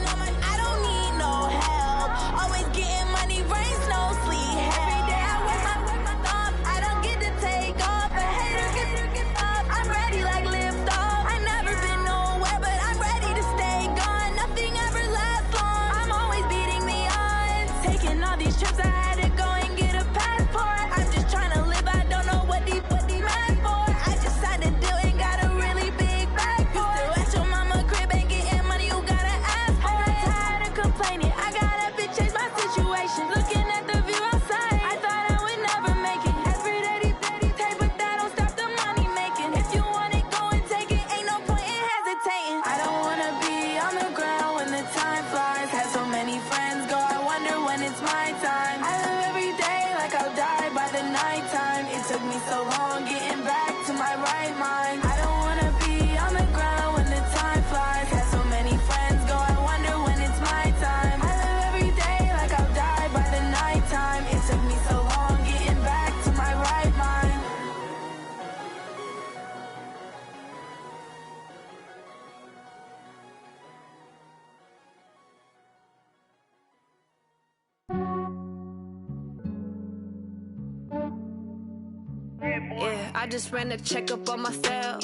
I don't need no help. Always getting money, rains, no sleep. Every day I work my thumb. I don't get to take off. A hater get up. I'm ready like lift off. I've never been nowhere, but I'm ready to stay gone. Nothing ever lasts long. I'm always beating the odds. Taking all these trips, I had to go and get a passport. I'm just trying to live. I don't know what these mad for. I just had to do it. Got a really big bag for it. Still at your mama crib and getting money. You gotta ask for it. Tired of complaining. I got up and changed my situation. Looking at the view outside, I thought I would never make it. Every day take, but that don't stop the money making. If you want it, go and take it. Ain't no point in hesitating. I don't wanna be on the ground when the time flies. Had so many friends go, I wonder when it's my time. I live every day like I'll die by the nighttime. It took me so long getting back to my right mind. I don't wanna be on the ground when the time flies. Had so many friends go, I wonder when it's my time. I live every day like I'll die by the nighttime. It took me so long getting back to my right mind. Yeah, I just ran a checkup on myself.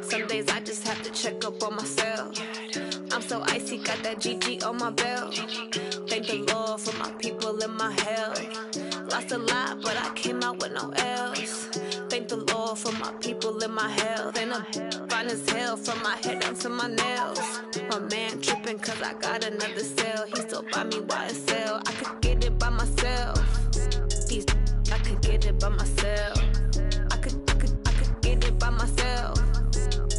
Some days I just have to check up on myself. I'm so icy, got that GG on my belt. Thank the Lord for my people in my health. Lost a lot, but I came out with no L's. Thank the Lord for my people in my health. And I'm fine as hell from my head down to my nails. My man tripping cause I got another cell. He still buy me YSL. I could get it by myself. These I could get it by myself. I could get it by myself.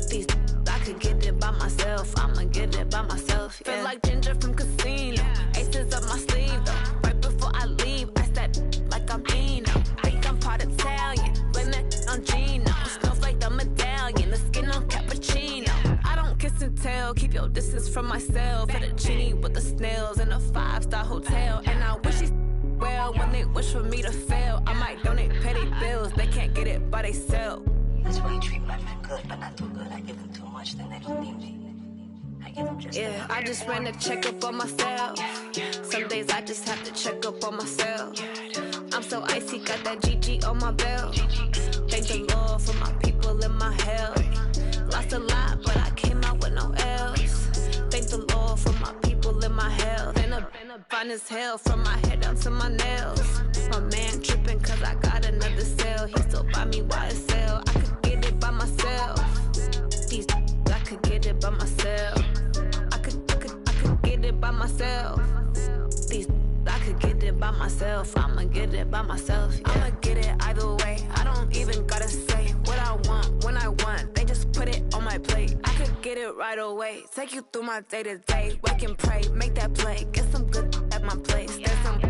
These I could get it by myself. I'ma get it by myself. Yeah. Feel like Ginger from Casino. Aces up my sleeve though. Right before I leave, I step like I'm Eno. Think I'm part Italian. Blame that on Gino. Smells like the medallion. The skin on cappuccino. I don't kiss and tell. Keep your distance from myself. Fettuccine with the snails in a 5-star hotel. And I wish he's well when they wish for me to fail. I might donate petty bills. They can't get it by themselves. That's why you treat my men good, but not too good. I give them too much, then they don't need me. I give them just yeah, I just ran a checkup on myself. Some days I just have to check up on myself. I'm so icy, got that GG on my belt. Thank the Lord for my people in my health. Lost a lot, but I came out with no L's. Thank the Lord for my people in my health. And I'm fine as hell from my head down to my nails. My man tripping cause I got another cell. He still buy me YSL. I could get it by myself. These I could get it by myself. I could get it by myself. These I could get it by myself. I'ma get it by myself. Yeah. I'ma get it either way. I don't even gotta say what I want when I want. They just put it on my plate. I could get it right away. Take you through my day to day. Wake and pray, make that play. Get some good at my place.